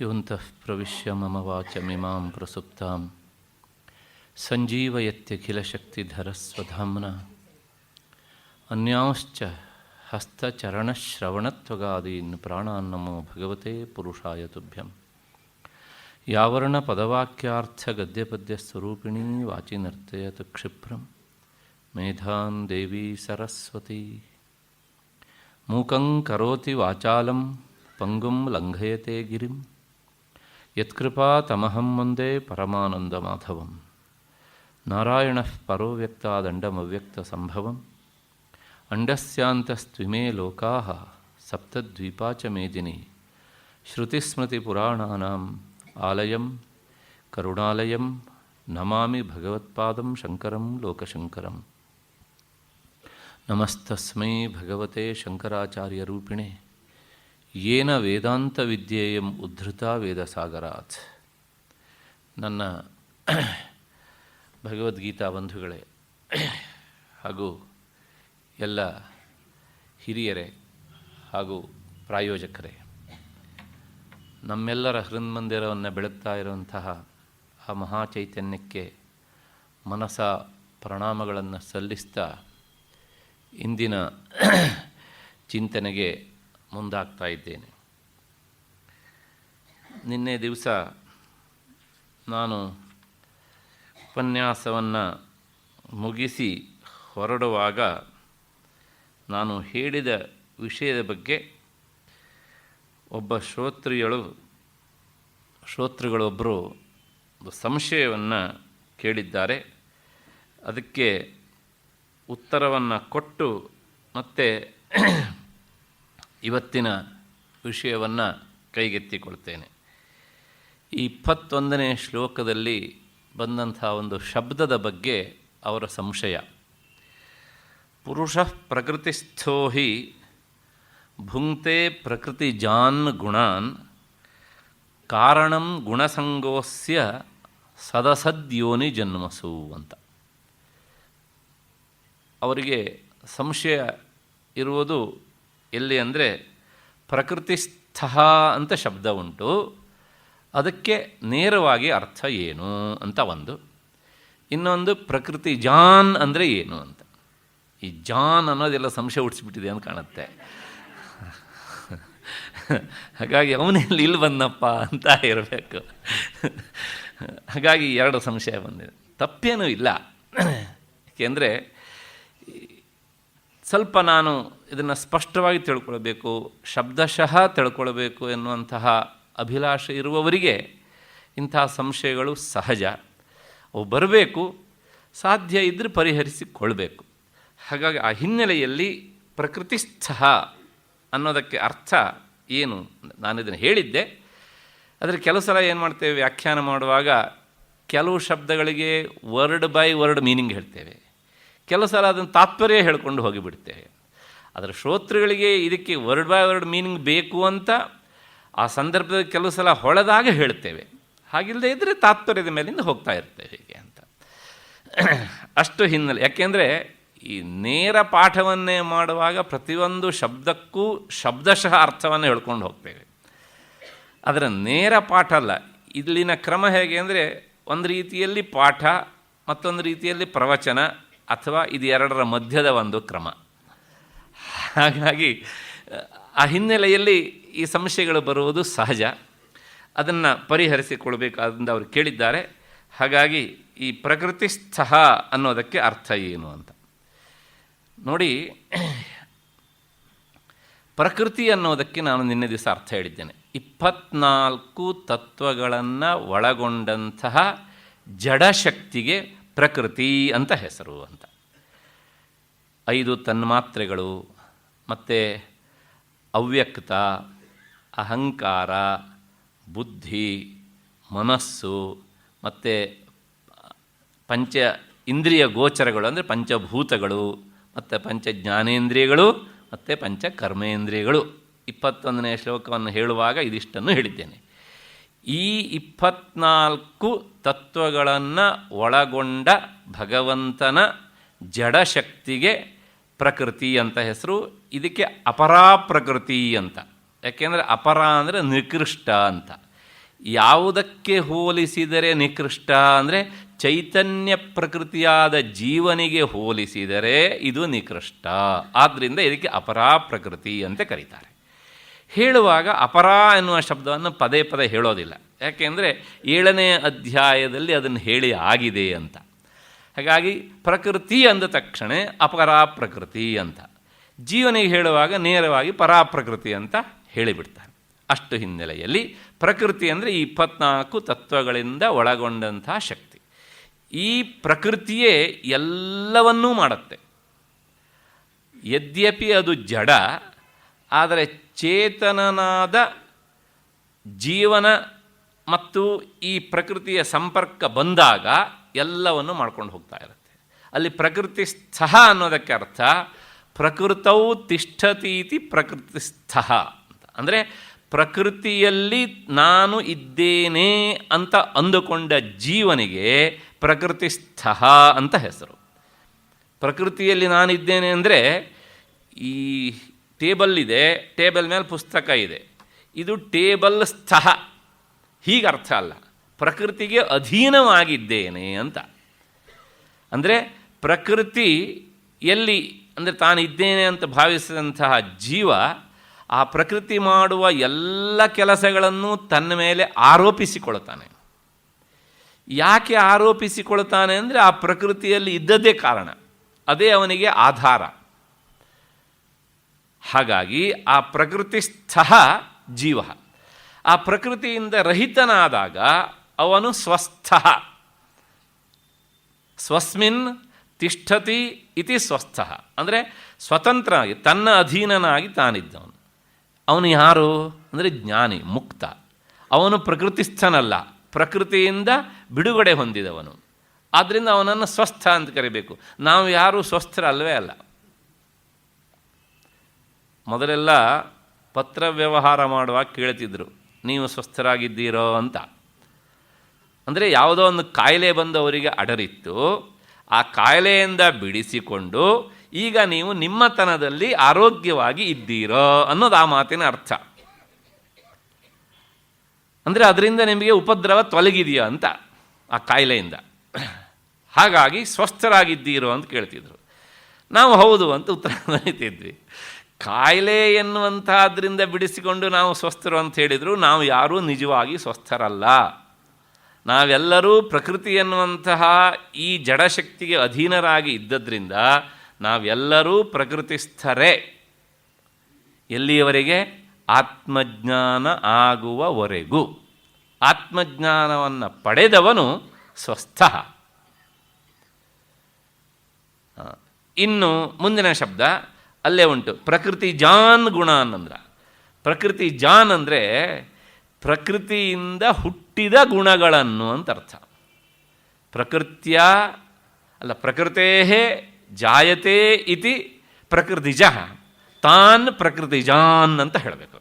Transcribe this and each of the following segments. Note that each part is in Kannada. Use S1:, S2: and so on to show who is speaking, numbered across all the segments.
S1: ಯೋಂತಃ ಪ್ರವಿಶ್ಯ ಮಮ ವಾಚಮಿಮಾಂ ಪ್ರಸುಪ್ತಾಂ ಸಂಜೀವಯತ್ಯಖಿಲಶಕ್ತಿಧರಸ್ವಧಾಮ್ನ ಅನ್ಯಾಂಶ್ಚ ಹಸ್ತಚರಣಶ್ರವಣತ್ವಗಾದೀನ್ ಪ್ರಾಣಾನ್ನಮೋ ಭಗವತೆ ಪುರುಷಾಯ ತುಭ್ಯಂ. ಯಾವರ್ಣ ಪದವಾಕ್ಯಾರ್ಥ ಗದ್ಯಪದ್ಯಸ್ವರೂಪಿಣೀ ವಾಚಿ ನರ್ತಯತ್ ಕ್ಷಿಪ್ರಂ ಮೇಧಾನ್ ದೇವಿ ಸರಸ್ವತಿ. ಮೂಕಂ ಕರೋತಿ ವಾಚಾಲಂ ಪಂಗುಂ ಲಂಘಯತೆ ಗಿರಿಂ ಯತ್ಕೃಪಾ ತಮಹಂ ಮುಂದೆ ಪರಮಾನಂದಮಾಧವಂ. ನಾರಾಯಣಃ ಪರೋ ವ್ಯಕ್ತಾದಂಡಮವ್ಯಕ್ತಸಂಭವಂ ಅಂಡಸ್ಯಾಂತಸ್ತ್ವಿಮೇ ಲೋಕಾಃ ಸಪ್ತದ್ವೀಪಾ ಚ ಮೇದಿನಿ. ಶ್ರುತಿಸ್ಮೃತಿಪುರಾಣಾನಾಂ ಆಲಯಂ ಕರುಣಾಲಯಂ ನಮಾಮಿ ಭಗವತ್ಪಾದಂ ಶಂಕರಂ ಲೋಕಶಂಕರಂ. ನಮಸ್ತಸ್ಮೈ ಭಗವತೆ ಶಂಕರಾಚಾರ್ಯರೂಪಿಣೆ ಯೇನ ವೇದಾಂತವಿದ್ಯೇಯಂ ಉದ್ಧೃತಾ ವೇದಸಾಗರಾತ್. ನನ್ನ ಭಗವದ್ಗೀತಾ ಬಂಧುಗಳೇ ಹಾಗೂ ಎಲ್ಲ ಹಿರಿಯರೇ ಹಾಗೂ ಪ್ರಾಯೋಜಕರೇ, ನಮ್ಮೆಲ್ಲರ ಹೃನ್ಮಂದಿರವನ್ನು ಬೆಳಗ್ತಾ ಇರುವಂತಹ ಆ ಮಹಾಚೈತನ್ಯಕ್ಕೆ ಮನಸ ಪ್ರಣಾಮಗಳನ್ನು ಸಲ್ಲಿಸ್ತಾ ಇಂದಿನ ಚಿಂತನೆಗೆ ಮುಂದಾಗ್ತಾ ಇದ್ದೇನೆ. ನಿನ್ನೆ ದಿವಸ ನಾನು ಉಪನ್ಯಾಸವನ್ನು ಮುಗಿಸಿ ಹೊರಡುವಾಗ ನಾನು ಹೇಳಿದ ವಿಷಯದ ಬಗ್ಗೆ ಒಬ್ಬ ಶ್ರೋತೃಗಳೊಬ್ಬರು ಒಂದು ಸಂಶಯವನ್ನು ಕೇಳಿದ್ದಾರೆ. ಅದಕ್ಕೆ ಉತ್ತರವನ್ನು ಕೊಟ್ಟು ಮತ್ತೆ ಇವತ್ತಿನ ವಿಷಯವನ್ನು ಕೈಗೆತ್ತಿಕೊಳ್ತೇನೆ. ಈ 21ನೇ ಶ್ಲೋಕದಲ್ಲಿ ಬಂದಂಥ ಒಂದು ಶಬ್ದದ ಬಗ್ಗೆ ಅವರ ಸಂಶಯ. ಪುರುಷಃ ಪ್ರಕೃತಿಸ್ಥೋ ಹಿ ಭುಂಕ್ತೆ ಪ್ರಕೃತಿಜಾನ್ ಗುಣಾನ್ ಕಾರಣಂ ಗುಣಸಂಗೋಸ್ಯ ಸದಸದ್ಯೋನಿ ಜನ್ಮಸು ಅಂತ. ಅವರಿಗೆ ಸಂಶಯ ಇರುವುದು ಎಲ್ಲಿ ಅಂದರೆ, ಪ್ರಕೃತಿಸ್ಥ ಅಂತ ಶಬ್ದ ಉಂಟು, ಅದಕ್ಕೆ ನೇರವಾಗಿ ಅರ್ಥ ಏನು ಅಂತ ಒಂದು. ಇನ್ನೊಂದು ಪ್ರಕೃತಿ ಜಾನ್ ಅಂದರೆ ಏನು ಅಂತ. ಈ ಜಾನ್ ಅನ್ನೋದೆಲ್ಲ ಸಂಶಯ ಹುಟ್ಟಿಸ್ಬಿಟ್ಟಿದೆ ಅಂತ ಕಾಣುತ್ತೆ. ಹಾಗಾಗಿ ಅವನಲ್ಲಿ ಇಲ್ಲಿ ಬಂದಪ್ಪ ಅಂತ ಇರಬೇಕು. ಹಾಗಾಗಿ ಎರಡು ಸಂಶಯ ಬಂದಿದೆ. ತಪ್ಪೇನೂ ಇಲ್ಲ, ಏಕೆಂದರೆ ಸ್ವಲ್ಪ ನಾನು ಇದನ್ನು ಸ್ಪಷ್ಟವಾಗಿ ತಿಳ್ಕೊಳ್ಬೇಕು, ಶಬ್ದಶಃ ತಿಳ್ಕೊಳ್ಬೇಕು ಎನ್ನುವಂತಹ ಅಭಿಲಾಷೆ ಇರುವವರಿಗೆ ಇಂಥ ಸಂಶಯಗಳು ಸಹಜ. ಅವು ಬರಬೇಕು, ಸಾಧ್ಯ ಇದ್ದರೆ ಪರಿಹರಿಸಿಕೊಳ್ಬೇಕು. ಹಾಗಾಗಿ ಆ ಹಿನ್ನೆಲೆಯಲ್ಲಿ ಪ್ರಕೃತಿಸ್ಥ ಅನ್ನೋದಕ್ಕೆ ಅರ್ಥ ಏನು, ನಾನು ಇದನ್ನು ಹೇಳಿದ್ದೆ. ಆದರೆ ಕೆಲವು ಸಲ ಏನು ಮಾಡ್ತೇವೆ, ವ್ಯಾಖ್ಯಾನ ಮಾಡುವಾಗ ಕೆಲವು ಶಬ್ದಗಳಿಗೆ ವರ್ಡ್ ಬೈ ವರ್ಡ್ ಮೀನಿಂಗ್ ಹೇಳ್ತೇವೆ, ಕೆಲವು ಸಲ ಅದನ್ನು ತಾತ್ಪರ್ಯ ಹೇಳ್ಕೊಂಡು ಹೋಗಿಬಿಡ್ತೇವೆ. ಅದರ ಶ್ರೋತೃಗಳಿಗೆ ಇದಕ್ಕೆ ವರ್ಡ್ ಬೈ ವರ್ಡ್ ಮೀನಿಂಗ್ ಬೇಕು ಅಂತ ಆ ಸಂದರ್ಭದಲ್ಲಿ ಕೆಲವು ಸಲ ಹೊಳೆದಾಗ ಹೇಳ್ತೇವೆ, ಹಾಗಿಲ್ಲದೆ ಇದ್ದರೆ ತಾತ್ಪರ್ಯದ ಮೇಲಿಂದ ಹೋಗ್ತಾ ಇರ್ತೇವೆ ಹೀಗೆ ಅಂತ. ಅಷ್ಟು ಹಿನ್ನೆಲೆ. ಯಾಕೆಂದರೆ ಈ ನೇರ ಪಾಠವನ್ನೇ ಮಾಡುವಾಗ ಪ್ರತಿಯೊಂದು ಶಬ್ದಕ್ಕೂ ಶಬ್ದಶಃ ಅರ್ಥವನ್ನು ಹೇಳ್ಕೊಂಡು ಹೋಗ್ತೇವೆ. ಅದರ ನೇರ ಪಾಠ ಅಲ್ಲ. ಇಲ್ಲಿನ ಕ್ರಮ ಹೇಗೆ ಅಂದರೆ, ಒಂದು ರೀತಿಯಲ್ಲಿ ಪಾಠ, ಮತ್ತೊಂದು ರೀತಿಯಲ್ಲಿ ಪ್ರವಚನ, ಅಥವಾ ಇದು ಎರಡರ ಮಧ್ಯದ ಒಂದು ಕ್ರಮ. ಹಾಗಾಗಿ ಆ ಹಿನ್ನೆಲೆಯಲ್ಲಿ ಈ ಸಂಶಯಗಳು ಬರುವುದು ಸಹಜ. ಅದನ್ನು ಪರಿಹರಿಸಿಕೊಳ್ಬೇಕಾದಿಂದ ಅವರು ಕೇಳಿದ್ದಾರೆ. ಹಾಗಾಗಿ ಈ ಪ್ರಕೃತಿಸ್ಥ ಅನ್ನೋದಕ್ಕೆ ಅರ್ಥ ಏನು ಅಂತ ನೋಡಿ. ಪ್ರಕೃತಿ ಅನ್ನೋದಕ್ಕೆ ನಾನು ನಿನ್ನೆ ದಿವಸ ಅರ್ಥ ಹೇಳಿದ್ದೇನೆ. 24 ತತ್ವಗಳನ್ನು ಒಳಗೊಂಡಂತಹ ಜಡಶಕ್ತಿಗೆ ಪ್ರಕೃತಿ ಅಂತ ಹೆಸರು ಅಂತ. 5 ತನ್ಮಾತ್ರೆಗಳು, ಮತ್ತು ಅವ್ಯಕ್ತ, ಅಹಂಕಾರ, ಬುದ್ಧಿ, ಮನಸ್ಸು, ಮತ್ತು ಪಂಚ ಇಂದ್ರಿಯ ಗೋಚರಗಳು ಅಂದರೆ ಪಂಚಭೂತಗಳು, ಮತ್ತು ಪಂಚ ಜ್ಞಾನೇಂದ್ರಿಯಗಳು, ಮತ್ತು ಪಂಚ ಕರ್ಮೇಂದ್ರಿಯಗಳು. 21ನೇ ಶ್ಲೋಕವನ್ನು ಹೇಳುವಾಗ ಇದಿಷ್ಟನ್ನು ಹೇಳಿದ್ದೇನೆ. ಈ 24 ತತ್ವಗಳನ್ನು ಒಳಗೊಂಡ ಭಗವಂತನ ಜಡಶಕ್ತಿಗೆ ಪ್ರಕೃತಿ ಅಂತ ಹೆಸರು. ಇದಕ್ಕೆ ಅಪರಾ ಪ್ರಕೃತಿ ಅಂತ. ಯಾಕೆಂದರೆ ಅಪರ ಅಂದರೆ ನಿಕೃಷ್ಟ ಅಂತ. ಯಾವುದಕ್ಕೆ ಹೋಲಿಸಿದರೆ ನಿಕೃಷ್ಟ ಅಂದರೆ ಚೈತನ್ಯ ಪ್ರಕೃತಿಯಾದ ಜೀವನಿಗೆ ಹೋಲಿಸಿದರೆ ಇದು ನಿಕೃಷ್ಟ. ಆದ್ದರಿಂದ ಇದಕ್ಕೆ ಅಪರಾ ಪ್ರಕೃತಿ ಅಂತ ಕರೀತಾರೆ. ಹೇಳುವಾಗ ಅಪರಾ ಎನ್ನುವ ಶಬ್ದವನ್ನು ಪದೇ ಪದೇ ಹೇಳೋದಿಲ್ಲ, ಯಾಕೆಂದರೆ 7ನೇ ಅಧ್ಯಾಯದಲ್ಲಿ ಅದನ್ನು ಹೇಳಿ ಆಗಿದೆ ಅಂತ. ಹಾಗಾಗಿ ಪ್ರಕೃತಿ ಅಂದ ತಕ್ಷಣ ಅಪರಾ ಪ್ರಕೃತಿ ಅಂತ, ಜೀವನಿಗೆ ಹೇಳುವಾಗ ನೇರವಾಗಿ ಪರಾಪ್ರಕೃತಿ ಅಂತ ಹೇಳಿಬಿಡ್ತಾರೆ. ಅಷ್ಟು ಹಿನ್ನೆಲೆಯಲ್ಲಿ ಪ್ರಕೃತಿ ಅಂದರೆ ಈ 24 ತತ್ವಗಳಿಂದ ಒಳಗೊಂಡಂಥ ಶಕ್ತಿ. ಈ ಪ್ರಕೃತಿಯೇ ಎಲ್ಲವನ್ನೂ ಮಾಡುತ್ತೆ. ಯದ್ಯಪಿ ಅದು ಜಡ, ಆದರೆ ಚೇತನನಾದ ಜೀವನ ಮತ್ತು ಈ ಪ್ರಕೃತಿಯ ಸಂಪರ್ಕ ಬಂದಾಗ ಎಲ್ಲವನ್ನು ಮಾಡ್ಕೊಂಡು ಹೋಗ್ತಾ ಇರುತ್ತೆ. ಅಲ್ಲಿ ಪ್ರಕೃತಿ ಸ್ಥಃ ಅನ್ನೋದಕ್ಕೆ ಅರ್ಥ ಪ್ರಕೃತೌ ತಿಷ್ಠತೀತಿ ಪ್ರಕೃತಿಸ್ಥಃ ಅಂತ. ಅಂದರೆ ಪ್ರಕೃತಿಯಲ್ಲಿ ನಾನು ಇದ್ದೇನೆ ಅಂತ ಅಂದುಕೊಂಡ ಜೀವನಿಗೆ ಪ್ರಕೃತಿಸ್ಥಃ ಅಂತ ಹೆಸರು. ಪ್ರಕೃತಿಯಲ್ಲಿ ನಾನಿದ್ದೇನೆ ಅಂದರೆ ಈ ಟೇಬಲ್ ಇದೆ, ಟೇಬಲ್ ಮೇಲೆ ಪುಸ್ತಕ ಇದೆ, ಇದು ಟೇಬಲ್ ಸ್ಥಃ ಹೀಗೆ ಅರ್ಥ ಅಲ್ಲ, ಪ್ರಕೃತಿಗೆ ಅಧೀನವಾಗಿದ್ದೇನೆ ಅಂತ. ಅಂದರೆ ಪ್ರಕೃತಿ ಎಲ್ಲಿ ಅಂದರೆ ತಾನಿದ್ದೇನೆ ಅಂತ ಭಾವಿಸಿದಂತಹ ಜೀವ ಆ ಪ್ರಕೃತಿ ಮಾಡುವ ಎಲ್ಲ ಕೆಲಸಗಳನ್ನು ತನ್ನ ಮೇಲೆ ಆರೋಪಿಸಿಕೊಳ್ತಾನೆ. ಯಾಕೆ ಆರೋಪಿಸಿಕೊಳ್ತಾನೆ ಅಂದರೆ ಆ ಪ್ರಕೃತಿಯಲ್ಲಿ ಇದ್ದದ್ದೇ ಕಾರಣ, ಅದೇ ಅವನಿಗೆ ಆಧಾರ. ಹಾಗಾಗಿ ಆ ಪ್ರಕೃತಿಸ್ಥಃ ಜೀವ. ಆ ಪ್ರಕೃತಿಯಿಂದ ರಹಿತನಾದಾಗ ಅವನು ಸ್ವಸ್ಥಃ. ಸ್ವಸ್ಮಿನ್ ತಿಷ್ಠತಿ ಇತಿ ಸ್ವಸ್ಥಃ ಅಂದರೆ ಸ್ವತಂತ್ರನಾಗಿ ತನ್ನ ಅಧೀನನಾಗಿ ತಾನಿದ್ದವನು. ಅವನು ಯಾರು ಅಂದರೆ ಜ್ಞಾನಿ, ಮುಕ್ತ. ಅವನು ಪ್ರಕೃತಿಸ್ಥನಲ್ಲ, ಪ್ರಕೃತಿಯಿಂದ ಬಿಡುಗಡೆ ಹೊಂದಿದವನು. ಆದ್ದರಿಂದ ಅವನನ್ನು ಸ್ವಸ್ಥ ಅಂತ ಕರಿಬೇಕು. ನಾವು ಯಾರೂ ಸ್ವಸ್ಥರಲ್ವೇ ಅಲ್ಲ. ಮೊದಲೆಲ್ಲ ಪತ್ರ ವ್ಯವಹಾರ ಮಾಡುವಾಗ ಕೇಳ್ತಿದ್ರು, ನೀವು ಸ್ವಸ್ಥರಾಗಿದ್ದೀರೋ ಅಂತ. ಅಂದರೆ ಯಾವುದೋ ಒಂದು ಕಾಯಿಲೆ ಬಂದು ಅವರಿಗೆ ಅಡರಿತ್ತು, ಆ ಕಾಯಿಲೆಯಿಂದ ಬಿಡಿಸಿಕೊಂಡು ಈಗ ನೀವು ನಿಮ್ಮತನದಲ್ಲಿ ಆರೋಗ್ಯವಾಗಿ ಇದ್ದೀರೋ ಅನ್ನೋದು ಆ ಮಾತಿನ ಅರ್ಥ. ಅಂದರೆ ಅದರಿಂದ ನಿಮಗೆ ಉಪದ್ರವ ತೊಲಗಿದೆಯಾ ಅಂತ ಆ ಕಾಯಿಲೆಯಿಂದ. ಹಾಗಾಗಿ ಸ್ವಸ್ಥರಾಗಿದ್ದೀರೋ ಅಂತ ಕೇಳ್ತಿದ್ರು. ನಾವು ಹೌದು ಅಂತ ಉತ್ತರ ಬರೀತಿದ್ವಿ. ಕಾಯಿಲೆ ಎನ್ನುವಂಥದ್ರಿಂದ ಬಿಡಿಸಿಕೊಂಡು ನಾವು ಸ್ವಸ್ಥರು ಅಂತ ಹೇಳಿದರು, ನಾವು ಯಾರೂ ನಿಜವಾಗಿ ಸ್ವಸ್ಥರಲ್ಲ. ನಾವೆಲ್ಲರೂ ಪ್ರಕೃತಿ ಎನ್ನುವಂತಹ ಈ ಜಡಶಕ್ತಿಗೆ ಅಧೀನರಾಗಿ ಇದ್ದದ್ರಿಂದ ನಾವೆಲ್ಲರೂ ಪ್ರಕೃತಿಸ್ಥರೇ. ಎಲ್ಲಿಯವರೆಗೆ? ಆತ್ಮಜ್ಞಾನ ಆಗುವವರೆಗೂ. ಆತ್ಮಜ್ಞಾನವನ್ನು ಪಡೆದವನು ಸ್ವಸ್ಥ. ಇನ್ನು ಮುಂದಿನ ಶಬ್ದ ಅಲ್ಲೇ ಉಂಟು, ಪ್ರಕೃತಿ ಜಾನ್ ಗುಣ ಅನ್ನಂದ್ರ. ಪ್ರಕೃತಿ ಜಾನ್ ಅಂದರೆ ಪ್ರಕೃತಿಯಿಂದ ಹುಟ್ಟಿದ ಗುಣಗಳನ್ನು ಅಂತ ಅರ್ಥ. ಪ್ರಕೃತೇ ಜಾಯತೆ ಇತಿ ಪ್ರಕೃತಿಜಃ ತಾನ್ ಪ್ರಕೃತಿಜಾನ್ ಅಂತ ಹೇಳಬೇಕು.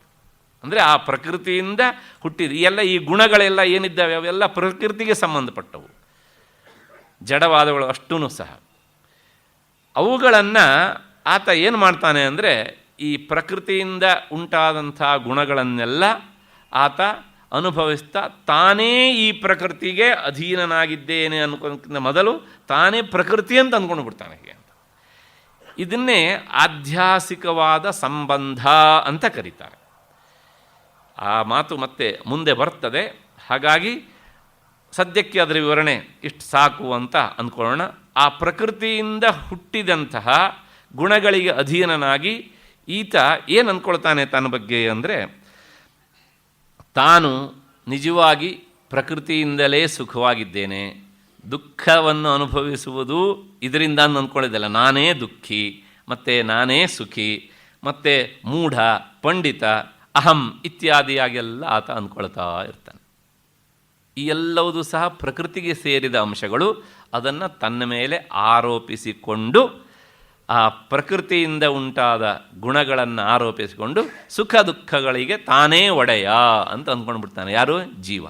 S1: ಅಂದರೆ ಆ ಪ್ರಕೃತಿಯಿಂದ ಹುಟ್ಟಿದ ಎಲ್ಲ ಈ ಗುಣಗಳೆಲ್ಲ ಏನಿದ್ದಾವೆ ಅವೆಲ್ಲ ಪ್ರಕೃತಿಗೆ ಸಂಬಂಧಪಟ್ಟವು, ಜಡವಾದಗಳು ಅಷ್ಟೂ ಸಹ. ಅವುಗಳನ್ನು ಆತ ಏನು ಮಾಡ್ತಾನೆ ಅಂದರೆ ಈ ಪ್ರಕೃತಿಯಿಂದ ಉಂಟಾದಂಥ ಗುಣಗಳನ್ನೆಲ್ಲ ಆತ ಅನುಭವಿಸ್ತಾ ತಾನೇ ಈ ಪ್ರಕೃತಿಗೆ ಅಧೀನನಾಗಿದ್ದೇನೆ ಅನ್ಕೊಂಡ ಮೊದಲು ತಾನೇ ಪ್ರಕೃತಿ ಅಂತ ಅಂದ್ಕೊಂಡು ಬಿಡ್ತಾನೆ. ಇದನ್ನೇ ಆಧ್ಯಾಸಿಕವಾದ ಸಂಬಂಧ ಅಂತ ಕರೀತಾರೆ. ಆ ಮಾತು ಮತ್ತೆ ಮುಂದೆ ಬರ್ತದೆ. ಹಾಗಾಗಿ ಸದ್ಯಕ್ಕೆ ಅದರ ವಿವರಣೆ ಇಷ್ಟು ಸಾಕು ಅಂತ ಅಂದ್ಕೊಳ್ಳೋಣ. ಆ ಪ್ರಕೃತಿಯಿಂದ ಹುಟ್ಟಿದಂತಹ ಗುಣಗಳಿಗೆ ಅಧೀನನಾಗಿ ಈತ ಏನು ಅಂದ್ಕೊಳ್ತಾನೆ ತನ್ನ ಬಗ್ಗೆ ಅಂದರೆ, ತಾನು ನಿಜವಾಗಿ ಪ್ರಕೃತಿಯಿಂದಲೇ ಸುಖವಾಗಿದ್ದೇನೆ, ದುಃಖವನ್ನು ಅನುಭವಿಸುವುದು ಇದರಿಂದ ಅಂದ್ಕೊಳ್ಳೋದಲ್ಲ. ನಾನೇ ದುಃಖಿ, ಮತ್ತು ನಾನೇ ಸುಖಿ, ಮತ್ತು ಮೂಢ, ಪಂಡಿತ, ಅಹಂ ಇತ್ಯಾದಿಯಾಗೆಲ್ಲ ಆತ ಅಂದ್ಕೊಳ್ತಾ ಇರ್ತಾನೆ. ಈ ಎಲ್ಲವೂ ಸಹ ಪ್ರಕೃತಿಗೆ ಸೇರಿದ ಅಂಶಗಳು. ಅದನ್ನು ತನ್ನ ಮೇಲೆ ಆರೋಪಿಸಿಕೊಂಡು ಆ ಪ್ರಕೃತಿಯಿಂದ ಉಂಟಾದ ಗುಣಗಳನ್ನು ಆರೋಪಿಸಿಕೊಂಡು ಸುಖ ದುಃಖಗಳಿಗೆ ತಾನೇ ಒಡೆಯ ಅಂತ ಅಂದ್ಕೊಂಡು ಬಿಡ್ತಾನೆ. ಯಾರು? ಜೀವ.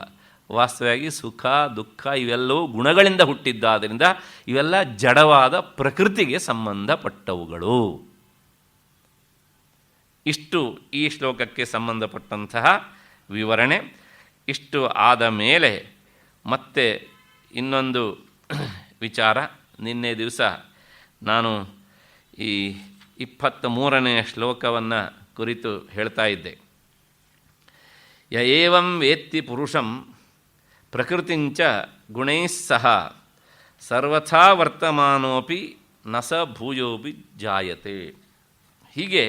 S1: ವಾಸ್ತವವಾಗಿ ಸುಖ ದುಃಖ ಇವೆಲ್ಲವೂ ಗುಣಗಳಿಂದ ಹುಟ್ಟಿದ್ದಾದ್ದರಿಂದ ಇವೆಲ್ಲ ಜಡವಾದ ಪ್ರಕೃತಿಗೆ ಸಂಬಂಧಪಟ್ಟವುಗಳು. ಇಷ್ಟು ಈ ಶ್ಲೋಕಕ್ಕೆ ಸಂಬಂಧಪಟ್ಟಂತಹ ವಿವರಣೆ. ಇಷ್ಟು ಆದ ಮೇಲೆ ಮತ್ತೆ ಇನ್ನೊಂದು ವಿಚಾರ. ನಿನ್ನೆ ದಿವಸ ನಾನು ಈ 23ನೇ ಶ್ಲೋಕವನ್ನು ಕುರಿತು ಹೇಳ್ತಾ ಇದ್ದೆ. ಯ ಏವಂ ವೇತ್ತಿ ಪುರುಷಂ ಪ್ರಕೃತಿಂಚ ಗುಣೈಃ ಸಹ ಸರ್ವಥಾ ವರ್ತಮಾನೋಪಿ ನ ಸ ಭೂಯೋಪಿ ಜಾಯತೆ. ಹೀಗೆ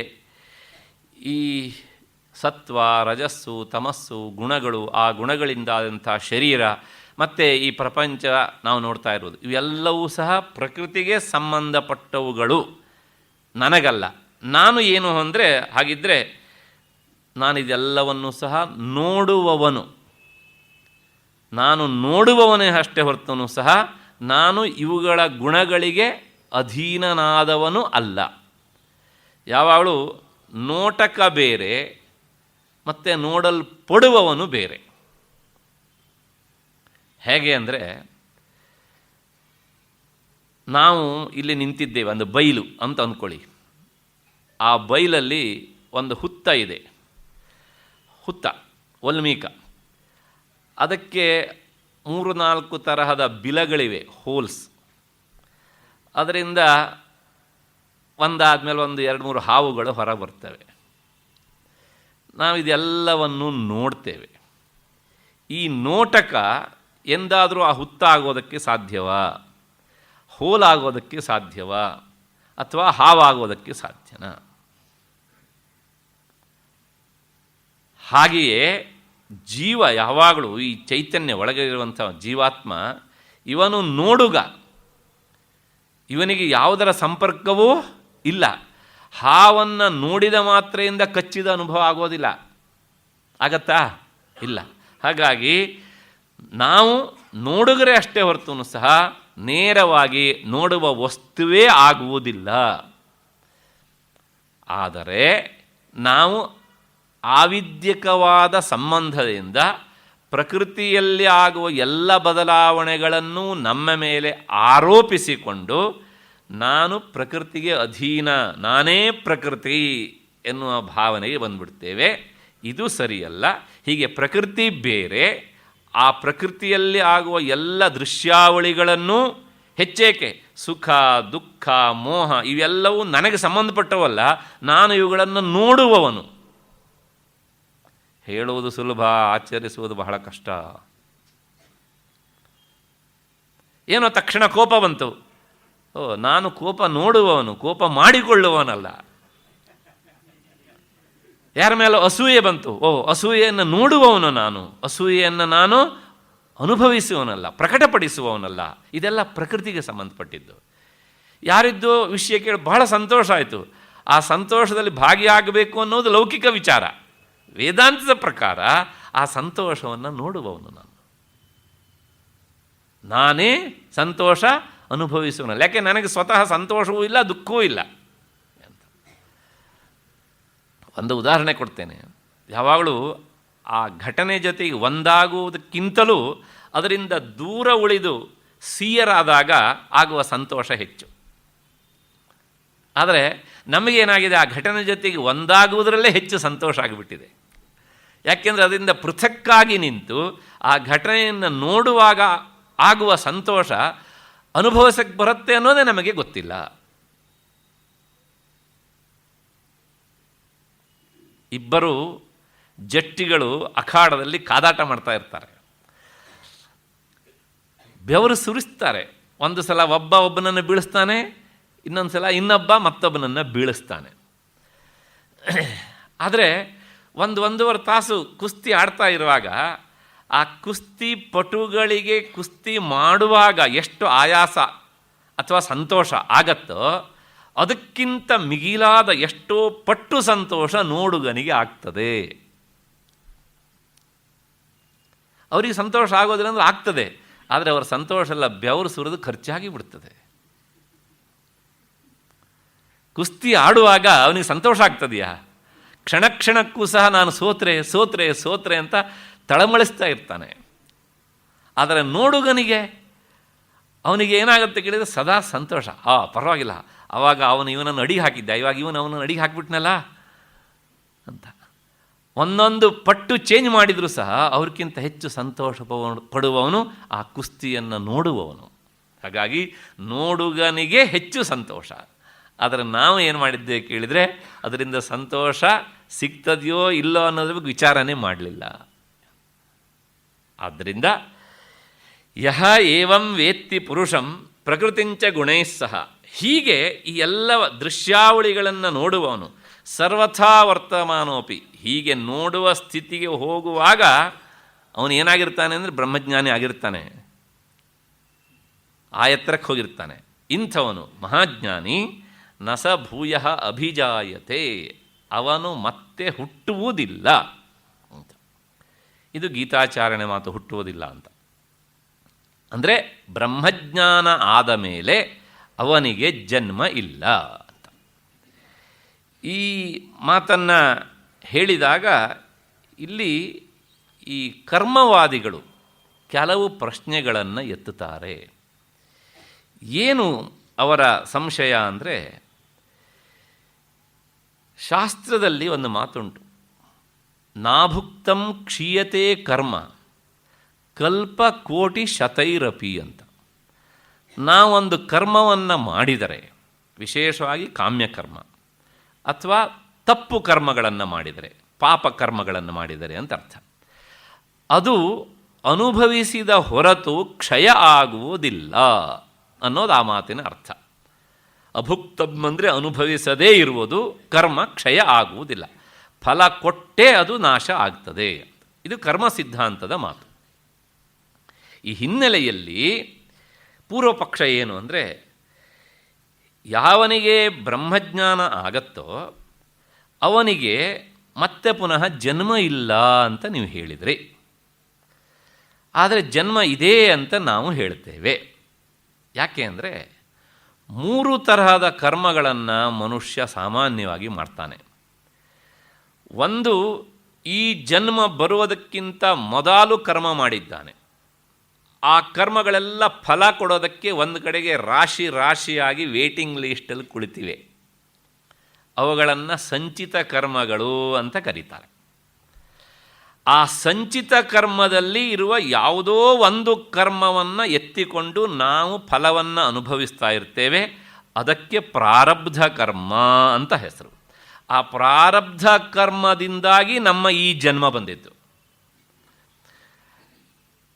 S1: ಈ ಸತ್ವ, ರಜಸ್ಸು, ತಮಸ್ಸು ಗುಣಗಳು, ಆ ಗುಣಗಳಿಂದಾದಂಥ ಶರೀರ ಮತ್ತು ಈ ಪ್ರಪಂಚ ನಾವು ನೋಡ್ತಾ ಇರೋದು, ಇವೆಲ್ಲವೂ ಸಹ ಪ್ರಕೃತಿಗೆ ಸಂಬಂಧಪಟ್ಟವುಗಳು, ನನಗಲ್ಲ. ನಾನು ಏನು ಅಂದರೆ, ಹಾಗಿದ್ದರೆ ನಾನಿದೆಲ್ಲವನ್ನು ಸಹ ನೋಡುವವನು. ನಾನು ನೋಡುವವನೇ ಅಷ್ಟೇ ಹೊರತನು ಸಹ ನಾನು ಇವುಗಳ ಗುಣಗಳಿಗೆ ಅಧೀನನಾದವನು ಅಲ್ಲ. ಯಾವಾಗಲೂ ನೋಟಕ ಬೇರೆ ಮತ್ತು ನೋಡಲ್ಪಡುವವನು ಬೇರೆ. ಹೇಗೆ ಅಂದರೆ, ನಾವು ಇಲ್ಲಿ ನಿಂತಿದ್ದೇವೆ, ಒಂದು ಬೈಲು ಅಂತ ಅಂದ್ಕೊಳ್ಳಿ. ಆ ಬೈಲಲ್ಲಿ ಒಂದು ಹುತ್ತ ಇದೆ, ಹುತ್ತ ವಲ್ಮೀಕ. ಅದಕ್ಕೆ 3-4 ತರಹದ ಬಿಲಗಳಿವೆ, ಹೋಲ್ಸ್. ಅದರಿಂದ ಒಂದಾದಮೇಲೆ ಒಂದು 2-3 ಹಾವುಗಳು ಹೊರ ಬರ್ತವೆ. ನಾವಿದೆಲ್ಲವನ್ನು ನೋಡ್ತೇವೆ. ಈ ನೋಟಕ ಎಂದಾದರೂ ಆ ಹುತ್ತ ಆಗೋದಕ್ಕೆ ಸಾಧ್ಯವಾ? ಹೋಲಾಗೋದಕ್ಕೆ ಸಾಧ್ಯವಾ? ಅಥವಾ ಹಾವಾಗೋದಕ್ಕೆ ಸಾಧ್ಯನಾ? ಹಾಗೆಯೇ ಜೀವ ಯಾವಾಗಲೂ ಈ ಚೈತನ್ಯ ಒಳಗೆ ಇರುವಂಥ ಜೀವಾತ್ಮ, ಇವನು ನೋಡುಗ. ಇವನಿಗೆ ಯಾವುದರ ಸಂಪರ್ಕವೂ ಇಲ್ಲ. ಹಾವನ್ನು ನೋಡಿದ ಮಾತ್ರೆಯಿಂದ ಕಚ್ಚಿದ ಅನುಭವ ಆಗೋದಿಲ್ಲ. ಆಗತ್ತಾ? ಇಲ್ಲ. ಹಾಗಾಗಿ ನಾವು ನೋಡುಗರೆ ಅಷ್ಟೇ ಹೊರತು ಸಹ ನೇರವಾಗಿ ನೋಡುವ ವಸ್ತುವೇ ಆಗುವುದಿಲ್ಲ. ಆದರೆ ನಾವು ಆವಿದ್ಯಕವಾದ ಸಂಬಂಧದಿಂದ ಪ್ರಕೃತಿಯಲ್ಲಿ ಆಗುವ ಎಲ್ಲ ಬದಲಾವಣೆಗಳನ್ನು ನಮ್ಮ ಮೇಲೆ ಆರೋಪಿಸಿಕೊಂಡು ನಾನು ಪ್ರಕೃತಿಗೆ ಅಧೀನ, ನಾನೇ ಪ್ರಕೃತಿ ಎನ್ನುವ ಭಾವನೆಗೆ ಬಂದುಬಿಡ್ತೇವೆ. ಇದು ಸರಿಯಲ್ಲ. ಹೀಗೆ ಪ್ರಕೃತಿ ಬೇರೆ, ಆ ಪ್ರಕೃತಿಯಲ್ಲಿ ಆಗುವ ಎಲ್ಲ ದೃಶ್ಯಾವಳಿಗಳನ್ನು ಹೆಚ್ಚೇಕೆ ಸುಖ, ದುಃಖ, ಮೋಹ ಇವೆಲ್ಲವೂ ನನಗೆ ಸಂಬಂಧಪಟ್ಟವಲ್ಲ, ನಾನು ಇವುಗಳನ್ನು ನೋಡುವವನು. ಹೇಳುವುದು ಸುಲಭ, ಆಚರಿಸುವುದು ಬಹಳ ಕಷ್ಟ. ಏನೋ ತಕ್ಷಣ ಕೋಪ ಬಂತು, ನಾನು ಕೋಪ ನೋಡುವವನು, ಕೋಪ ಮಾಡಿಕೊಳ್ಳುವವನಲ್ಲ. ಯಾರ ಮೇಲೆ ಅಸೂಯೆ ಬಂತು, ಅಸೂಯೆಯನ್ನು ನೋಡುವವನು ನಾನು, ಅಸೂಯೆಯನ್ನು ನಾನು ಅನುಭವಿಸುವವನಲ್ಲ, ಪ್ರಕಟಪಡಿಸುವವನಲ್ಲ. ಇದೆಲ್ಲ ಪ್ರಕೃತಿಗೆ ಸಂಬಂಧಪಟ್ಟಿದ್ದು. ಯಾರಿದ್ದು ವಿಷಯ ಕೇಳಿ ಬಹಳ ಸಂತೋಷ ಆಯಿತು. ಆ ಸಂತೋಷದಲ್ಲಿ ಭಾಗಿಯಾಗಬೇಕು ಅನ್ನೋದು ಲೌಕಿಕ ವಿಚಾರ. ವೇದಾಂತದ ಪ್ರಕಾರ ಆ ಸಂತೋಷವನ್ನು ನೋಡುವವನು ನಾನು, ನಾನೇ ಸಂತೋಷ ಅನುಭವಿಸುವನಲ್ಲ. ಯಾಕೆ ನನಗೆ ಸ್ವತಃ ಸಂತೋಷವೂ ಇಲ್ಲ, ದುಃಖವೂ ಇಲ್ಲ ಅಂತ. ಒಂದು ಉದಾಹರಣೆ ಕೊಡ್ತೇನೆ. ಯಾವಾಗಲೂ ಆ ಘಟನೆ ಜೊತೆಗೆ ಒಂದಾಗುವುದಕ್ಕಿಂತಲೂ ಅದರಿಂದ ದೂರ ಉಳಿದು ಸೀಯರಾದಾಗ ಆಗುವ ಸಂತೋಷ ಹೆಚ್ಚು. ಆದರೆ ನಮಗೇನಾಗಿದೆ, ಆ ಘಟನೆ ಜೊತೆಗೆ ಒಂದಾಗುವುದರಲ್ಲೇ ಹೆಚ್ಚು ಸಂತೋಷ ಆಗಿಬಿಟ್ಟಿದೆ. ಯಾಕೆಂದರೆ ಅದರಿಂದ ಪೃಥಕ್ಕಾಗಿ ನಿಂತು ಆ ಘಟನೆಯನ್ನು ನೋಡುವಾಗ ಆಗುವ ಸಂತೋಷ ಅನುಭವಿಸಕ್ಕೆ ಬರುತ್ತೆ ಅನ್ನೋದೇ ನಮಗೆ ಗೊತ್ತಿಲ್ಲ. ಇಬ್ಬರು ಜಟ್ಟಿಗಳು ಅಖಾಡದಲ್ಲಿ ಕಾದಾಟ ಮಾಡ್ತಾ ಇರ್ತಾರೆ. ಬೆವರು ಸುರಿಸ್ತಾರೆ. ಒಂದು ಸಲ ಒಬ್ಬನನ್ನು ಬೀಳಿಸ್ತಾನೆ, ಇನ್ನೊಂದು ಸಲ ಇನ್ನೊಬ್ಬ ಮತ್ತೊಬ್ಬನನ್ನು ಬೀಳಿಸ್ತಾನೆ. ಆದರೆ 1-1.5 ತಾಸು ಕುಸ್ತಿ ಆಡ್ತಾ ಇರುವಾಗ ಆ ಕುಸ್ತಿ ಪಟುಗಳಿಗೆ ಕುಸ್ತಿ ಮಾಡುವಾಗ ಎಷ್ಟು ಆಯಾಸ ಅಥವಾ ಸಂತೋಷ ಆಗತ್ತೋ ಅದಕ್ಕಿಂತ ಮಿಗಿಲಾದ ಎಷ್ಟೋ ಪಟ್ಟು ಸಂತೋಷ ನೋಡುಗನಿಗೆ ಆಗ್ತದೆ. ಅವರಿಗೆ ಸಂತೋಷ ಆಗೋದಿಲ್ಲ ಅಂದರೆ ಆಗ್ತದೆ, ಆದರೆ ಅವರ ಸಂತೋಷ ಎಲ್ಲ ಬೆವರು ಸುರಿದು ಖರ್ಚಾಗಿ ಬಿಡ್ತದೆ. ಕುಸ್ತಿ ಆಡುವಾಗ ಅವನಿಗೆ ಸಂತೋಷ ಆಗ್ತದೆಯಾ? ಕ್ಷಣ ಕ್ಷಣಕ್ಕೂ ಸಹ ನಾನು ಸೋತ್ರೆ ಅಂತ ತಳಮಳಿಸ್ತಾ ಇರ್ತಾನೆ. ಆದರೆ ನೋಡುಗನಿಗೆ ಅವನಿಗೆ ಏನಾಗುತ್ತೆ ಕೇಳಿದರೆ ಸದಾ ಸಂತೋಷ. ಪರವಾಗಿಲ್ಲ, ಆವಾಗ ಇವನನ್ನು ಅಡಿಗೆ ಹಾಕಿದ್ದ, ಇವಾಗ ಅವನನ್ನು ಅಡಿಗೆ ಹಾಕಿಬಿಟ್ನಲ್ಲ ಅಂತ. ಒಂದೊಂದು ಪಟ್ಟು ಚೇಂಜ್ ಮಾಡಿದರೂ ಸಹ ಅವ್ರಿಗಿಂತ ಹೆಚ್ಚು ಸಂತೋಷ ಪಡುವವನು ಆ ಕುಸ್ತಿಯನ್ನು ನೋಡುವವನು. ಹಾಗಾಗಿ ನೋಡುಗನಿಗೆ ಹೆಚ್ಚು ಸಂತೋಷ. ಆದರೆ ನಾವು ಏನು ಮಾಡಿದ್ದೇವೆ ಕೇಳಿದರೆ ಅದರಿಂದ ಸಂತೋಷ ಸಿಗ್ತದೆಯೋ ಇಲ್ಲೋ ಅನ್ನೋದ್ರ ಬಗ್ಗೆ ವಿಚಾರನೇ ಮಾಡಲಿಲ್ಲ. ಆದ್ದರಿಂದ ಯಹ ಏವಂ ವೇತ್ತಿ ಪುರುಷಂ ಪ್ರಕೃತಿಂಚ ಗುಣೈಃ ಸಹ, ಹೀಗೆ ಈ ಎಲ್ಲ ದೃಶ್ಯಾವಳಿಗಳನ್ನು ನೋಡುವವನು ಸರ್ವಥಾ ವರ್ತಮಾನೋಪಿ, ಹೀಗೆ ನೋಡುವ ಸ್ಥಿತಿಗೆ ಹೋಗುವಾಗ ಅವನು ಏನಾಗಿರ್ತಾನೆ ಅಂದರೆ ಬ್ರಹ್ಮಜ್ಞಾನಿ ಆಗಿರ್ತಾನೆ, ಆ ಎತ್ತರಕ್ಕೆ ಹೋಗಿರ್ತಾನೆ. ಇಂಥವನು ಮಹಾಜ್ಞಾನಿ ನ ಸ ಭೂಯ ಅಭಿಜಾಯತೆ, ಅವನು ಮತ್ತೆ ಹುಟ್ಟುವುದಿಲ್ಲ ಅಂತ. ಇದು ಗೀತಾಚಾರಣೆ ಮಾತು, ಹುಟ್ಟುವುದಿಲ್ಲ ಅಂತ. ಅಂದರೆ ಬ್ರಹ್ಮಜ್ಞಾನ ಆದ ಮೇಲೆ ಅವನಿಗೆ ಜನ್ಮ ಇಲ್ಲ ಅಂತ. ಈ ಮಾತನ್ನು ಹೇಳಿದಾಗ ಇಲ್ಲಿ ಈ ಕರ್ಮವಾದಿಗಳು ಕೆಲವು ಪ್ರಶ್ನೆಗಳನ್ನು ಎತ್ತುತ್ತಾರೆ. ಏನು ಅವರ ಸಂಶಯ ಅಂದರೆ, ಶಾಸ್ತ್ರದಲ್ಲಿ ಒಂದು ಮಾತುಂಟು, ನಾಭುಕ್ತಂ ಕ್ಷೀಯತೆ ಕರ್ಮ ಕಲ್ಪ ಕೋಟಿ ಶತೈರಪಿ ಅಂತ. ನಾವೊಂದು ಕರ್ಮವನ್ನು ಮಾಡಿದರೆ, ವಿಶೇಷವಾಗಿ ಕಾಮ್ಯಕರ್ಮ ಅಥವಾ ತಪ್ಪು ಕರ್ಮಗಳನ್ನು ಮಾಡಿದರೆ, ಪಾಪ ಕರ್ಮಗಳನ್ನು ಮಾಡಿದರೆ ಅಂತ ಅರ್ಥ, ಅದು ಅನುಭವಿಸಿದ ಹೊರತು ಕ್ಷಯ ಆಗುವುದಿಲ್ಲ ಅನ್ನೋದು ಆ ಮಾತಿನ ಅರ್ಥ. ಅಭುಕ್ತಂ ಅಂದರೆ ಅನುಭವಿಸದೇ ಇರುವುದು, ಕರ್ಮ ಕ್ಷಯ ಆಗುವುದಿಲ್ಲ, ಫಲ ಕೊಟ್ಟೇ ಅದು ನಾಶ ಆಗ್ತದೆ. ಇದು ಕರ್ಮ ಸಿದ್ಧಾಂತದ ಮಾತು. ಈ ಹಿನ್ನೆಲೆಯಲ್ಲಿ ಪೂರ್ವಪಕ್ಷ ಏನು ಅಂದರೆ, ಯಾವನಿಗೆ ಬ್ರಹ್ಮಜ್ಞಾನ ಆಗತ್ತೋ ಅವನಿಗೆ ಮತ್ತೆ ಪುನಃ ಜನ್ಮ ಇಲ್ಲ ಅಂತ ನೀವು ಹೇಳಿದ್ರಿ. ಆದರೆ ಜನ್ಮ ಇದೆ ಅಂತ ನಾವು ಹೇಳ್ತೇವೆ. ಯಾಕೆ ಅಂದರೆ, 3 ತರಹದ ಕರ್ಮಗಳನ್ನು ಮನುಷ್ಯ ಸಾಮಾನ್ಯವಾಗಿ ಮಾಡ್ತಾನೆ. ಒಂದು, ಈ ಜನ್ಮ ಬರುವುದಕ್ಕಿಂತ ಮೊದಲು ಕರ್ಮ ಮಾಡಿದ್ದಾನೆ. ಆ ಕರ್ಮಗಳೆಲ್ಲ ಫಲ ಕೊಡೋದಕ್ಕೆ ಒಂದು ಕಡೆಗೆ ರಾಶಿ ರಾಶಿಯಾಗಿ ವೇಟಿಂಗ್ ಲಿಸ್ಟಲ್ಲಿ ಕುಳಿತಿವೆ. ಅವುಗಳನ್ನು ಸಂಚಿತ ಕರ್ಮಗಳು ಅಂತ ಕರೀತಾರೆ. ಆ ಸಂಚಿತ ಕರ್ಮದಲ್ಲಿ ಇರುವ ಯಾವುದೋ ಒಂದು ಕರ್ಮವನ್ನು ಎತ್ತಿಕೊಂಡು ನಾವು ಫಲವನ್ನು ಅನುಭವಿಸ್ತಾ ಇರ್ತೇವೆ. ಅದಕ್ಕೆ ಪ್ರಾರಬ್ಧ ಕರ್ಮ ಅಂತ ಹೆಸರು. ಆ ಪ್ರಾರಬ್ಧ ಕರ್ಮದಿಂದಾಗಿ ನಮ್ಮ ಈ ಜನ್ಮ ಬಂದಿತ್ತು.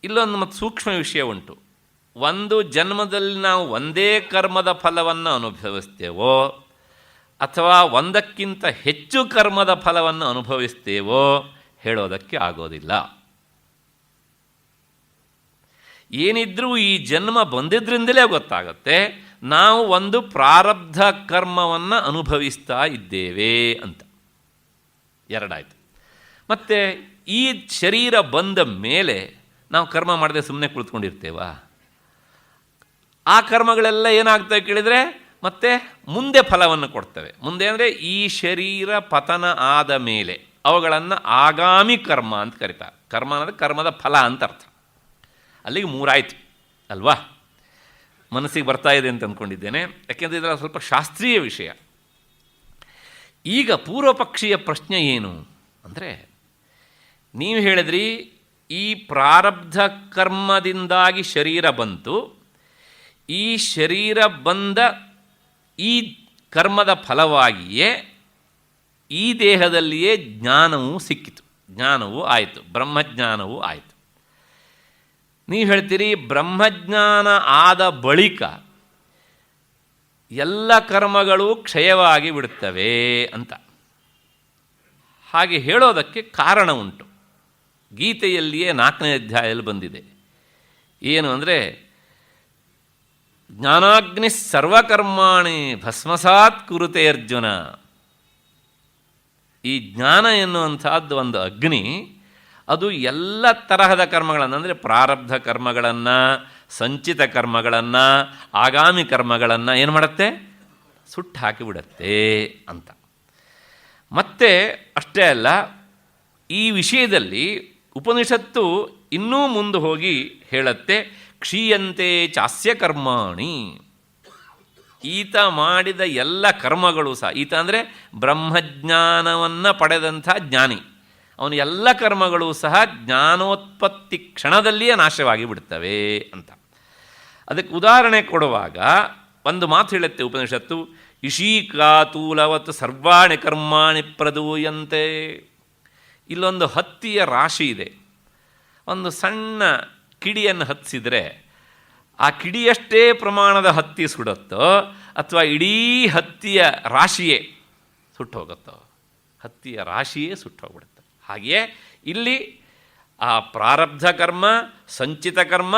S1: ಇಲ್ಲೊಂದು ಮತ್ತು ಸೂಕ್ಷ್ಮ ವಿಷಯ ಉಂಟು. ಒಂದು ಜನ್ಮದಲ್ಲಿ ನಾವು ಒಂದೇ ಕರ್ಮದ ಫಲವನ್ನು ಅನುಭವಿಸ್ತೇವೋ ಅಥವಾ ಒಂದಕ್ಕಿಂತ ಹೆಚ್ಚು ಕರ್ಮದ ಫಲವನ್ನು ಅನುಭವಿಸ್ತೇವೋ ಹೇಳೋದಕ್ಕೆ ಆಗೋದಿಲ್ಲ. ಏನಿದ್ರೂ ಈ ಜನ್ಮ ಬಂದಿದ್ದರಿಂದಲೇ ಗೊತ್ತಾಗುತ್ತೆ ನಾವು ಒಂದು ಪ್ರಾರಬ್ಧ ಕರ್ಮವನ್ನು ಅನುಭವಿಸ್ತಾ ಇದ್ದೇವೆ ಅಂತ. ಎರಡಾಯಿತು. ಮತ್ತು ಈ ಶರೀರ ಬಂದ ಮೇಲೆ ನಾವು ಕರ್ಮ ಮಾಡದೆ ಸುಮ್ಮನೆ ಕುಳಿತುಕೊಂಡಿರ್ತೇವಾ? ಆ ಕರ್ಮಗಳೆಲ್ಲ ಏನಾಗ್ತವೆ ಕೇಳಿದರೆ ಮತ್ತೆ ಮುಂದೆ ಫಲವನ್ನು ಕೊಡ್ತವೆ. ಮುಂದೆ ಅಂದರೆ ಈ ಶರೀರ ಪತನ ಆದ ಮೇಲೆ ಅವುಗಳನ್ನು ಆಗಾಮಿ ಕರ್ಮ ಅಂತ ಕರೀತಾರೆ. ಕರ್ಮ ಅಂದರೆ ಕರ್ಮದ ಫಲ ಅಂತ ಅರ್ಥ. ಅಲ್ಲಿಗೆ 3 ಆಯಿತು ಅಲ್ವಾ? ಮನಸ್ಸಿಗೆ ಬರ್ತಾ ಇದೆ ಅಂತ ಅಂದ್ಕೊಂಡಿದ್ದೇನೆ, ಯಾಕೆಂದರೆ ಇದರ ಸ್ವಲ್ಪ ಶಾಸ್ತ್ರೀಯ ವಿಷಯ. ಈಗ ಪೂರ್ವಪಕ್ಷೀಯ ಪ್ರಶ್ನೆ ಏನು ಅಂದರೆ, ನೀವು ಹೇಳಿದ್ರಿ ಈ ಪ್ರಾರಬ್ಧ ಕರ್ಮದಿಂದಾಗಿ ಶರೀರ ಬಂತು, ಈ ಶರೀರ ಬಂದ ಈ ಕರ್ಮದ ಫಲವಾಗಿಯೇ ಈ ದೇಹದಲ್ಲಿಯೇ ಜ್ಞಾನವೂ ಸಿಕ್ಕಿತು, ಜ್ಞಾನವೂ ಆಯಿತು, ಬ್ರಹ್ಮಜ್ಞಾನವೂ ಆಯಿತು. ನೀವು ಹೇಳ್ತೀರಿ ಬ್ರಹ್ಮಜ್ಞಾನ ಆದ ಬಳಿಕ ಎಲ್ಲ ಕರ್ಮಗಳು ಕ್ಷಯವಾಗಿ ಬಿಡುತ್ತವೆ ಅಂತ. ಹಾಗೆ ಹೇಳೋದಕ್ಕೆ ಕಾರಣ ಉಂಟು. ಗೀತೆಯಲ್ಲಿಯೇ 4ನೇ ಅಧ್ಯಾಯದಲ್ಲಿ ಬಂದಿದೆ. ಏನು ಅಂದರೆ, ಜ್ಞಾನಾಗ್ನಿ ಸರ್ವಕರ್ಮಾಣಿ ಭಸ್ಮಸಾತ್ ಕುರುತೆ ಅರ್ಜುನ. ಈ ಜ್ಞಾನ ಎನ್ನುವಂಥದ್ದು ಒಂದು ಅಗ್ನಿ, ಅದು ಎಲ್ಲ ತರಹದ ಕರ್ಮಗಳನ್ನು ಅಂದರೆ ಪ್ರಾರಬ್ಧ ಕರ್ಮಗಳನ್ನು, ಸಂಚಿತ ಕರ್ಮಗಳನ್ನು, ಆಗಾಮಿ ಕರ್ಮಗಳನ್ನು ಏನು ಮಾಡುತ್ತೆ? ಸುಟ್ಟು ಹಾಕಿಬಿಡತ್ತೆ ಅಂತ. ಮತ್ತೆ ಅಷ್ಟೇ ಅಲ್ಲ, ಈ ವಿಷಯದಲ್ಲಿ ಉಪನಿಷತ್ತು ಇನ್ನೂ ಮುಂದೆ ಹೋಗಿ ಹೇಳುತ್ತೆ, ಕ್ಷೀಯಂತೆ ಚಾಸ್ಯ ಕರ್ಮಾಣಿ. ಈತ ಮಾಡಿದ ಎಲ್ಲ ಕರ್ಮಗಳು ಸಹ, ಈತ ಅಂದರೆ ಬ್ರಹ್ಮಜ್ಞಾನವನ್ನು ಪಡೆದಂಥ ಜ್ಞಾನಿ, ಅವನ ಎಲ್ಲ ಕರ್ಮಗಳು ಸಹ ಜ್ಞಾನೋತ್ಪತ್ತಿ ಕ್ಷಣದಲ್ಲಿಯೇ ನಾಶವಾಗಿ ಬಿಡ್ತವೆ ಅಂತ. ಅದಕ್ಕೆ ಉದಾಹರಣೆ ಕೊಡುವಾಗ ಒಂದು ಮಾತು ಹೇಳುತ್ತೆ ಉಪನಿಷತ್ತು, ಇಶೀಕಾತೂಲವತ್ ಸರ್ವಾಣಿ ಕರ್ಮಾಣಿ ಪ್ರದೂಯಂತೆ. ಇಲ್ಲೊಂದು ಹತ್ತಿಯ ರಾಶಿ ಇದೆ. ಒಂದು ಸಣ್ಣ ಕಿಡಿಯನ್ನು ಹತ್ತಿಸಿದರೆ ಆ ಕಿಡಿಯಷ್ಟೇ ಪ್ರಮಾಣದ ಹತ್ತಿ ಸುಡುತ್ತೋ ಅಥವಾ ಇಡೀ ಹತ್ತಿಯ ರಾಶಿಯೇ ಸುಟ್ಟು ಹೋಗುತ್ತೋ? ಹತ್ತಿಯ ರಾಶಿಯೇ ಸುಟ್ಟು ಹೋಗ್ಬಿಡುತ್ತೆ. ಹಾಗೆಯೇ ಇಲ್ಲಿ ಆ ಪ್ರಾರಬ್ಧ ಕರ್ಮ, ಸಂಚಿತ ಕರ್ಮ,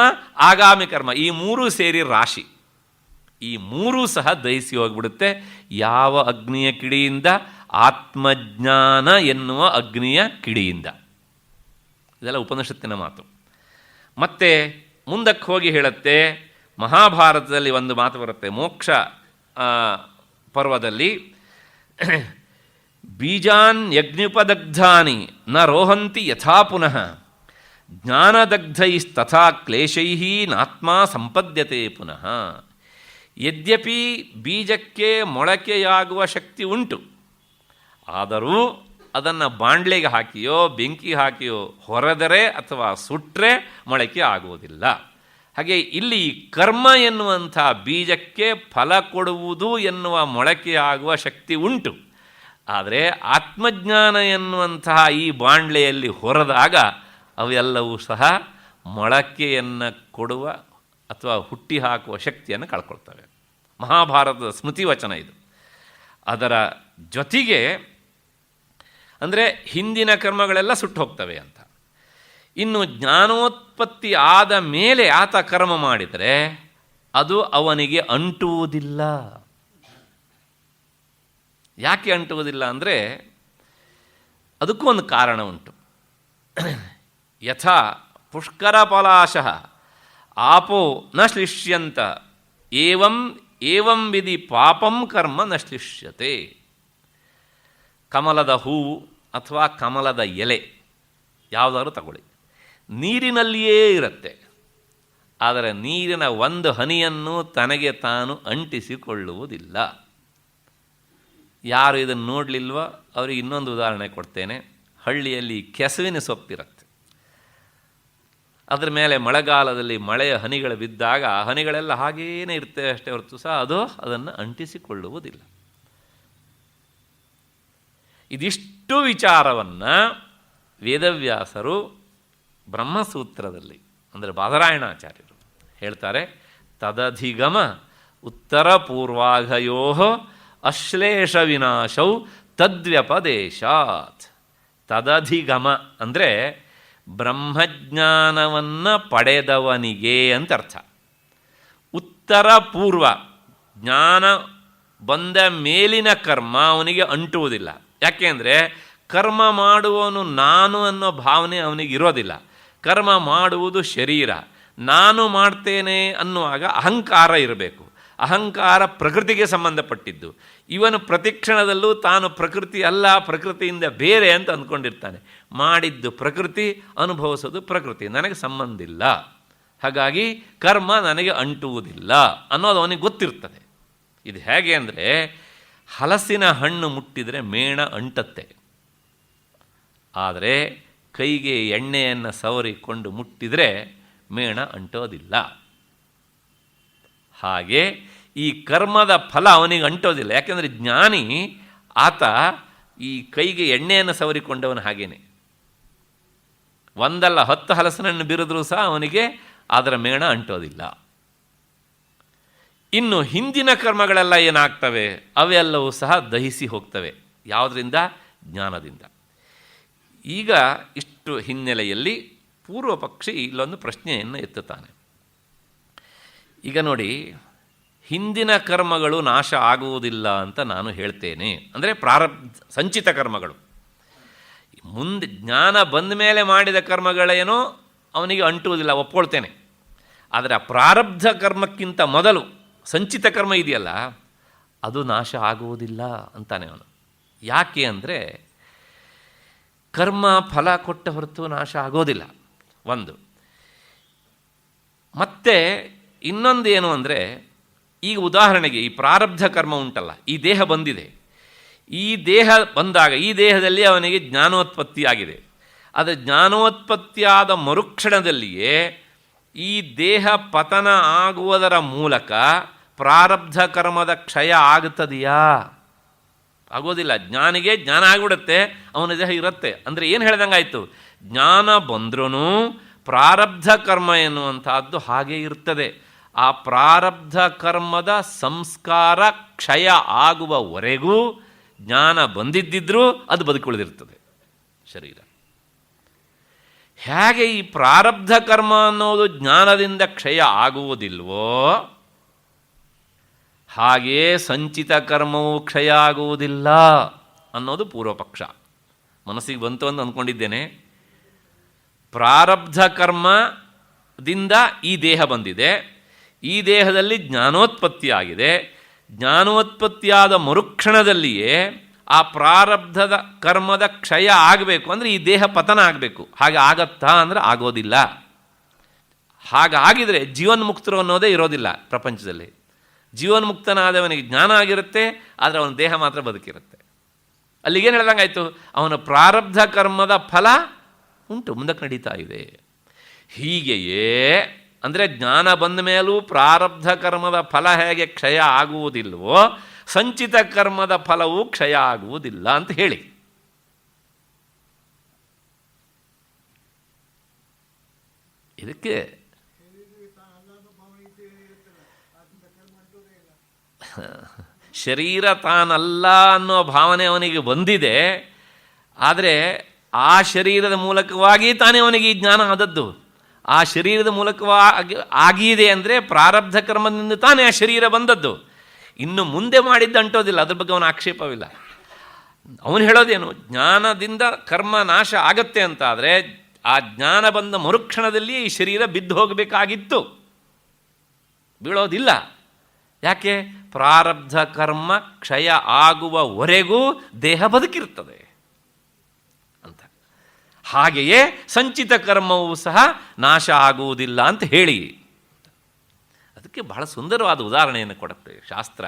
S1: ಆಗಾಮಿ ಕರ್ಮ, ಈ ಮೂರೂ ಸೇರಿ ರಾಶಿ. ಈ ಮೂರೂ ಸಹ ದಹಿಸಿ ಹೋಗಿಬಿಡುತ್ತೆ. ಯಾವ ಅಗ್ನಿಯ ಕಿಡಿಯಿಂದ? ಆತ್ಮಜ್ಞಾನ ಎನ್ನುವ ಅಗ್ನಿಯ ಕಿಡಿಯಿಂದ. ಇದೆಲ್ಲ ಉಪನಿಷತ್ತಿನ ಮಾತು. ಮತ್ತೆ ಮುಂದಕ್ಕೆ ಹೋಗಿ ಹೇಳುತ್ತೆ, ಮಹಾಭಾರತದಲ್ಲಿ ಒಂದು ಮಾತು ಬರುತ್ತೆ, ಮೋಕ್ಷ ಪರ್ವದಲ್ಲಿ, ಬೀಜಾನ್ ಯಜ್ಞುಪದಗ್ಧಾನಿ ನ ರೋಹಂತಿ ಯಥಾ ಪುನಃ ಜ್ಞಾನದಗ್ಧೈಸ್ತಥಾ ಕ್ಲೇಶೈಃ ನಾತ್ಮ ಸಂಪದ್ಯತೆ ಪುನಃ. ಯದ್ಯಪಿ ಬೀಜಕ್ಕೆ ಮೊಳಕೆಯಾಗುವ ಶಕ್ತಿ ಉಂಟು, ಆದರೂ ಅದನ್ನು ಬಾಂಡ್ಲೆಗೆ ಹಾಕಿಯೋ ಬೆಂಕಿ ಹಾಕಿಯೋ ಹೊರದರೆ ಅಥವಾ ಸುಟ್ಟರೆ ಮೊಳಕೆ ಆಗುವುದಿಲ್ಲ. ಹಾಗೆ ಇಲ್ಲಿ ಕರ್ಮ ಎನ್ನುವಂಥ ಬೀಜಕ್ಕೆ ಫಲ ಕೊಡುವುದು ಎನ್ನುವ ಮೊಳಕೆ ಆಗುವ ಶಕ್ತಿ ಉಂಟು. ಆದರೆ ಆತ್ಮಜ್ಞಾನ ಎನ್ನುವಂತಹ ಈ ಬಾಂಡ್ಲೆಯಲ್ಲಿ ಹೊರದಾಗ ಅವೆಲ್ಲವೂ ಸಹ ಮೊಳಕೆಯನ್ನು ಕೊಡುವ ಅಥವಾ ಹುಟ್ಟಿ ಹಾಕುವ ಶಕ್ತಿಯನ್ನು ಕಳ್ಕೊಳ್ತವೆ. ಮಹಾಭಾರತದ ಸ್ಮೃತಿ ವಚನ ಇದು. ಅದರ ಜೊತೆಗೆ ಅಂದರೆ ಹಿಂದಿನ ಕರ್ಮಗಳೆಲ್ಲ ಸುಟ್ಟು ಹೋಗ್ತವೆ ಅಂತ. ಇನ್ನು ಜ್ಞಾನೋತ್ಪತ್ತಿ ಆದ ಮೇಲೆ ಆತ ಕರ್ಮ ಮಾಡಿದರೆ ಅದು ಅವನಿಗೆ ಅಂಟುವುದಿಲ್ಲ. ಯಾಕೆ ಅಂಟುವುದಿಲ್ಲ ಅಂದರೆ ಅದಕ್ಕೂ ಒಂದು ಕಾರಣ ಉಂಟು. ಯಥಾ ಪುಷ್ಕರ ಪಲಾಶಃ ಆಪೋ ನ ಶ್ಲಿಷ್ಯಂತ ಏವಂ ವಿಧಿ ಪಾಪಂ ಕರ್ಮ ನ ಶ್ಲಿಷ್ಯತೆ. ಕಮಲದ ಹೂವು ಅಥವಾ ಕಮಲದ ಎಲೆ ಯಾವುದಾದ್ರೂ ತಗೊಳ್ಳಿ, ನೀರಿನಲ್ಲಿಯೇ ಇರುತ್ತೆ. ಆದರೆ ನೀರಿನ ಒಂದು ಹನಿಯನ್ನು ತನಗೆ ತಾನು ಅಂಟಿಸಿಕೊಳ್ಳುವುದಿಲ್ಲ. ಯಾರು ಇದನ್ನು ನೋಡಲಿಲ್ವೋ ಅವರಿಗೆ ಇನ್ನೊಂದು ಉದಾಹರಣೆ ಕೊಡ್ತೇನೆ. ಹಳ್ಳಿಯಲ್ಲಿ ಕೆಸುವಿನ ಸೊಪ್ಪಿರುತ್ತೆ. ಅದರ ಮೇಲೆ ಮಳೆಗಾಲದಲ್ಲಿ ಮಳೆಯ ಹನಿಗಳು ಬಿದ್ದಾಗ ಆ ಹನಿಗಳೆಲ್ಲ ಹಾಗೇನೇ ಇರ್ತವೆ ಅಷ್ಟೇ ಹೊರತು ಸಹ ಅದು ಅದನ್ನು ಅಂಟಿಸಿಕೊಳ್ಳುವುದಿಲ್ಲ. ಇದಿಷ್ಟು ವಿಚಾರವನ್ನು ವೇದವ್ಯಾಸರು ಬ್ರಹ್ಮಸೂತ್ರದಲ್ಲಿ ಅಂದರೆ ಬಾದರಾಯಣಾಚಾರ್ಯರು ಹೇಳ್ತಾರೆ. ತದಧಿಗಮ ಉತ್ತರ ಪೂರ್ವಾಘಯೋ ಅಶ್ಲೇಷ ವಿನಾಶೌ ತದ್ವ್ಯಪದೇಶಾತ್. ತದಧಿಗಮ ಅಂದರೆ ಬ್ರಹ್ಮಜ್ಞಾನವನ್ನು ಪಡೆದವನಿಗೆ ಅಂತ ಅರ್ಥ. ಉತ್ತರ ಪೂರ್ವ ಜ್ಞಾನ ಬಂದ ಮೇಲಿನ ಕರ್ಮ ಅವನಿಗೆ ಅಂಟುವುದಿಲ್ಲ. ಯಾಕೆಂದರೆ ಕರ್ಮ ಮಾಡುವವನು ನಾನು ಅನ್ನೋ ಭಾವನೆ ಅವನಿಗೆ ಇರೋದಿಲ್ಲ. ಕರ್ಮ ಮಾಡುವುದು ಶರೀರ. ನಾನು ಮಾಡ್ತೇನೆ ಅನ್ನುವಾಗ ಅಹಂಕಾರ ಇರಬೇಕು. ಅಹಂಕಾರ ಪ್ರಕೃತಿಗೆ ಸಂಬಂಧಪಟ್ಟಿದ್ದು. ಇವನು ಪ್ರತಿಕ್ಷಣದಲ್ಲೂ ತಾನು ಪ್ರಕೃತಿ ಅಲ್ಲ, ಪ್ರಕೃತಿಯಿಂದ ಬೇರೆ ಅಂತ ಅಂದ್ಕೊಂಡಿರ್ತಾನೆ. ಮಾಡಿದ್ದು ಪ್ರಕೃತಿ, ಅನುಭವಿಸೋದು ಪ್ರಕೃತಿ, ನನಗೆ ಸಂಬಂಧ ಇಲ್ಲ, ಹಾಗಾಗಿ ಕರ್ಮ ನನಗೆ ಅಂಟುವುದಿಲ್ಲ ಅನ್ನೋದು ಅವನಿಗೆ ಗೊತ್ತಿರ್ತದೆ. ಇದು ಹೇಗೆ ಅಂದರೆ, ಹಲಸಿನ ಹಣ್ಣು ಮುಟ್ಟಿದರೆ ಮೇಣ ಅಂಟತ್ತೆ, ಆದರೆ ಕೈಗೆ ಎಣ್ಣೆಯನ್ನು ಸವರಿಕೊಂಡು ಮುಟ್ಟಿದರೆ ಮೇಣ ಅಂಟೋದಿಲ್ಲ. ಹಾಗೆ ಈ ಕರ್ಮದ ಫಲ ಅವನಿಗೆ ಅಂಟೋದಿಲ್ಲ. ಯಾಕೆಂದರೆ ಜ್ಞಾನಿ ಆತ ಈ ಕೈಗೆ ಎಣ್ಣೆಯನ್ನು ಸವರಿಕೊಂಡವನು ಹಾಗೇನೆ. ಒಂದಲ್ಲ 10 ಹಲಸಿನನ್ನು ಬಿರಿದ್ರೂ ಸಹ ಅವನಿಗೆ ಅದರ ಮೇಣ ಅಂಟೋದಿಲ್ಲ. ಇನ್ನು ಹಿಂದಿನ ಕರ್ಮಗಳೆಲ್ಲ ಏನಾಗ್ತವೆ? ಅವೆಲ್ಲವೂ ಸಹ ದಹಿಸಿ ಹೋಗ್ತವೆ. ಯಾವುದರಿಂದ? ಜ್ಞಾನದಿಂದ. ಈಗ ಇಷ್ಟು ಹಿನ್ನೆಲೆಯಲ್ಲಿ ಪೂರ್ವ ಪಕ್ಷಿ ಇಲ್ಲೊಂದು ಪ್ರಶ್ನೆಯನ್ನು ಎತ್ತುತ್ತಾನೆ. ಈಗ ನೋಡಿ, ಹಿಂದಿನ ಕರ್ಮಗಳು ನಾಶ ಆಗುವುದಿಲ್ಲ ಅಂತ ನಾನು ಹೇಳ್ತೇನೆ. ಅಂದರೆ ಸಂಚಿತ ಕರ್ಮಗಳು. ಮುಂದೆ ಜ್ಞಾನ ಬಂದ ಮೇಲೆ ಮಾಡಿದ ಕರ್ಮಗಳೇನೋ ಅವನಿಗೆ ಅಂಟುವುದಿಲ್ಲ, ಒಪ್ಕೊಳ್ತೇನೆ. ಆದರೆ ಆ ಪ್ರಾರಬ್ಧ ಕರ್ಮಕ್ಕಿಂತ ಮೊದಲು ಸಂಚಿತ ಕರ್ಮ ಇದೆಯಲ್ಲ, ಅದು ನಾಶ ಆಗುವುದಿಲ್ಲ ಅಂತಾನೆ ಅವನು. ಯಾಕೆ ಅಂದರೆ ಕರ್ಮ ಫಲ ಕೊಟ್ಟ ಹೊರತು ನಾಶ ಆಗೋದಿಲ್ಲ ಒಂದು. ಮತ್ತು ಇನ್ನೊಂದು ಏನು ಅಂದರೆ, ಈಗ ಉದಾಹರಣೆಗೆ ಈ ಪ್ರಾರಬ್ಧ ಕರ್ಮ ಉಂಟಲ್ಲ, ಈ ದೇಹ ಬಂದಿದೆ. ಈ ದೇಹ ಬಂದಾಗ ಈ ದೇಹದಲ್ಲಿ ಅವನಿಗೆ ಜ್ಞಾನೋತ್ಪತ್ತಿ ಆಗಿದೆ. ಅದು ಜ್ಞಾನೋತ್ಪತ್ತಿಯಾದ ಮರುಕ್ಷಣದಲ್ಲಿಯೇ ಈ ದೇಹ ಪತನ ಆಗುವುದರ ಮೂಲಕ ಪ್ರಾರಬ್ಧ ಕರ್ಮದ ಕ್ಷಯ ಆಗುತ್ತದೆಯಾ? ಆಗೋದಿಲ್ಲ. ಜ್ಞಾನಿಗೆ ಜ್ಞಾನ ಆಗಿಬಿಡುತ್ತೆ, ಅವನ ದೇಹ ಇರುತ್ತೆ. ಅಂದರೆ ಏನು ಹೇಳ್ದಂಗಾಯಿತು, ಜ್ಞಾನ ಬಂದ್ರೂ ಪ್ರಾರಬ್ಧ ಕರ್ಮ ಎನ್ನುವಂಥದ್ದು ಹಾಗೇ ಇರ್ತದೆ. ಆ ಪ್ರಾರಬ್ಧ ಕರ್ಮದ ಸಂಸ್ಕಾರ ಕ್ಷಯ ಆಗುವವರೆಗೂ ಜ್ಞಾನ ಬಂದಿದ್ದಿದ್ರೂ ಅದು ಬದುಕುಳಿದಿರ್ತದೆ ಶರೀರ. ಹೇಗೆ ಈ ಪ್ರಾರಬ್ಧ ಕರ್ಮ ಅನ್ನೋದು ಜ್ಞಾನದಿಂದ ಕ್ಷಯ ಆಗುವುದಿಲ್ವೋ ಹಾಗೆಯೇ ಸಂಚಿತ ಕರ್ಮವು ಕ್ಷಯ ಆಗುವುದಿಲ್ಲ ಅನ್ನೋದು ಪೂರ್ವಪಕ್ಷ. ಮನಸ್ಸಿಗೆ ಬಂತು ಅಂತ ಅಂದ್ಕೊಂಡಿದ್ದೇನೆ. ಪ್ರಾರಬ್ಧ ಕರ್ಮದಿಂದ ಈ ದೇಹ ಬಂದಿದೆ, ಈ ದೇಹದಲ್ಲಿ ಜ್ಞಾನೋತ್ಪತ್ತಿ ಆಗಿದೆ. ಜ್ಞಾನೋತ್ಪತ್ತಿಯಾದ ಮರುಕ್ಷಣದಲ್ಲಿಯೇ ಆ ಪ್ರಾರಬ್ಧದ ಕರ್ಮದ ಕ್ಷಯ ಆಗಬೇಕು ಅಂದರೆ ಈ ದೇಹ ಪತನ ಆಗಬೇಕು. ಹಾಗೆ ಆಗತ್ತಾ ಅಂದರೆ ಆಗೋದಿಲ್ಲ. ಹಾಗಾಗಿದರೆ ಜೀವನ್ಮುಕ್ತರು ಅನ್ನೋದೇ ಇರೋದಿಲ್ಲ ಪ್ರಪಂಚದಲ್ಲಿ. ಜೀವನ್ಮುಕ್ತನಾದವನಿಗೆ ಜ್ಞಾನ ಆಗಿರುತ್ತೆ, ಆದರೆ ಅವನ ದೇಹ ಮಾತ್ರ ಬದುಕಿರುತ್ತೆ. ಅಲ್ಲಿಗೇನು ಹೇಳ್ದಂಗಾಯಿತು, ಅವನ ಪ್ರಾರಬ್ಧ ಕರ್ಮದ ಫಲ ಉಂಟು, ಮುಂದಕ್ಕೆ ನಡೀತಾ ಇದೆ. ಹೀಗೆಯೇ ಅಂದರೆ ಜ್ಞಾನ ಬಂದ ಮೇಲೂ ಪ್ರಾರಬ್ಧ ಕರ್ಮದ ಫಲ ಹೇಗೆ ಕ್ಷಯ ಆಗುವುದಿಲ್ವೋ ಸಂಚಿತ ಕರ್ಮದ ಫಲವೂ ಕ್ಷಯ ಆಗುವುದಿಲ್ಲ ಅಂತ ಹೇಳಿ. ಇದಕ್ಕೆ ಶರೀರ ತಾನಲ್ಲ ಅನ್ನೋ ಭಾವನೆ ಅವನಿಗೆ ಬಂದಿದೆ. ಆದರೆ ಆ ಶರೀರದ ಮೂಲಕವಾಗಿ ತಾನೇ ಅವನಿಗೆ ಈ ಜ್ಞಾನ ಆದದ್ದು. ಆ ಶರೀರದ ಮೂಲಕವಾಗಿ ಆಗಿದೆ ಅಂದರೆ ಪ್ರಾರಬ್ಧ ಕರ್ಮದಿಂದ ತಾನೇ ಆ ಶರೀರ ಬಂದದ್ದು. ಇನ್ನು ಮುಂದೆ ಮಾಡಿದ್ದು ಅಂಟೋದಿಲ್ಲ, ಅದ್ರ ಬಗ್ಗೆ ಅವನ ಆಕ್ಷೇಪವಿಲ್ಲ. ಅವನು ಹೇಳೋದೇನು, ಜ್ಞಾನದಿಂದ ಕರ್ಮ ನಾಶ ಆಗತ್ತೆ ಅಂತ ಆದರೆ ಆ ಜ್ಞಾನ ಬಂದ ಮರುಕ್ಷಣದಲ್ಲಿ ಈ ಶರೀರ ಬಿದ್ದು ಹೋಗಬೇಕಾಗಿತ್ತು, ಬೀಳೋದಿಲ್ಲ. ಯಾಕೆ? ಪ್ರಾರಬ್ಧ ಕರ್ಮ ಕ್ಷಯ ಆಗುವವರೆಗೂ ದೇಹ ಬದುಕಿರ್ತದೆ ಅಂತ. ಹಾಗೆಯೇ ಸಂಚಿತ ಕರ್ಮವೂ ಸಹ ನಾಶ ಆಗುವುದಿಲ್ಲ ಅಂತ ಹೇಳಿ ಅದಕ್ಕೆ ಬಹಳ ಸುಂದರವಾದ ಉದಾಹರಣೆಯನ್ನು ಕೊಡುತ್ತೆ ಶಾಸ್ತ್ರ.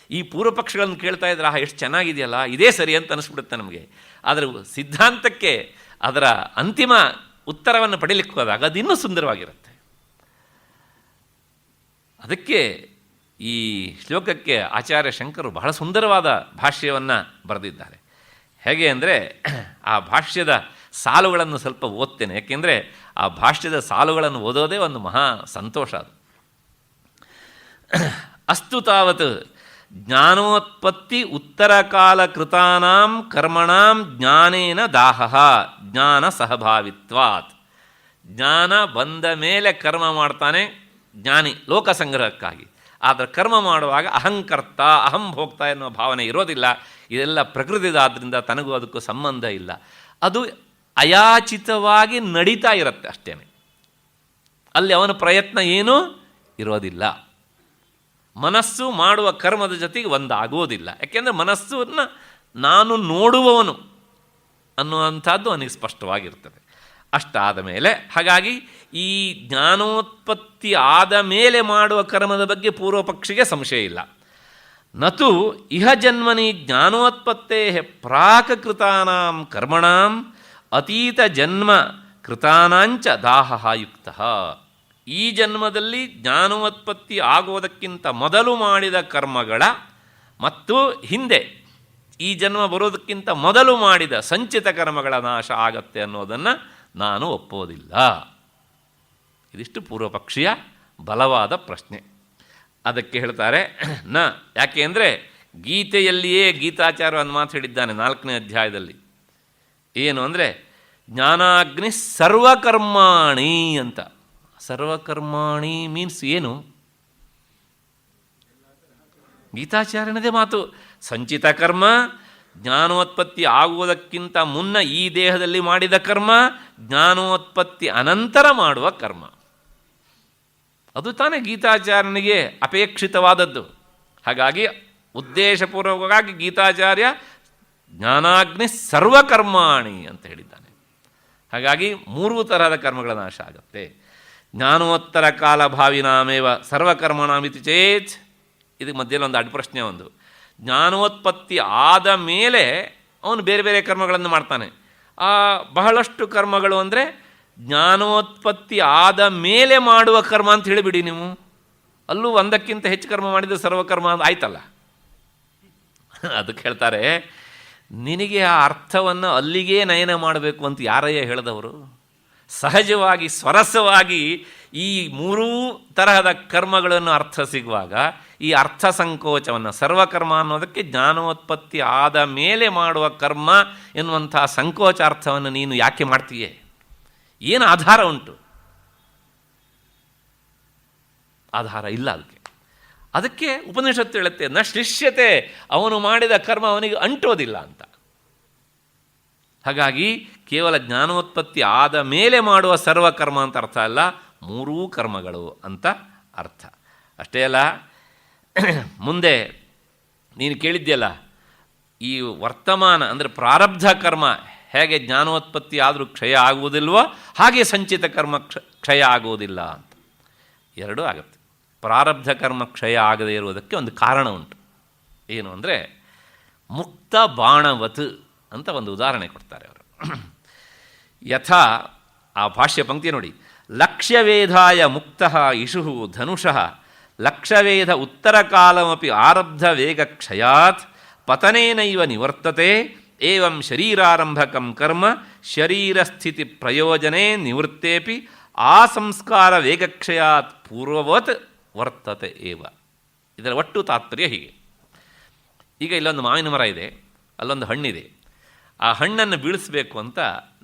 S1: ಈ ಪೂರ್ವಪಕ್ಷಗಳನ್ನು ಕೇಳ್ತಾ ಇದ್ರೆ ಎಷ್ಟು ಚೆನ್ನಾಗಿದೆಯಲ್ಲ, ಇದೇ ಸರಿ ಅಂತ ಅನಿಸ್ಬಿಡುತ್ತೆ ನಮಗೆ. ಆದರೆ ಸಿದ್ಧಾಂತಕ್ಕೆ ಅದರ ಅಂತಿಮ ಉತ್ತರವನ್ನು ಪಡೀಲಿಕ್ಕೆ ಹೋದಾಗ ಅದು ಇನ್ನೂ ಸುಂದರವಾಗಿರುತ್ತೆ. ಅದಕ್ಕೆ ಈ ಶ್ಲೋಕಕ್ಕೆ ಆಚಾರ್ಯ ಶಂಕರು ಬಹಳ ಸುಂದರವಾದ ಭಾಷ್ಯವನ್ನು ಬರೆದಿದ್ದಾರೆ. ಹೇಗೆ ಅಂದರೆ ಆ ಭಾಷ್ಯದ ಸಾಲುಗಳನ್ನು ಸ್ವಲ್ಪ ಓದ್ತೇನೆ, ಯಾಕೆಂದರೆ ಆ ಭಾಷ್ಯದ ಸಾಲುಗಳನ್ನು ಓದೋದೇ ಒಂದು ಮಹಾ ಸಂತೋಷ. ಅದು ಅಸ್ತು ತಾವತ್ ಜ್ಞಾನೋತ್ಪತ್ತಿ ಉತ್ತರಕಾಲ ಕೃತಾನಾಂ ಕರ್ಮಣಾಂ ಜ್ಞಾನೇನ ದಾಹ ಜ್ಞಾನ ಸಹಭಾವಿತ್ವಾತ್. ಜ್ಞಾನ ಬಂದ ಮೇಲೆ ಕರ್ಮ ಮಾಡ್ತಾನೆ ಜ್ಞಾನಿ ಲೋಕ ಸಂಗ್ರಹಕ್ಕಾಗಿ. ಆದರೆ ಕರ್ಮ ಮಾಡುವಾಗ ಅಹಂಕರ್ತ ಅಹಂ ಭೋಕ್ತ ಎನ್ನುವ ಭಾವನೆ ಇರೋದಿಲ್ಲ. ಇದೆಲ್ಲ ಪ್ರಕೃತಿದಾದ್ದರಿಂದ ತನಗೂ ಅದಕ್ಕೂ ಸಂಬಂಧ ಇಲ್ಲ. ಅದು ಅಯಾಚಿತವಾಗಿ ನಡೀತಾ ಇರುತ್ತೆ ಅಷ್ಟೇ. ಅಲ್ಲಿ ಅವನ ಪ್ರಯತ್ನ ಏನೂ ಇರೋದಿಲ್ಲ. ಮನಸ್ಸು ಮಾಡುವ ಕರ್ಮದ ಜೊತೆಗೆ ಒಂದಾಗೋದಿಲ್ಲ. ಯಾಕೆಂದರೆ ಮನಸ್ಸನ್ನು ನಾನು ನೋಡುವವನು ಅನ್ನುವಂಥದ್ದು ಅವನಿಗೆ ಸ್ಪಷ್ಟವಾಗಿರ್ತದೆ. ಅಷ್ಟಾದ ಮೇಲೆ ಹಾಗಾಗಿ ಈ ಜ್ಞಾನೋತ್ಪತ್ತಿ ಆದ ಮೇಲೆ ಮಾಡುವ ಕರ್ಮದ ಬಗ್ಗೆ ಪೂರ್ವಪಕ್ಷಿಗೆ ಸಂಶಯ ಇಲ್ಲ. ನತು ಇಹ ಜನ್ಮನಿ ಜ್ಞಾನೋತ್ಪತ್ತೇ ಪ್ರಾಕ್ ಕೃತಾನಾಂ ಕರ್ಮಣಾಂ ಅತೀತ ಜನ್ಮ ಕೃತಾನಾಂಚ ದಾಹ ಯುಕ್ತ. ಈ ಜನ್ಮದಲ್ಲಿ ಜ್ಞಾನೋತ್ಪತ್ತಿ ಆಗುವುದಕ್ಕಿಂತ ಮೊದಲು ಮಾಡಿದ ಕರ್ಮಗಳ ಮತ್ತು ಹಿಂದೆ ಈ ಜನ್ಮ ಬರೋದಕ್ಕಿಂತ ಮೊದಲು ಮಾಡಿದ ಸಂಚಿತ ಕರ್ಮಗಳ ನಾಶ ಆಗತ್ತೆ ಅನ್ನೋದನ್ನು ನಾನು ಒಪ್ಪೋದಿಲ್ಲ. ಇದಿಷ್ಟು ಪೂರ್ವಪಕ್ಷೀಯ ಬಲವಾದ ಪ್ರಶ್ನೆ. ಅದಕ್ಕೆ ಹೇಳ್ತಾರೆ ಯಾಕೆ ಅಂದರೆ ಗೀತೆಯಲ್ಲಿಯೇ ಗೀತಾಚಾರ್ಯ ಒಂದು ಮಾತು ಹೇಳಿದ್ದಾನೆ 4ನೇ ಅಧ್ಯಾಯದಲ್ಲಿ. ಏನು ಅಂದರೆ ಜ್ಞಾನಾಗ್ನಿ ಸರ್ವಕರ್ಮಾಣಿ ಅಂತ. ಸರ್ವಕರ್ಮಾಣಿ ಮೀನ್ಸ್ ಏನು? ಗೀತಾಚಾರ್ಯನದೇ ಮಾತು. ಸಂಚಿತ ಕರ್ಮ, ಜ್ಞಾನೋತ್ಪತ್ತಿ ಆಗುವುದಕ್ಕಿಂತ ಮುನ್ನ ಈ ದೇಹದಲ್ಲಿ ಮಾಡಿದ ಕರ್ಮ, ಜ್ಞಾನೋತ್ಪತ್ತಿ ಅನಂತರ ಮಾಡುವ ಕರ್ಮ. ಅದು ತಾನೇ ಗೀತಾಚಾರ್ಯನಿಗೆ ಅಪೇಕ್ಷಿತವಾದದ್ದು. ಹಾಗಾಗಿ ಉದ್ದೇಶಪೂರ್ವಕವಾಗಿ ಗೀತಾಚಾರ್ಯ ಜ್ಞಾನಾಗ್ನಿ ಸರ್ವಕರ್ಮಾಣಿ ಅಂತ ಹೇಳಿದ್ದಾನೆ. ಹಾಗಾಗಿ 3 ತರಹದ ಕರ್ಮಗಳ ನಾಶ ಆಗುತ್ತೆ. ಜ್ಞಾನೋತ್ತರ ಕಾಲ ಭಾವಿನಾಮೇವ ಸರ್ವಕರ್ಮಣಾಮಿತಿ ಚೇತ್. ಇದಕ್ಕೆ ಮಧ್ಯದಲ್ಲಿ ಒಂದು ಅಡ್ಡಪ್ರಶ್ನೆ. ಒಂದು ಜ್ಞಾನೋತ್ಪತ್ತಿ ಆದ ಮೇಲೆ ಅವನು ಬೇರೆ ಬೇರೆ ಕರ್ಮಗಳನ್ನು ಮಾಡ್ತಾನೆ. ಬಹಳಷ್ಟು ಕರ್ಮಗಳು ಅಂದರೆ ಜ್ಞಾನೋತ್ಪತ್ತಿ ಆದ ಮೇಲೆ ಮಾಡುವ ಕರ್ಮ ಅಂತ ಹೇಳಿಬಿಡಿ ನೀವು. ಅಲ್ಲೂ ಒಂದಕ್ಕಿಂತ ಹೆಚ್ಚು ಕರ್ಮ ಮಾಡಿದರೆ ಸರ್ವಕರ್ಮ ಅಂತ ಆಯ್ತಲ್ಲ. ಅದಕ್ಕೆ ಹೇಳ್ತಾರೆ, ನಿನಗೆ ಆ ಅರ್ಥವನ್ನು ಅಲ್ಲಿಗೇ ನಯನ ಮಾಡಬೇಕು ಅಂತ ಯಾರಯ್ಯ ಹೇಳಿದವರು? ಸಹಜವಾಗಿ ಸ್ವರಸವಾಗಿ ಈ ಮೂರೂ ತರಹದ ಕರ್ಮಗಳನ್ನು ಅರ್ಥ ಸಿಗುವಾಗ ಈ ಅರ್ಥ ಸಂಕೋಚವನ್ನು, ಸರ್ವಕರ್ಮ ಅನ್ನೋದಕ್ಕೆ ಜ್ಞಾನೋತ್ಪತ್ತಿ ಆದ ಮೇಲೆ ಮಾಡುವ ಕರ್ಮ ಎನ್ನುವಂಥ ಸಂಕೋಚಾರ್ಥವನ್ನು ನೀನು ಯಾಕೆ ಮಾಡ್ತೀಯೇ? ಏನು ಆಧಾರ ಉಂಟು? ಆಧಾರ ಇಲ್ಲ ಅದಕ್ಕೆ ಉಪನಿಷತ್ತು ಹೇಳುತ್ತೆ, ನ ಶಿಷ್ಯತೆ, ಅವನು ಮಾಡಿದ ಕರ್ಮ ಅವನಿಗೆ ಅಂಟೋದಿಲ್ಲ ಅಂತ. ಹಾಗಾಗಿ ಕೇವಲ ಜ್ಞಾನೋತ್ಪತ್ತಿ ಆದ ಮೇಲೆ ಮಾಡುವ ಸರ್ವಕರ್ಮ ಅಂತ ಅರ್ಥ ಅಲ್ಲ, ಮೂರೂ ಕರ್ಮಗಳು ಅಂತ ಅರ್ಥ. ಅಷ್ಟೇ ಅಲ್ಲ, ಮುಂದೆ ನೀನು ಕೇಳಿದ್ಯಲ್ಲ, ಈ ವರ್ತಮಾನ ಅಂದರೆ ಪ್ರಾರಬ್ಧ ಕರ್ಮ ಹೇಗೆ ಜ್ಞಾನೋತ್ಪತ್ತಿ ಆದರೂ ಕ್ಷಯ ಆಗುವುದಿಲ್ವೋ ಹಾಗೆ ಸಂಚಿತ ಕರ್ಮ ಕ್ಷಯ ಆಗುವುದಿಲ್ಲ ಅಂತ. ಎರಡೂ ಆಗುತ್ತೆ. ಪ್ರಾರಬ್ಧ ಕರ್ಮ ಕ್ಷಯ ಆಗದೇ ಇರುವುದಕ್ಕೆ ಒಂದು ಕಾರಣ ಉಂಟು. ಏನು ಅಂದರೆ, ಮುಕ್ತ ಬಾಣವತ್ ಅಂತ ಒಂದು ಉದಾಹರಣೆ ಕೊಡ್ತಾರೆ ಅವರು. ಯಥಾ, ಆ ಭಾಷ್ಯ ಪಂಕ್ತಿ ನೋಡಿ, ಲಕ್ಷ್ಯವೇಧಾಯ ಮುಕ್ತಃ ಇಷು ಧನುಷಃ ಲಕ್ಷ್ಯವೇಧ ಉತ್ತರಕಾಲಮಪಿ ಆರಬ್ಧ ವೇಗಕ್ಷಯಾತ್ ಪತನೇನೈವ ನಿವರ್ತತೆ ಏವಂ ಶರೀರಾರಂಭಕಂ ಕರ್ಮ ಶರೀರಸ್ಥಿತಿ ಪ್ರಯೋಜನೆ ನಿವೃತ್ತೇಪಿ ಆ ಸಂಸ್ಕಾರ ವೇಗಕ್ಷಯಾತ್ ಪೂರ್ವವತ್ ವರ್ತತೆ ಏವ. ಇದರ ಒಟ್ಟು ತಾತ್ಪರ್ಯ ಹೀಗೆ. ಈಗ ಇಲ್ಲೊಂದು ಮಾವಿನ ಮರ ಇದೆ, ಅಲ್ಲೊಂದು ಹಣ್ಣಿದೆ. ಆ ಹಣ್ಣನ್ನು ಬೀಳಿಸಬೇಕು ಅಂತ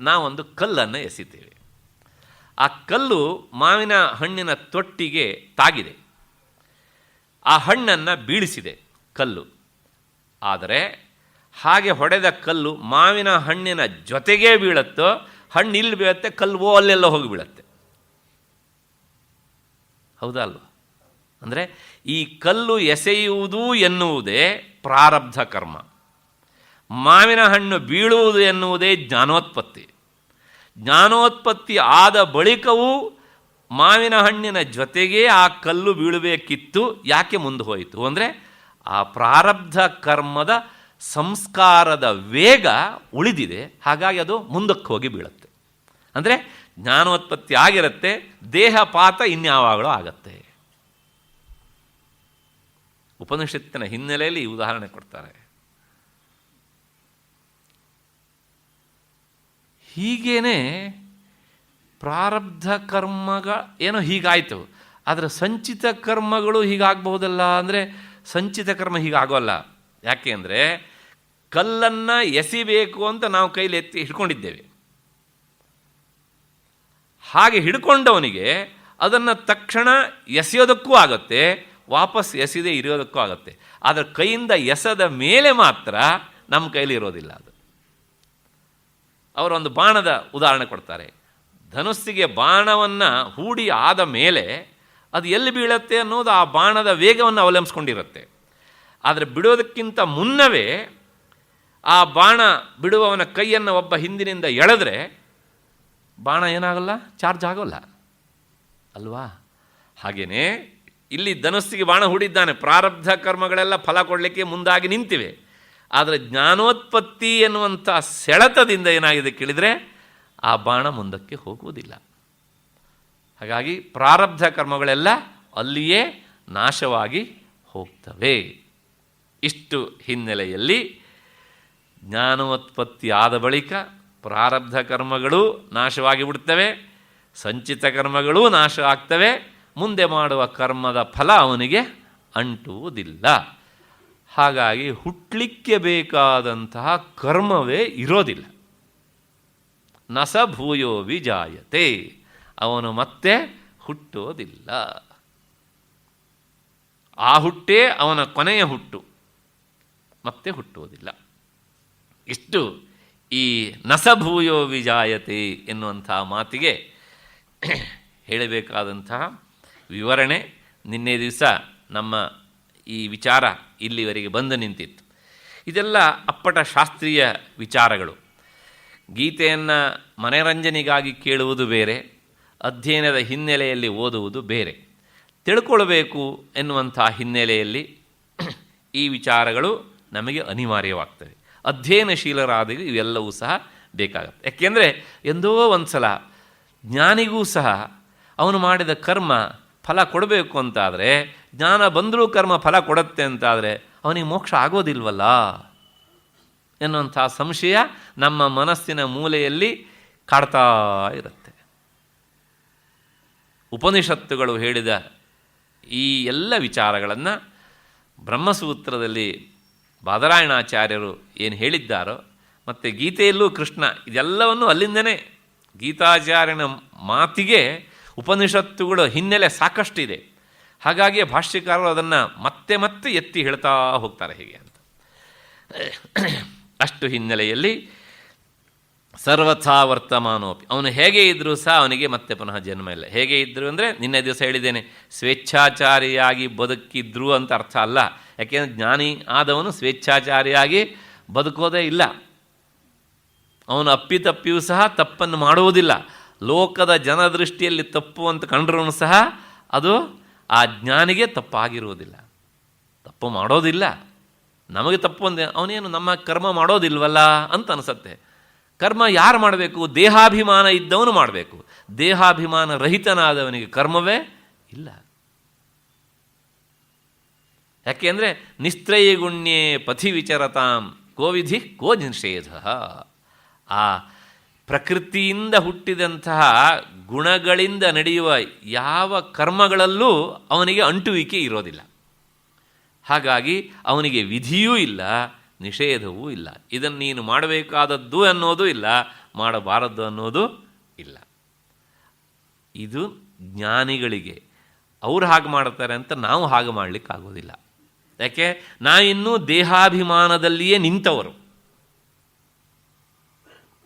S1: ನಾವೊಂದು ಕಲ್ಲನ್ನು ಎಸಿತೇವೆ. ಆ ಕಲ್ಲು ಮಾವಿನ ಹಣ್ಣಿನ ತೊಟ್ಟಿಗೆ ತಾಗಿದೆ. ಆ ಹಣ್ಣನ್ನು ಬೀಳಿಸಿದೆ ಕಲ್ಲು. ಆದರೆ ಹಾಗೆ ಹೊಡೆದ ಕಲ್ಲು ಮಾವಿನ ಹಣ್ಣಿನ ಜೊತೆಗೇ ಬೀಳುತ್ತೋ, ಹಣ್ಣು ಇಲ್ಲಿ ಬೀಳುತ್ತೆ, ಕಲ್ಲು ಅಲ್ಲೆಲ್ಲ ಹೋಗಿ ಬೀಳುತ್ತೆ. ಹೌದಾ ಅಲ್ವಾ? ಅಂದರೆ ಈ ಕಲ್ಲು ಎಸೆಯುವುದು ಎನ್ನುವುದೇ ಪ್ರಾರಬ್ಧ ಕರ್ಮ, ಮಾವಿನ ಹಣ್ಣು ಬೀಳುವುದು ಎನ್ನುವುದೇ ಜ್ಞಾನೋತ್ಪತ್ತಿ. ಜ್ಞಾನೋತ್ಪತ್ತಿ ಆದ ಬಳಿಕವೂ ಮಾವಿನ ಹಣ್ಣಿನ ಜೊತೆಗೇ ಆ ಕಲ್ಲು ಬೀಳಬೇಕಿತ್ತು. ಯಾಕೆ ಮುಂದೆ ಹೋಯಿತು ಅಂದರೆ, ಆ ಪ್ರಾರಬ್ಧ ಕರ್ಮದ ಸಂಸ್ಕಾರದ ವೇಗ ಉಳಿದಿದೆ, ಹಾಗಾಗಿ ಅದು ಮುಂದಕ್ಕೆ ಹೋಗಿ ಬೀಳುತ್ತೆ. ಅಂದರೆ ಜ್ಞಾನೋತ್ಪತ್ತಿ ಆಗಿರುತ್ತೆ, ದೇಹಪಾತ ಇನ್ಯಾವಾಗಲೂ ಆಗತ್ತೆ. ಉಪನಿಷತ್ತಿನ ಹಿನ್ನೆಲೆಯಲ್ಲಿ ಈ ಉದಾಹರಣೆ ಕೊಡ್ತಾರೆ. ಹೀಗೇನೆ ಪ್ರಾರಬ್ಧ ಏನೋ ಹೀಗಾಯಿತು, ಆದರೆ ಸಂಚಿತ ಕರ್ಮಗಳು ಹೀಗಾಗಬಹುದಲ್ಲ ಅಂದರೆ ಸಂಚಿತ ಕರ್ಮ ಹೀಗಾಗೋಲ್ಲ. ಯಾಕೆ ಅಂದರೆ ಕಲ್ಲನ್ನು ಎಸಿಬೇಕು ಅಂತ ನಾವು ಕೈಲಿ ಎತ್ತಿ ಹಿಡ್ಕೊಂಡಿದ್ದೇವೆ. ಹಾಗೆ ಹಿಡ್ಕೊಂಡವನಿಗೆ ಅದನ್ನು ತಕ್ಷಣ ಎಸೆಯೋದಕ್ಕೂ ಆಗುತ್ತೆ, ವಾಪಸ್ ಎಸೆದೇ ಇರೋದಕ್ಕೂ ಆಗುತ್ತೆ. ಆದರೆ ಕೈಯಿಂದ ಎಸೆದ ಮೇಲೆ ಮಾತ್ರ ನಮ್ಮ ಕೈಲಿ ಇರೋದಿಲ್ಲ ಅದು. ಅವರೊಂದು ಬಾಣದ ಉದಾಹರಣೆ ಕೊಡ್ತಾರೆ. ಧನುಸ್ಸಿಗೆ ಬಾಣವನ್ನು ಹೂಡಿ ಆದ ಮೇಲೆ ಅದು ಎಲ್ಲಿ ಬೀಳುತ್ತೆ ಅನ್ನೋದು ಆ ಬಾಣದ ವೇಗವನ್ನು ಅವಲಂಬಿಸ್ಕೊಂಡಿರುತ್ತೆ. ಆದರೆ ಬಿಡೋದಕ್ಕಿಂತ ಮುನ್ನವೇ ಆ ಬಾಣ ಬಿಡುವವನ ಕೈಯನ್ನು ಒಬ್ಬ ಹಿಂದಿನಿಂದ ಎಳೆದ್ರೆ ಬಾಣ ಏನಾಗಲ್ಲ, ಚಾರ್ಜ್ ಆಗೋಲ್ಲ ಅಲ್ವಾ? ಹಾಗೆಯೇ ಇಲ್ಲಿ ಧನುಸ್ಸಿಗೆ ಬಾಣ ಹೂಡಿದ್ದಾನೆ, ಪ್ರಾರಬ್ಧ ಕರ್ಮಗಳೆಲ್ಲ ಫಲ ಕೊಡಲಿಕ್ಕೆ ಮುಂದಾಗಿ ನಿಂತಿವೆ. ಆದರೆ ಜ್ಞಾನೋತ್ಪತ್ತಿ ಎನ್ನುವಂಥ ಸೆಳೆತದಿಂದ ಏನಾಗಿದೆ ಕೇಳಿದರೆ ಆ ಬಾಣ ಮುಂದಕ್ಕೆ ಹೋಗುವುದಿಲ್ಲ. ಹಾಗಾಗಿ ಪ್ರಾರಬ್ಧ ಕರ್ಮಗಳೆಲ್ಲ ಅಲ್ಲಿಯೇ ನಾಶವಾಗಿ ಹೋಗ್ತವೆ. ಇಷ್ಟು ಹಿನ್ನೆಲೆಯಲ್ಲಿ ಜ್ಞಾನೋತ್ಪತ್ತಿ ಆದ ಬಳಿಕ ಪ್ರಾರಬ್ಧ ಕರ್ಮಗಳೂ ನಾಶವಾಗಿ ಬಿಡ್ತವೆ, ಸಂಚಿತ ಕರ್ಮಗಳೂ ನಾಶ ಆಗ್ತವೆ. ಮುಂದೆ ಮಾಡುವ ಕರ್ಮದ ಫಲ ಅವನಿಗೆ ಅಂಟುವುದಿಲ್ಲ. ಹಾಗಾಗಿ ಹುಟ್ಟಲಿಕ್ಕೆ ಬೇಕಾದಂತಹ ಕರ್ಮವೇ ಇರೋದಿಲ್ಲ. ನಸ ಭೂಯೋ ವಿಜಾಯತೆ, ಅವನು ಮತ್ತೆ ಹುಟ್ಟೋದಿಲ್ಲ. ಆ ಹುಟ್ಟೇ ಅವನ ಕೊನೆಯ ಹುಟ್ಟು, ಮತ್ತೆ ಹುಟ್ಟುವುದಿಲ್ಲ. ಇಷ್ಟು ಈ ನಸಭೂಯೋ ವಿಜಾಯತೆ ಎನ್ನುವಂಥ ಮಾತಿಗೆ ಹೇಳಬೇಕಾದಂತಹ ವಿವರಣೆ. ನಿನ್ನೆ ದಿವಸ ನಮ್ಮ ಈ ವಿಚಾರ ಇಲ್ಲಿವರೆಗೆ ಬಂದು ನಿಂತಿತ್ತು. ಇದೆಲ್ಲ ಅಪ್ಪಟ ಶಾಸ್ತ್ರೀಯ ವಿಚಾರಗಳು. ಗೀತೆಯನ್ನು ಮನರಂಜನೆಗಾಗಿ ಕೇಳುವುದು ಬೇರೆ, ಅಧ್ಯಯನದ ಹಿನ್ನೆಲೆಯಲ್ಲಿ ಓದುವುದು ಬೇರೆ. ತಿಳ್ಕೊಳ್ಬೇಕು ಎನ್ನುವಂಥ ಹಿನ್ನೆಲೆಯಲ್ಲಿ ಈ ವಿಚಾರಗಳು ನಮಗೆ ಅನಿವಾರ್ಯವಾಗ್ತವೆ. ಅಧ್ಯಯನಶೀಲರಾದ ಇವೆಲ್ಲವೂ ಸಹ ಬೇಕಾಗತ್ತೆ. ಯಾಕೆಂದರೆ ಎಂದೋ ಒಂದು ಸಲ ಜ್ಞಾನಿಗೂ ಸಹ ಅವನು ಮಾಡಿದ ಕರ್ಮ ಫಲ ಕೊಡಬೇಕು ಅಂತಾದರೆ, ಜ್ಞಾನ ಬಂದರೂ ಕರ್ಮ ಫಲ ಕೊಡುತ್ತೆ ಅಂತಾದರೆ ಅವನಿಗೆ ಮೋಕ್ಷ ಆಗೋದಿಲ್ವಲ್ಲ ಎನ್ನುವಂಥ ಸಂಶಯ ನಮ್ಮ ಮನಸ್ಸಿನ ಮೂಲೆಯಲ್ಲಿ ಕಾಡ್ತಾ ಇರುತ್ತೆ. ಉಪನಿಷತ್ತುಗಳು ಹೇಳಿದ ಈ ಎಲ್ಲ ವಿಚಾರಗಳನ್ನು ಬ್ರಹ್ಮಸೂತ್ರದಲ್ಲಿ ಬಾದರಾಯಣಾಚಾರ್ಯರು ಏನು ಹೇಳಿದ್ದಾರೋ, ಮತ್ತು ಗೀತೆಯಲ್ಲೂ ಕೃಷ್ಣ ಇದೆಲ್ಲವನ್ನು ಅಲ್ಲಿಂದನೇ ಗೀತಾಚಾರ್ಯನ ಮಾತಿಗೆ ಉಪನಿಷತ್ತುಗಳ ಹಿನ್ನೆಲೆ ಸಾಕಷ್ಟಿದೆ. ಹಾಗಾಗಿ ಭಾಷ್ಯಕಾರರು ಅದನ್ನು ಮತ್ತೆ ಮತ್ತೆ ಎತ್ತಿ ಹೇಳ್ತಾ ಹೋಗ್ತಾರೆ ಹೇಗೆ ಅಂತ. ಅಷ್ಟು ಹಿನ್ನೆಲೆಯಲ್ಲಿ ಸರ್ವಥಾ ವರ್ತಮಾನೋಪಿ, ಅವನು ಹೇಗೆ ಇದ್ದರೂ ಸಹ ಅವನಿಗೆ ಮತ್ತೆ ಪುನಃ ಜನ್ಮ ಇಲ್ಲ. ಹೇಗೆ ಇದ್ದರು ಅಂದರೆ ನಿನ್ನೆ ದಿವಸ ಹೇಳಿದ್ದೇನೆ, ಸ್ವೇಚ್ಛಾಚಾರಿಯಾಗಿ ಬದುಕಿದ್ರು ಅಂತ ಅರ್ಥ ಅಲ್ಲ. ಯಾಕೆಂದರೆ ಜ್ಞಾನಿ ಆದವನು ಸ್ವೇಚ್ಛಾಚಾರಿಯಾಗಿ ಬದುಕೋದೇ ಇಲ್ಲ. ಅವನು ಅಪ್ಪಿತಪ್ಪಿಯೂ ಸಹ ತಪ್ಪನ್ನು ಮಾಡುವುದಿಲ್ಲ. ಲೋಕದ ಜನದೃಷ್ಟಿಯಲ್ಲಿ ತಪ್ಪು ಅಂತ ಕಂಡ್ರೂ ಸಹ ಅದು ಆ ಜ್ಞಾನಿಗೆ ತಪ್ಪಾಗಿರುವುದಿಲ್ಲ, ತಪ್ಪು ಮಾಡೋದಿಲ್ಲ. ನಮಗೆ ತಪ್ಪು ಅಂದರೆ ಅವನೇನು ನಮ್ಮ ಕರ್ಮ ಮಾಡೋದಿಲ್ವಲ್ಲ ಅಂತ ಅನಿಸುತ್ತೆ. ಕರ್ಮ ಯಾರು ಮಾಡಬೇಕು? ದೇಹಾಭಿಮಾನ ಇದ್ದವನು ಮಾಡಬೇಕು. ದೇಹಾಭಿಮಾನ ರಹಿತನಾದವನಿಗೆ ಕರ್ಮವೇ ಇಲ್ಲ. ಯಾಕೆಂದರೆ ನಿಸ್ತ್ರಯೀಗುಣ್ಯೇ ಪಥಿ ವಿಚರತಾಂ ಕೋವಿಧಿ ಕೋ ನಿಷೇಧ. ಆ ಪ್ರಕೃತಿಯಿಂದ ಹುಟ್ಟಿದಂತಹ ಗುಣಗಳಿಂದ ನಡೆಯುವ ಯಾವ ಕರ್ಮಗಳಲ್ಲೂ ಅವನಿಗೆ ಅಂಟುವಿಕೆ ಇರೋದಿಲ್ಲ. ಹಾಗಾಗಿ ಅವನಿಗೆ ವಿಧಿಯೂ ಇಲ್ಲ, ನಿಷೇಧವೂ ಇಲ್ಲ. ಇದನ್ನು ನೀನು ಮಾಡಬೇಕಾದದ್ದು ಅನ್ನೋದು ಇಲ್ಲ, ಮಾಡಬಾರದ್ದು ಅನ್ನೋದು ಇಲ್ಲ. ಇದು ಜ್ಞಾನಿಗಳಿಗೆ. ಅವ್ರು ಹಾಗೆ ಮಾಡ್ತಾರೆ ಅಂತ ನಾವು ಹಾಗೆ ಮಾಡಲಿಕ್ಕಾಗೋದಿಲ್ಲ. ಯಾಕೆ? ನಾವಿನ್ನೂ ದೇಹಾಭಿಮಾನದಲ್ಲಿಯೇ ನಿಂತವರು.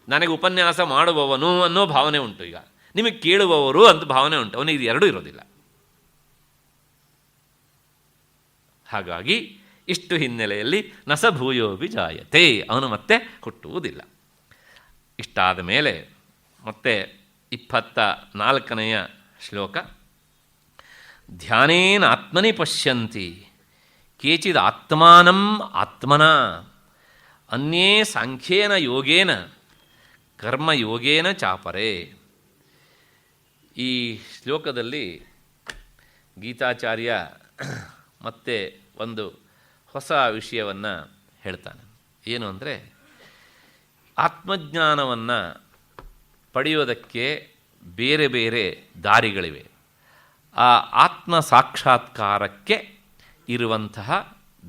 S1: ನನಗೆ ಉಪನ್ಯಾಸ ಮಾಡುವವನು ಅನ್ನೋ ಭಾವನೆ ಉಂಟು, ಈಗ ನಿಮಗೆ ಕೇಳುವವರು ಅಂತ ಭಾವನೆ ಉಂಟು. ಅವನಿಗೆ ಇದು ಎರಡೂ ಇರೋದಿಲ್ಲ. ಹಾಗಾಗಿ ಇಷ್ಟು ಹಿನ್ನೆಲೆಯಲ್ಲಿ ನಸ ಭೂಯೋಭಿ ಜಾಯತೆ, ಅವನು ಮತ್ತೆ ಹುಟ್ಟುವುದಿಲ್ಲ. ಇಷ್ಟಾದ ಮೇಲೆ ಮತ್ತೆ 24ನೆಯ ಶ್ಲೋಕ. ಧ್ಯಾನೇನ ಆತ್ಮನಿ ಪಶ್ಯಂತಿ ಕೇಚಿದ್ ಆತ್ಮಾನಂ ಆತ್ಮನ ಅನ್ಯೇ ಸಾಂಖ್ಯೇನ ಯೋಗೇನ ಕರ್ಮಯೋಗೇನ ಚಾಪರೆ. ಈ ಶ್ಲೋಕದಲ್ಲಿ ಗೀತಾಚಾರ್ಯ ಮತ್ತೆ ಒಂದು ಹೊಸ ವಿಷಯವನ್ನು ಹೇಳ್ತಾನೆ. ಏನು ಅಂದರೆ, ಆತ್ಮಜ್ಞಾನವನ್ನು ಪಡೆಯೋದಕ್ಕೆ ಬೇರೆ ಬೇರೆ ದಾರಿಗಳಿವೆ. ಆ ಆತ್ಮ ಸಾಕ್ಷಾತ್ಕಾರಕ್ಕೆ ಇರುವಂತಹ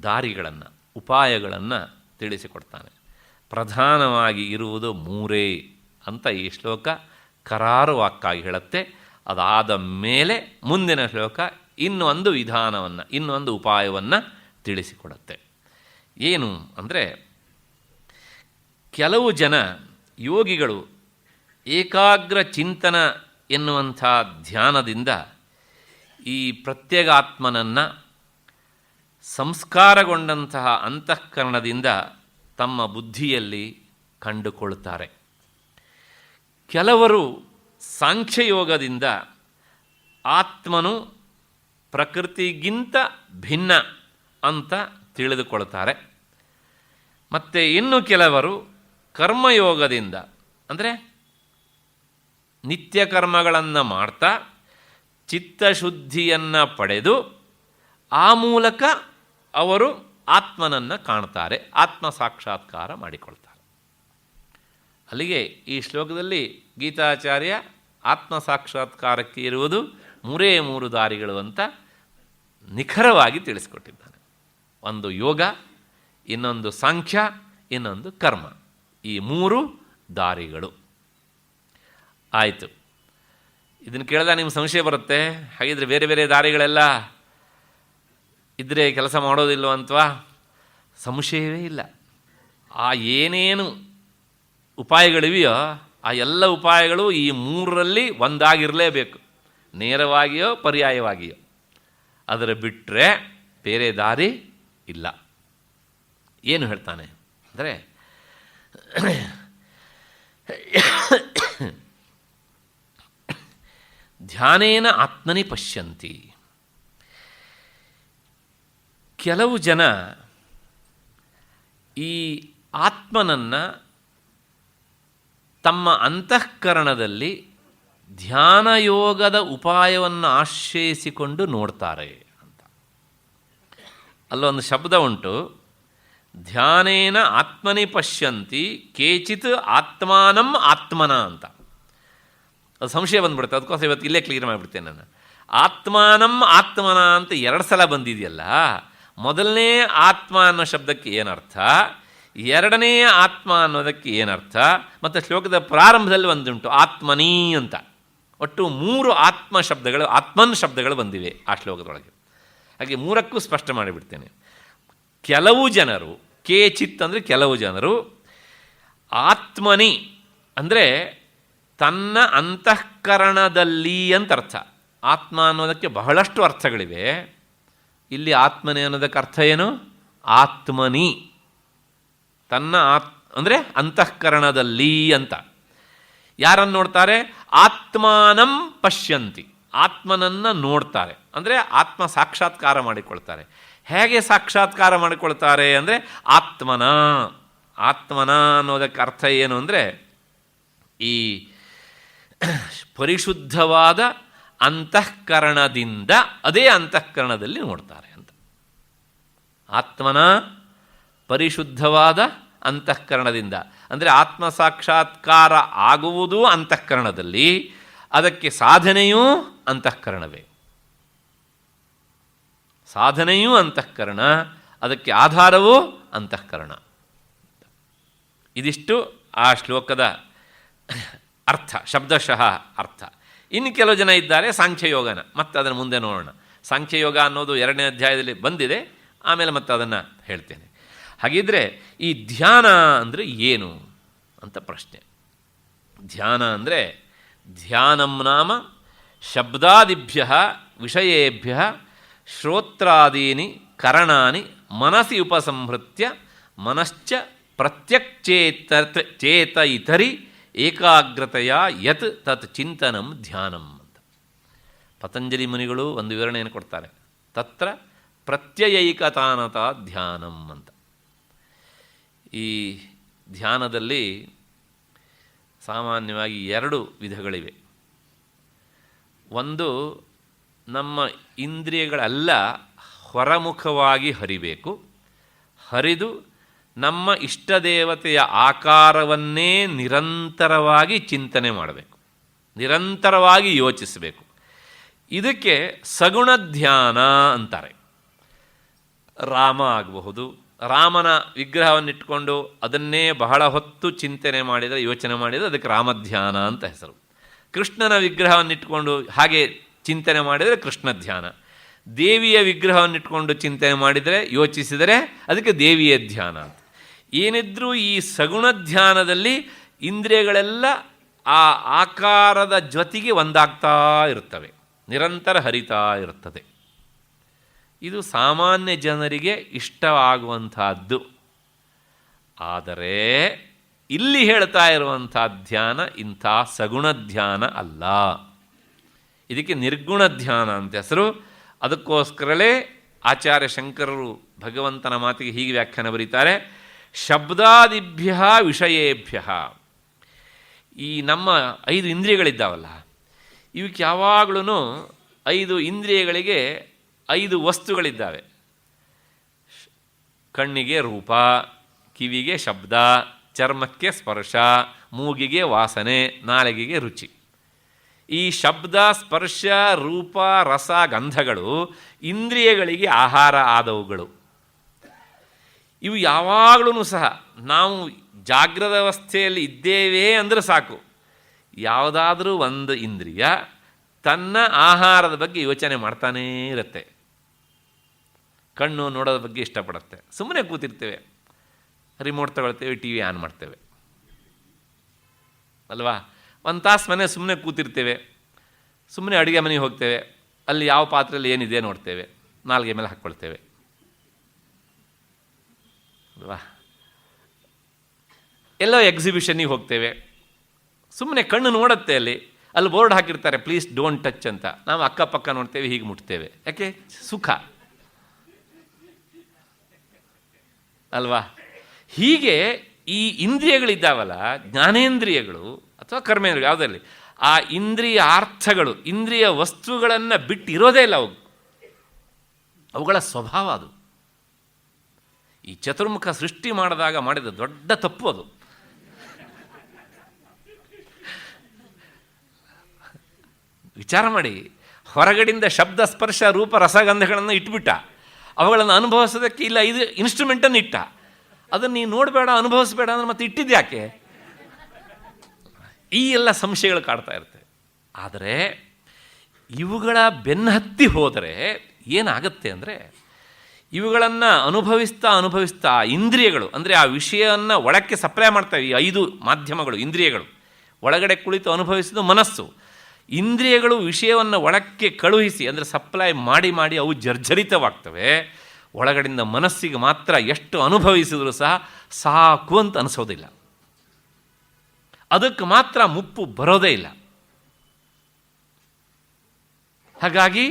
S1: ದಾರಿಗಳನ್ನು, ಉಪಾಯಗಳನ್ನು ತಿಳಿಸಿಕೊಡ್ತಾನೆ. ಪ್ರಧಾನವಾಗಿ ಇರುವುದು 3 ಅಂತ ಈ ಶ್ಲೋಕ ಕರಾರುವಾಕ್ಕಾಗಿ ಹೇಳುತ್ತೆ. ಅದಾದ ಮೇಲೆ ಮುಂದಿನ ಶ್ಲೋಕ ಇನ್ನೊಂದು ವಿಧಾನವನ್ನು, ಇನ್ನೊಂದು ಉಪಾಯವನ್ನು ತಿಳಿಸಿಕೊಡುತ್ತೆ. ಏನು ಅಂದರೆ, ಕೆಲವು ಜನ ಯೋಗಿಗಳು ಏಕಾಗ್ರ ಚಿಂತನ ಎನ್ನುವಂಥ ಧ್ಯಾನದಿಂದ ಈ ಪ್ರತ್ಯೇಗಾತ್ಮನನ್ನು ಸಂಸ್ಕಾರಗೊಂಡಂತಹ ಅಂತಃಕರಣದಿಂದ ತಮ್ಮ ಬುದ್ಧಿಯಲ್ಲಿ ಕಂಡುಕೊಳ್ತಾರೆ. ಕೆಲವರು ಸಾಂಖ್ಯಯೋಗದಿಂದ ಆತ್ಮನು ಪ್ರಕೃತಿಗಿಂತ ಭಿನ್ನ ಅಂತ ತಿಳಿದುಕೊಳ್ತಾರೆ. ಮತ್ತು ಇನ್ನು ಕೆಲವರು ಕರ್ಮಯೋಗದಿಂದ, ಅಂದರೆ ನಿತ್ಯ ಕರ್ಮಗಳನ್ನು ಮಾಡ್ತಾ ಚಿತ್ತಶುದ್ಧಿಯನ್ನು ಪಡೆದು ಆ ಮೂಲಕ ಅವರು ಆತ್ಮನನ್ನು ಕಾಣ್ತಾರೆ, ಆತ್ಮ ಸಾಕ್ಷಾತ್ಕಾರ ಮಾಡಿಕೊಳ್ತಾರೆ. ಅಲ್ಲಿಗೆ ಈ ಶ್ಲೋಕದಲ್ಲಿ ಗೀತಾಚಾರ್ಯ ಆತ್ಮ ಸಾಕ್ಷಾತ್ಕಾರಕ್ಕೆ ಇರುವುದು 3 ದಾರಿಗಳು ಅಂತ ನಿಖರವಾಗಿ ತಿಳಿಸ್ಕೊಟ್ಟಿದ್ದಾನೆ. ಒಂದು ಯೋಗ, ಇನ್ನೊಂದು ಸಾಂಖ್ಯ, ಇನ್ನೊಂದು ಕರ್ಮ. ಈ 3 ದಾರಿಗಳು ಆಯಿತು. ಇದನ್ನು ಕೇಳಿದಾಗ ನಿಮ್ಗೆ ಸಂಶಯ ಬರುತ್ತೆ, ಹಾಗಿದ್ರೆ ಬೇರೆ ಬೇರೆ ದಾರಿಗಳೆಲ್ಲ ಇದ್ದರೆ ಕೆಲಸ ಮಾಡೋದಿಲ್ಲೋ ಅಂತವಾ? ಸಂಶಯವೇ ಇಲ್ಲ. ಆ ಏನೇನು ಉಪಾಯಗಳಿವೆಯೋ ಆ ಎಲ್ಲ ಉಪಾಯಗಳು ಈ 3ರಲ್ಲಿ ಒಂದಾಗಿರಲೇಬೇಕು, ನೇರವಾಗಿಯೋ ಪರ್ಯಾಯವಾಗಿಯೋ. ಅದರ ಬಿಟ್ಟರೆ ಬೇರೆ ದಾರಿ ಇಲ್ಲ. ಏನು ಹೇಳ್ತಾನೆ ಅಂದರೆ, ಧ್ಯಾನೇನ ಆತ್ಮನಿ ಪಶ್ಯಂತಿ. ಕೆಲವು ಜನ ಈ ಆತ್ಮನನ್ನು ತಮ್ಮ ಅಂತಃಕರಣದಲ್ಲಿ ಧ್ಯಾನಯೋಗದ ಉಪಾಯವನ್ನು ಆಶ್ರಯಿಸಿಕೊಂಡು ನೋಡ್ತಾರೆ ಅಂತ. ಅಲ್ಲೊಂದು ಶಬ್ದ ಉಂಟು, ಧ್ಯಾನೇನ ಆತ್ಮನಿ ಪಶ್ಯಂತಿ ಕೇಚಿತ್ ಆತ್ಮಾನಂ ಆತ್ಮನ ಅಂತ. ಅದು ಸಂಶಯ ಬಂದ್ಬಿಡುತ್ತೆ, ಅದಕ್ಕೋಸ್ಕರ ಇವತ್ತು ಇಲ್ಲೇ ಕ್ಲಿಯರ್ ಮಾಡಿಬಿಡ್ತೇನೆ ನಾನು. ಆತ್ಮಾನಂ ಆತ್ಮನ ಅಂತ 2 ಸಲ ಬಂದಿದೆಯಲ್ಲ, ಮೊದಲನೇ ಆತ್ಮ ಅನ್ನೋ ಶಬ್ದಕ್ಕೆ ಏನರ್ಥ, ಎರಡನೇ ಆತ್ಮ ಅನ್ನೋದಕ್ಕೆ ಏನರ್ಥ, ಮತ್ತು ಶ್ಲೋಕದ ಪ್ರಾರಂಭದಲ್ಲಿ ಒಂದುಂಟು ಆತ್ಮನೀ ಅಂತ. ಒಟ್ಟು 3 ಆತ್ಮ ಶಬ್ದಗಳು, ಆತ್ಮನ್ ಶಬ್ದಗಳು ಬಂದಿವೆ ಆ ಶ್ಲೋಕದೊಳಗೆ. ಹಾಗೆ 3ಕ್ಕೂ ಸ್ಪಷ್ಟ ಮಾಡಿಬಿಡ್ತೇನೆ. ಕೆಲವು ಜನರು, ಕೇಚಿತ್ ಅಂದರೆ ಕೆಲವು ಜನರು, ಆತ್ಮನಿ ಅಂದರೆ ತನ್ನ ಅಂತಃಕರಣದಲ್ಲಿ ಅಂತ ಅರ್ಥ. ಆತ್ಮ ಅನ್ನೋದಕ್ಕೆ ಬಹಳಷ್ಟು ಅರ್ಥಗಳಿವೆ. ಇಲ್ಲಿ ಆತ್ಮನಿ ಅನ್ನೋದಕ್ಕೆ ಅರ್ಥ ಏನು? ಆತ್ಮನಿ, ತನ್ನ ಅಂದರೆ ಅಂತಃಕರಣದಲ್ಲಿ ಅಂತ. ಯಾರನ್ನು ನೋಡ್ತಾರೆ? ಆತ್ಮಾನಂ ಪಶ್ಯಂತಿ, ಆತ್ಮನನ್ನು ನೋಡ್ತಾರೆ. ಅಂದರೆ ಆತ್ಮ ಸಾಕ್ಷಾತ್ಕಾರ ಮಾಡಿಕೊಳ್ತಾರೆ. ಹೇಗೆ ಸಾಕ್ಷಾತ್ಕಾರ ಮಾಡಿಕೊಳ್ತಾರೆ ಅಂದರೆ ಆತ್ಮನ. ಆತ್ಮನ ಅನ್ನೋದಕ್ಕೆ ಅರ್ಥ ಏನು ಅಂದರೆ ಈ ಪರಿಶುದ್ಧವಾದ ಅಂತಃಕರಣದಿಂದ, ಅದೇ ಅಂತಃಕರಣದಲ್ಲಿ ನೋಡ್ತಾರೆ ಅಂತ. ಆತ್ಮನ ಪರಿಶುದ್ಧವಾದ ಅಂತಃಕರಣದಿಂದ ಅಂದರೆ ಆತ್ಮ ಸಾಕ್ಷಾತ್ಕಾರ ಆಗುವುದು ಅಂತಃಕರಣದಲ್ಲಿ, ಅದಕ್ಕೆ ಸಾಧನೆಯೂ ಅಂತಃಕರಣವೇ. ಸಾಧನೆಯೂ ಅಂತಃಕರಣ, ಅದಕ್ಕೆ ಆಧಾರವೂ ಅಂತಃಕರಣ. ಇದಿಷ್ಟು ಆ ಶ್ಲೋಕದ ಅರ್ಥ, ಶಬ್ದಶಃ ಅರ್ಥ. ಇನ್ನು ಕೆಲವು ಜನ ಇದ್ದಾರೆ ಸಾಂಖ್ಯಯೋಗನ, ಮತ್ತೆ ಅದನ್ನು ಮುಂದೆ ನೋಡೋಣ. ಸಾಂಖ್ಯಯೋಗ ಅನ್ನೋದು 2ನೇ ಅಧ್ಯಾಯದಲ್ಲಿ ಬಂದಿದೆ, ಆಮೇಲೆ ಮತ್ತೆ ಅದನ್ನು ಹೇಳ್ತೇನೆ. ಹಾಗಿದ್ರೆ ಈ ಧ್ಯಾನ ಅಂದರೆ ಏನು ಅಂತ ಪ್ರಶ್ನೆ. ಧ್ಯಾನ ಅಂದರೆ ಧ್ಯಾನಂ ನಾಮ ಶಬ್ದಾದಿಭ್ಯ ವಿಷಯೇಭ್ಯ ಶ್ರೋತ್ರಾದೀನಿ ಕರಣಾನಿ ಮನಸಿ ಉಪಸಂಹೃತ್ಯ ಮನಶ್ಚ ಪ್ರತ್ಯಕ್ಚೇತ ಇತರಿ ಏಕಾಗ್ರತೆಯ ಯತ್ ತತ್ ಚಿಂತನಂ ಧ್ಯಾನಂ ಅಂತ. ಪತಂಜಲಿ ಮುನಿಗಳು ಒಂದು ವಿವರಣೆಯನ್ನು ಕೊಡ್ತಾರೆ, ತತ್ರ ಪ್ರತ್ಯಯೈಕತಾನತ ಧ್ಯಾನಂ ಅಂತ. ಈ ಧ್ಯಾನದಲ್ಲಿ ಸಾಮಾನ್ಯವಾಗಿ 2 ವಿಧಗಳಿವೆ. ಒಂದು, ನಮ್ಮ ಇಂದ್ರಿಯಗಳೆಲ್ಲ ಹೊರಮುಖವಾಗಿ ಹರಿಬೇಕು, ಹರಿದು ನಮ್ಮ ಇಷ್ಟದೇವತೆಯ ಆಕಾರವನ್ನೇ ನಿರಂತರವಾಗಿ ಚಿಂತನೆ ಮಾಡಬೇಕು, ನಿರಂತರವಾಗಿ ಯೋಚಿಸಬೇಕು. ಇದಕ್ಕೆ ಸಗುಣ ಧ್ಯಾನ ಅಂತಾರೆ. ರಾಮ ಆಗಬಹುದು, ರಾಮನ ವಿಗ್ರಹವನ್ನಿಟ್ಕೊಂಡು ಅದನ್ನೇ ಬಹಳ ಹೊತ್ತು ಚಿಂತನೆ ಮಾಡಿದರೆ, ಯೋಚನೆ ಮಾಡಿದರೆ ಅದಕ್ಕೆ ರಾಮಧ್ಯಾನ ಅಂತ ಹೆಸರು. ಕೃಷ್ಣನ ವಿಗ್ರಹವನ್ನಿಟ್ಕೊಂಡು ಹಾಗೆ ಚಿಂತನೆ ಮಾಡಿದರೆ ಕೃಷ್ಣ ಧ್ಯಾನ. ದೇವಿಯ ವಿಗ್ರಹವನ್ನಿಟ್ಕೊಂಡು ಚಿಂತನೆ ಮಾಡಿದರೆ, ಯೋಚಿಸಿದರೆ ಅದಕ್ಕೆ ದೇವಿಯ ಧ್ಯಾನ ಅಂತ. ಏನಿದ್ರೂ ಈ ಸಗುಣ ಧ್ಯಾನದಲ್ಲಿ ಇಂದ್ರಿಯಗಳೆಲ್ಲ ಆ ಆಕಾರದ ಜೊತೆಗೆ ಒಂದಾಗ್ತಾ ಇರುತ್ತವೆ, ನಿರಂತರ ಹರಿತಾ ಇರುತ್ತದೆ. ಇದು ಸಾಮಾನ್ಯ ಜನರಿಗೆ ಇಷ್ಟವಾಗುವಂಥದ್ದು. ಆದರೆ ಇಲ್ಲಿ ಹೇಳ್ತಾ ಇರುವಂಥ ಧ್ಯಾನ ಇಂಥ ಸಗುಣ ಧ್ಯಾನ ಅಲ್ಲ, ಇದಕ್ಕೆ ನಿರ್ಗುಣ ಧ್ಯಾನ ಅಂತ ಹೆಸರು. ಅದಕ್ಕೋಸ್ಕರಲೇ ಆಚಾರ್ಯ ಶಂಕರರು ಭಗವಂತನ ಮಾತಿಗೆ ಹೀಗೆ ವ್ಯಾಖ್ಯಾನ ಬರೀತಾರೆ, ಶಬ್ದಾದಿಭ್ಯ ವಿಷಯೇಭ್ಯ. ಈ ನಮ್ಮ 5 ಇಂದ್ರಿಯಗಳಿದ್ದಾವಲ್ಲ, ಇವಕ್ಕೆ ಯಾವಾಗಲೂ 5 ಇಂದ್ರಿಯಗಳಿಗೆ 5 ವಸ್ತುಗಳಿದ್ದಾವೆ. ಕಣ್ಣಿಗೆ ರೂಪ, ಕಿವಿಗೆ ಶಬ್ದ, ಚರ್ಮಕ್ಕೆ ಸ್ಪರ್ಶ, ಮೂಗಿಗೆ ವಾಸನೆ, ನಾಲಿಗೆಗೆ ರುಚಿ. ಈ ಶಬ್ದ, ಸ್ಪರ್ಶ, ರೂಪ, ರಸ, ಗಂಧಗಳು ಇಂದ್ರಿಯಗಳಿಗೆ ಆಹಾರ ಆದವುಗಳು. ಇವು ಯಾವಾಗಲೂ ಸಹ ನಾವು ಜಾಗೃತ ಅವಸ್ಥೆಯಲ್ಲಿ ಇದ್ದೇವೆ ಅಂದರೆ ಸಾಕು, ಯಾವುದಾದ್ರೂ ಒಂದು ಇಂದ್ರಿಯ ತನ್ನ ಆಹಾರದ ಬಗ್ಗೆ ಯೋಚನೆ ಮಾಡ್ತಾನೇ ಇರುತ್ತೆ. ಕಣ್ಣು ನೋಡೋದ್ರ ಬಗ್ಗೆ ಇಷ್ಟಪಡುತ್ತೆ, ಸುಮ್ಮನೆ ಕೂತಿರ್ತೇವೆ, ರಿಮೋಟ್ ತಗೊಳ್ತೇವೆ, ಟಿ ವಿ ಆನ್ ಮಾಡ್ತೇವೆ ಅಲ್ವಾ. 1 ತಾಸು ಮನೆ ಸುಮ್ಮನೆ ಕೂತಿರ್ತೇವೆ, ಸುಮ್ಮನೆ ಅಡುಗೆ ಮನೆಗೆ ಹೋಗ್ತೇವೆ, ಅಲ್ಲಿ ಯಾವ ಪಾತ್ರೆಯಲ್ಲಿ ಏನಿದೆ ನೋಡ್ತೇವೆ, ನಾಲ್ಗೆ ಮೇಲೆ ಹಾಕ್ಕೊಳ್ತೇವೆ ಅಲ್ವಾ. ಎಲ್ಲೋ ಎಕ್ಸಿಬಿಷನ್ನಿಗೆ ಹೋಗ್ತೇವೆ, ಸುಮ್ಮನೆ ಕಣ್ಣು ನೋಡುತ್ತೆ, ಅಲ್ಲಿ ಬೋರ್ಡ್ ಹಾಕಿರ್ತಾರೆ ಪ್ಲೀಸ್ ಡೋಂಟ್ ಟಚ್ ಅಂತ. ನಾವು ಅಕ್ಕಪಕ್ಕ ನೋಡ್ತೇವೆ, ಹೀಗೆ ಮುಟ್ತೇವೆ, ಯಾಕೆ? ಸುಖ ಅಲ್ವಾ. ಹೀಗೆ ಈ ಇಂದ್ರಿಯಗಳಿದ್ದಾವಲ್ಲ, ಜ್ಞಾನೇಂದ್ರಿಯಗಳು ಅಥವಾ ಕರ್ಮೇಂದ್ರಿಯ ಯಾವುದಲ್ಲಿ, ಆ ಇಂದ್ರಿಯ ಅರ್ಥಗಳು, ಇಂದ್ರಿಯ ವಸ್ತುಗಳನ್ನು ಬಿಟ್ಟಿರೋದೇ ಇಲ್ಲ ಅವುಗಳ ಸ್ವಭಾವ ಅದು. ಈ ಚತುರ್ಮುಖ ಸೃಷ್ಟಿ ಮಾಡಿದಾಗ ಮಾಡಿದ ದೊಡ್ಡ ತಪ್ಪು ಅದು. ವಿಚಾರ ಮಾಡಿ, ಹೊರಗಡೆಯಿಂದ ಶಬ್ದ ಸ್ಪರ್ಶ ರೂಪ ರಸಗಂಧಗಳನ್ನು ಇಟ್ಬಿಟ್ಟ, ಅವುಗಳನ್ನು ಅನುಭವಿಸೋದಕ್ಕೆ ಇಲ್ಲ ಇದು ಇನ್ಸ್ಟ್ರೂಮೆಂಟನ್ನು ಇಟ್ಟ. ಅದನ್ನು ನೀನು ನೋಡಬೇಡ, ಅನುಭವಿಸಬೇಡ ಅಂದ್ರೆ ಮತ್ತೆ ಇಟ್ಟಿದ್ಯಾಕೆ? ಈ ಎಲ್ಲ ಸಂಶಯಗಳು ಕಾಡ್ತಾ ಇರ್ತವೆ. ಆದರೆ ಇವುಗಳ ಬೆನ್ನಹತ್ತಿ ಹೋದರೆ ಏನಾಗುತ್ತೆ ಅಂದರೆ, ಇವುಗಳನ್ನು ಅನುಭವಿಸ್ತಾ ಇಂದ್ರಿಯಗಳು ಅಂದರೆ ಆ ವಿಷಯವನ್ನು ಒಳಕ್ಕೆ ಸಪ್ಲೈ ಮಾಡ್ತವೆ. ಈ 5 ಮಾಧ್ಯಮಗಳು ಇಂದ್ರಿಯಗಳು ಒಳಗಡೆ ಕುಳಿತು ಅನುಭವಿಸಿದ ಮನಸ್ಸು, ಇಂದ್ರಿಯಗಳು ವಿಷಯವನ್ನು ಒಳಕ್ಕೆ ಕಳುಹಿಸಿ ಅಂದರೆ ಸಪ್ಲೈ ಮಾಡಿ ಅವು ಜರ್ಜರಿತವಾಗ್ತವೆ. ಒಳಗಡೆಯಿಂದ ಮನಸ್ಸಿಗೆ ಮಾತ್ರ ಎಷ್ಟು ಅನುಭವಿಸಿದರೂ ಸಹ ಸಾಕು ಅಂತ ಅನಿಸೋದಿಲ್ಲ, ಅದಕ್ಕೆ ಮಾತ್ರ ಮುಪ್ಪು ಬರೋದೇ ಇಲ್ಲ. ಹಾಗಾಗಿ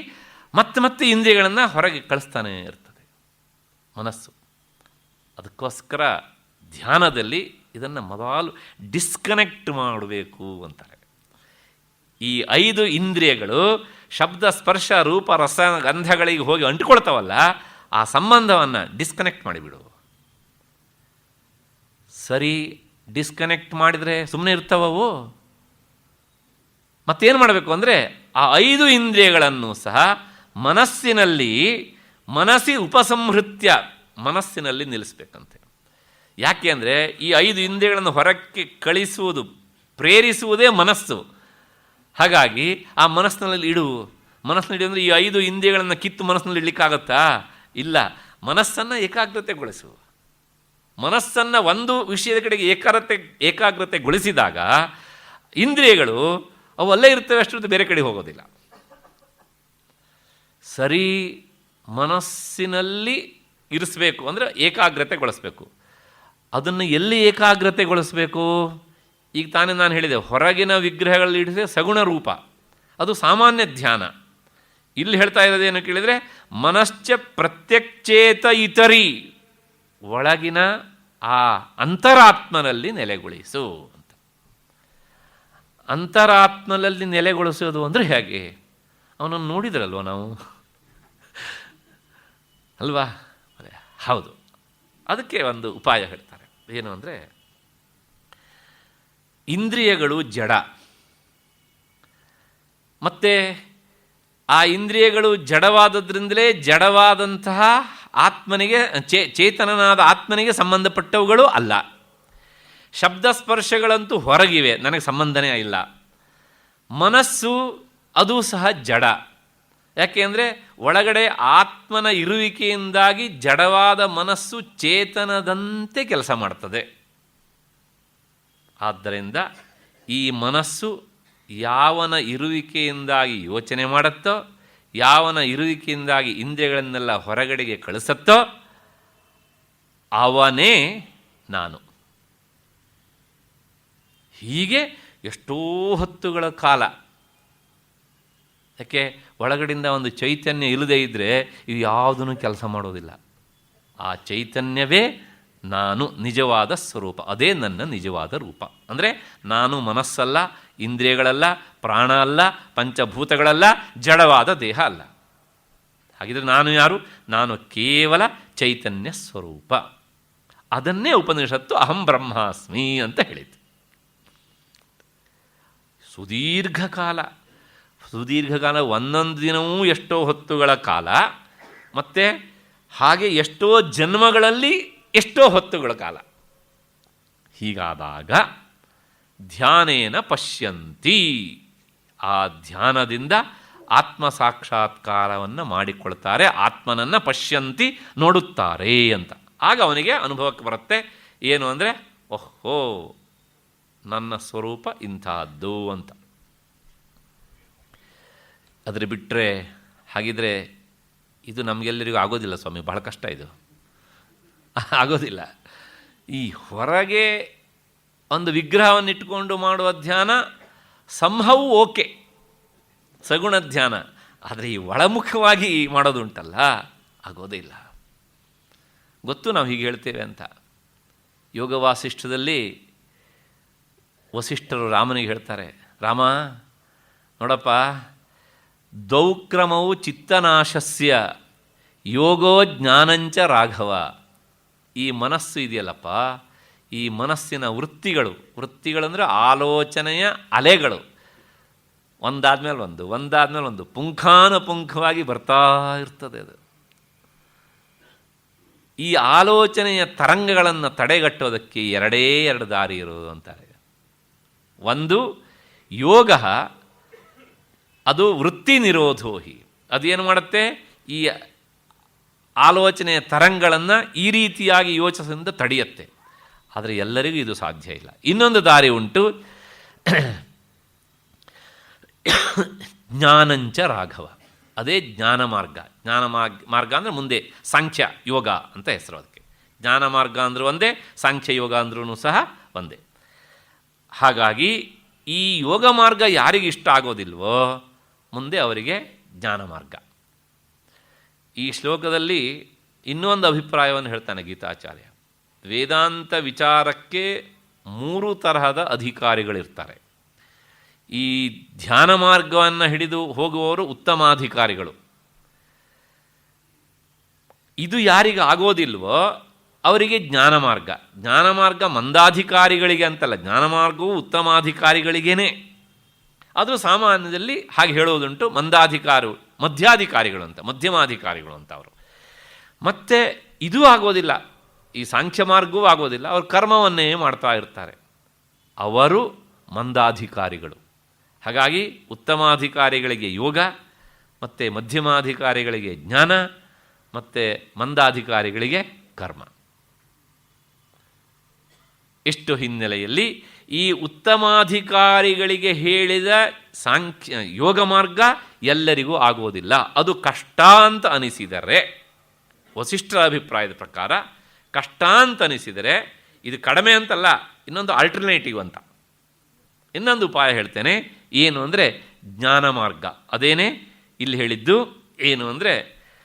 S1: ಮತ್ತೆ ಇಂದ್ರಿಯಗಳನ್ನು ಹೊರಗೆ ಕಳಿಸ್ತಾನೆ ಇರ್ತದೆ ಮನಸ್ಸು. ಅದಕ್ಕೋಸ್ಕರ ಧ್ಯಾನದಲ್ಲಿ ಇದನ್ನು ಮೊದಲು ಡಿಸ್ಕನೆಕ್ಟ್ ಮಾಡಬೇಕು ಅಂತಾರೆ. ಈ 5 ಇಂದ್ರಿಯಗಳು ಶಬ್ದ ಸ್ಪರ್ಶ ರೂಪ ರಸ ಗಂಧಗಳಿಗೆ ಹೋಗಿ ಅಂಟಿಕೊಳ್ತಾವಲ್ಲ, ಆ ಸಂಬಂಧವನ್ನು ಡಿಸ್ಕನೆಕ್ಟ್ ಮಾಡಿಬಿಡು. ಸರಿ, ಡಿಸ್ಕನೆಕ್ಟ್ ಮಾಡಿದರೆ ಸುಮ್ಮನೆ ಇರ್ತಾವವು. ಮತ್ತೇನು ಮಾಡಬೇಕು ಅಂದರೆ, ಆ 5 ಇಂದ್ರಿಯಗಳನ್ನು ಸಹ ಮನಸ್ಸಿ ಉಪಸಂಹೃತ್ಯ ಮನಸ್ಸಿನಲ್ಲಿ ನಿಲ್ಲಿಸ್ಬೇಕಂತೆ. ಯಾಕೆ ಅಂದರೆ ಈ 5 ಇಂದ್ರಿಯಗಳನ್ನು ಹೊರಕ್ಕೆ ಕಳಿಸುವುದು, ಪ್ರೇರಿಸುವುದೇ ಮನಸ್ಸು. ಹಾಗಾಗಿ ಆ ಮನಸ್ಸಿನಲ್ಲಿ ಇಡು ಅಂದರೆ ಈ 5 ಇಂದ್ರಿಯಗಳನ್ನು ಕಿತ್ತು ಮನಸ್ಸಿನಲ್ಲಿ ಇಡಲಿಕ್ಕಾಗತ್ತಾ? ಇಲ್ಲ. ಮನಸ್ಸನ್ನು ಏಕಾಗ್ರತೆಗೊಳಿಸು. ಮನಸ್ಸನ್ನು ಒಂದು ವಿಷಯದ ಕಡೆಗೆ ಏಕಾಗ್ರತೆಗೊಳಿಸಿದಾಗ ಇಂದ್ರಿಯಗಳು ಅವು ಅಲ್ಲೇ ಇರ್ತವೆ, ಅಷ್ಟು ಬೇರೆ ಕಡೆ ಹೋಗೋದಿಲ್ಲ. ಸರಿ, ಮನಸ್ಸಿನಲ್ಲಿ ಇರಿಸಬೇಕು ಅಂದರೆ ಏಕಾಗ್ರತೆಗೊಳಿಸಬೇಕು. ಅದನ್ನು ಎಲ್ಲಿ ಏಕಾಗ್ರತೆಗೊಳಿಸಬೇಕು? ಈಗ ತಾನೇ ನಾನು ಹೇಳಿದೆ, ಹೊರಗಿನ ವಿಗ್ರಹಗಳಲ್ಲಿ ಇಡಿಸಿದ್ರೆ ಸಗುಣ ರೂಪ, ಅದು ಸಾಮಾನ್ಯ ಧ್ಯಾನ. ಇಲ್ಲಿ ಹೇಳ್ತಾ ಇರೋದೇನು ಕೇಳಿದರೆ, ಮನಶ್ಚ ಪ್ರತ್ಯಕ್ಷೇತ ಇತರಿ, ಒಳಗಿನ ಆ ಅಂತರಾತ್ಮನಲ್ಲಿ ನೆಲೆಗೊಳಿಸು ಅಂತ. ಅಂತರಾತ್ಮನಲ್ಲಿ ನೆಲೆಗೊಳಿಸೋದು ಅಂದರೆ ಹೇಗೆ? ಅವನನ್ನು ನೋಡಿದ್ರಲ್ವ ನಾವು, ಅಲ್ವಾ? ಹೌದು. ಅದಕ್ಕೆ ಒಂದು ಉಪಾಯ ಹೇಳ್ತಾರೆ. ಏನು ಅಂದರೆ, ಇಂದ್ರಿಯಗಳು ಜಡ, ಮತ್ತು ಆ ಇಂದ್ರಿಯಗಳು ಜಡವಾದದ್ರಿಂದಲೇ ಜಡವಾದಂತಹ ಆತ್ಮನಿಗೆ, ಚೇತನನಾದ ಆತ್ಮನಿಗೆ ಸಂಬಂಧಪಟ್ಟವುಗಳು ಅಲ್ಲ. ಶಬ್ದಸ್ಪರ್ಶಗಳಂತೂ ಹೊರಗಿವೆ, ನನಗೆ ಸಂಬಂಧನೇ ಇಲ್ಲ. ಮನಸ್ಸು ಅದು ಸಹ ಜಡ. ಯಾಕೆ ಅಂದರೆ ಒಳಗಡೆ ಆತ್ಮನ ಇರುವಿಕೆಯಿಂದಾಗಿ ಜಡವಾದ ಮನಸ್ಸು ಚೇತನದಂತೆ ಕೆಲಸ ಮಾಡ್ತದೆ. ಆದ್ದರಿಂದ ಈ ಮನಸ್ಸು ಯಾವನ ಇರುವಿಕೆಯಿಂದಾಗಿ ಯೋಚನೆ ಮಾಡುತ್ತೋ, ಯಾವನ ಇರುವಿಕೆಯಿಂದಾಗಿ ಇಂದ್ರಿಯಗಳನ್ನೆಲ್ಲ ಹೊರಗಡೆಗೆ ಕಳಿಸುತ್ತೋ ಅವನೇ ನಾನು. ಹೀಗೆ ಎಷ್ಟೋ ಹೊತ್ತುಗಳ ಕಾಲ. ಯಾಕೆ? ಒಳಗಡೆಯಿಂದ ಒಂದು ಚೈತನ್ಯ ಇಲ್ಲದೇ ಇದ್ದರೆ ಇದು ಯಾವುದೂ ಕೆಲಸ ಮಾಡೋದಿಲ್ಲ. ಆ ಚೈತನ್ಯವೇ ನಾನು, ನಿಜವಾದ ಸ್ವರೂಪ, ಅದೇ ನನ್ನ ನಿಜವಾದ ರೂಪ. ಅಂದರೆ ನಾನು ಮನಸ್ಸಲ್ಲ, ಇಂದ್ರಿಯಗಳಲ್ಲ, ಪ್ರಾಣ ಅಲ್ಲ, ಪಂಚಭೂತಗಳಲ್ಲ, ಜಡವಾದ ದೇಹ ಅಲ್ಲ. ಹಾಗಿದ್ರೆ ನಾನು ಯಾರು? ನಾನು ಕೇವಲ ಚೈತನ್ಯ ಸ್ವರೂಪ. ಅದನ್ನೇ ಉಪನಿಷತ್ತು ಅಹಂ ಬ್ರಹ್ಮಾಸ್ಮಿ ಅಂತ ಹೇಳಿತು. ಸುದೀರ್ಘಕಾಲ, ಒಂದೊಂದು ದಿನವೂ ಎಷ್ಟೋ ಹೊತ್ತುಗಳ ಕಾಲ, ಮತ್ತು ಹಾಗೆ ಎಷ್ಟೋ ಜನ್ಮಗಳಲ್ಲಿ ಎಷ್ಟೋ ಹೊತ್ತುಗಳ ಕಾಲ. ಹೀಗಾದಾಗ ಧ್ಯಾನೇನ ಪಶ್ಯಂತಿ, ಆ ಧ್ಯಾನದಿಂದ ಆತ್ಮ ಸಾಕ್ಷಾತ್ಕಾರವನ್ನು ಮಾಡಿಕೊಳ್ತಾರೆ, ಆತ್ಮನನ್ನು ಪಶ್ಯಂತಿ, ನೋಡುತ್ತಾರೆ ಅಂತ. ಆಗ ಅವನಿಗೆ ಅನುಭವಕ್ಕೆ ಬರುತ್ತೆ. ಏನು ಅಂದರೆ, ಓಹೋ, ನನ್ನ ಸ್ವರೂಪ ಇಂಥದ್ದು ಅಂತ. ಅದ್ರ ಬಿಟ್ಟರೆ ಹಾಗಿದ್ರೆ ಇದು ನಮಗೆಲ್ಲರಿಗೂ ಆಗೋದಿಲ್ಲ ಸ್ವಾಮಿ, ಬಹಳ ಕಷ್ಟ ಇದು, ಆಗೋದಿಲ್ಲ. ಈ ಹೊರಗೆ ಒಂದು ವಿಗ್ರಹವನ್ನು ಇಟ್ಟುಕೊಂಡು ಮಾಡುವ ಧ್ಯಾನ ಸಂಭವ ಓಕೆ, ಸಗುಣ ಧ್ಯಾನ. ಆದರೆ ಈ ಒಳಮುಖವಾಗಿ ಮಾಡೋದುಂಟಲ್ಲ, ಆಗೋದೇ ಇಲ್ಲ. ಗೊತ್ತು ನಾವು ಹೀಗೆ ಹೇಳ್ತೇವೆ ಅಂತ. ಯೋಗ ವಾಸಿಷ್ಠದಲ್ಲಿ ವಸಿಷ್ಠರು ರಾಮನಿಗೆ ಹೇಳ್ತಾರೆ, ರಾಮ ನೋಡಪ್ಪ, ದೌಕ್ರಮವು ಚಿತ್ತನಾಶಸ್ಯ ಯೋಗೋ ಜ್ಞಾನಂಚ ರಾಘವ. ಈ ಮನಸ್ಸು ಇದೆಯಲ್ಲಪ್ಪ, ಈ ಮನಸ್ಸಿನ ವೃತ್ತಿಗಳಂದರೆ ಆಲೋಚನೆಯ ಅಲೆಗಳು, ಒಂದಾದ್ಮೇಲೆ ಒಂದು ಪುಂಖಾನುಪುಂಖವಾಗಿ ಬರ್ತಾ ಇರ್ತದೆ. ಅದು ಈ ಆಲೋಚನೆಯ ತರಂಗಗಳನ್ನು ತಡೆಗಟ್ಟೋದಕ್ಕೆ ಎರಡು ದಾರಿ ಇರೋದು ಅಂತಾರೆ. ಒಂದು ಯೋಗ, ಅದು ವೃತ್ತಿ ನಿರೋಧೋಹಿ. ಅದೇನು ಮಾಡುತ್ತೆ, ಈ ಆಲೋಚನೆಯ ತರಂಗಗಳನ್ನು ಈ ರೀತಿಯಾಗಿ ಯೋಚಿಸಿಂದ ತಡೆಯುತ್ತೆ. ಆದರೆ ಎಲ್ಲರಿಗೂ ಇದು ಸಾಧ್ಯ ಇಲ್ಲ. ಇನ್ನೊಂದು ದಾರಿ ಉಂಟು, ಜ್ಞಾನಂಚ ರಾಘವ, ಅದೇ ಜ್ಞಾನ ಮಾರ್ಗ. ಮಾರ್ಗ ಅಂದರೆ ಮುಂದೆ ಸಾಂಖ್ಯ ಯೋಗ ಅಂತ ಹೆಸರು ಅದಕ್ಕೆ. ಜ್ಞಾನ ಮಾರ್ಗ ಅಂದರೂ ಒಂದೇ, ಸಾಂಖ್ಯ ಯೋಗ ಅಂದ್ರೂ ಸಹ ಒಂದೇ. ಹಾಗಾಗಿ ಈ ಯೋಗ ಮಾರ್ಗ ಯಾರಿಗೆ ಇಷ್ಟ ಆಗೋದಿಲ್ವೋ ಮುಂದೆ ಅವರಿಗೆ ಜ್ಞಾನ ಮಾರ್ಗ. ಈ ಶ್ಲೋಕದಲ್ಲಿ ಇನ್ನೊಂದು ಅಭಿಪ್ರಾಯವನ್ನು ಹೇಳ್ತಾನೆ ಗೀತಾಚಾರ್ಯ. ವೇದಾಂತ ವಿಚಾರಕ್ಕೆ 3 ತರಹದ ಅಧಿಕಾರಿಗಳಿರ್ತಾರೆ. ಈ ಧ್ಯಾನ ಮಾರ್ಗವನ್ನು ಹಿಡಿದು ಹೋಗುವವರು ಉತ್ತಮಾಧಿಕಾರಿಗಳು. ಇದು ಯಾರಿಗೆ ಆಗೋದಿಲ್ವೋ ಅವರಿಗೆ ಜ್ಞಾನ ಮಾರ್ಗ ಮಂದಾಧಿಕಾರಿಗಳಿಗೆ ಅಂತಲ್ಲ, ಜ್ಞಾನ ಮಾರ್ಗವು ಉತ್ತಮಾಧಿಕಾರಿಗಳಿಗೇನೆ. ಅದು ಸಾಮಾನ್ಯದಲ್ಲಿ ಹಾಗೆ ಹೇಳೋದುಂಟು. ಮಧ್ಯಾಧಿಕಾರಿಗಳು ಅಂತ, ಮಧ್ಯಮಾಧಿಕಾರಿಗಳು ಅಂತ ಅವರು. ಮತ್ತು ಇದೂ ಆಗೋದಿಲ್ಲ, ಈ ಸಾಂಖ್ಯ ಮಾರ್ಗವೂ ಆಗೋದಿಲ್ಲ, ಅವರು ಕರ್ಮವನ್ನೇ ಮಾಡ್ತಾ ಇರ್ತಾರೆ, ಅವರು ಮಂದಾಧಿಕಾರಿಗಳು. ಹಾಗಾಗಿ ಉತ್ತಮಾಧಿಕಾರಿಗಳಿಗೆ ಯೋಗ, ಮತ್ತು ಮಧ್ಯಮಾಧಿಕಾರಿಗಳಿಗೆ ಜ್ಞಾನ, ಮತ್ತು ಮಂದಾಧಿಕಾರಿಗಳಿಗೆ ಕರ್ಮ. ಇಷ್ಟು ಹಿನ್ನೆಲೆಯಲ್ಲಿ ಈ ಉತ್ತಮಾಧಿಕಾರಿಗಳಿಗೆ ಹೇಳಿದ ಯೋಗ ಮಾರ್ಗ ಎಲ್ಲರಿಗೂ ಆಗೋದಿಲ್ಲ, ಅದು ಕಷ್ಟ ಅಂತ ಅನಿಸಿದರೆ, ವಸಿಷ್ಠರ ಅಭಿಪ್ರಾಯದ ಪ್ರಕಾರ ಕಷ್ಟ ಅಂತ ಅನಿಸಿದರೆ, ಇದು ಕಡಿಮೆ ಅಂತಲ್ಲ, ಇನ್ನೊಂದು ಆಲ್ಟರ್ನೇಟಿವ್ ಅಂತ, ಇನ್ನೊಂದು ಉಪಾಯ ಹೇಳ್ತೇನೆ. ಏನು ಅಂದರೆ ಜ್ಞಾನ ಮಾರ್ಗ. ಅದೇನೇ ಇಲ್ಲಿ ಹೇಳಿದ್ದು. ಏನು ಅಂದರೆ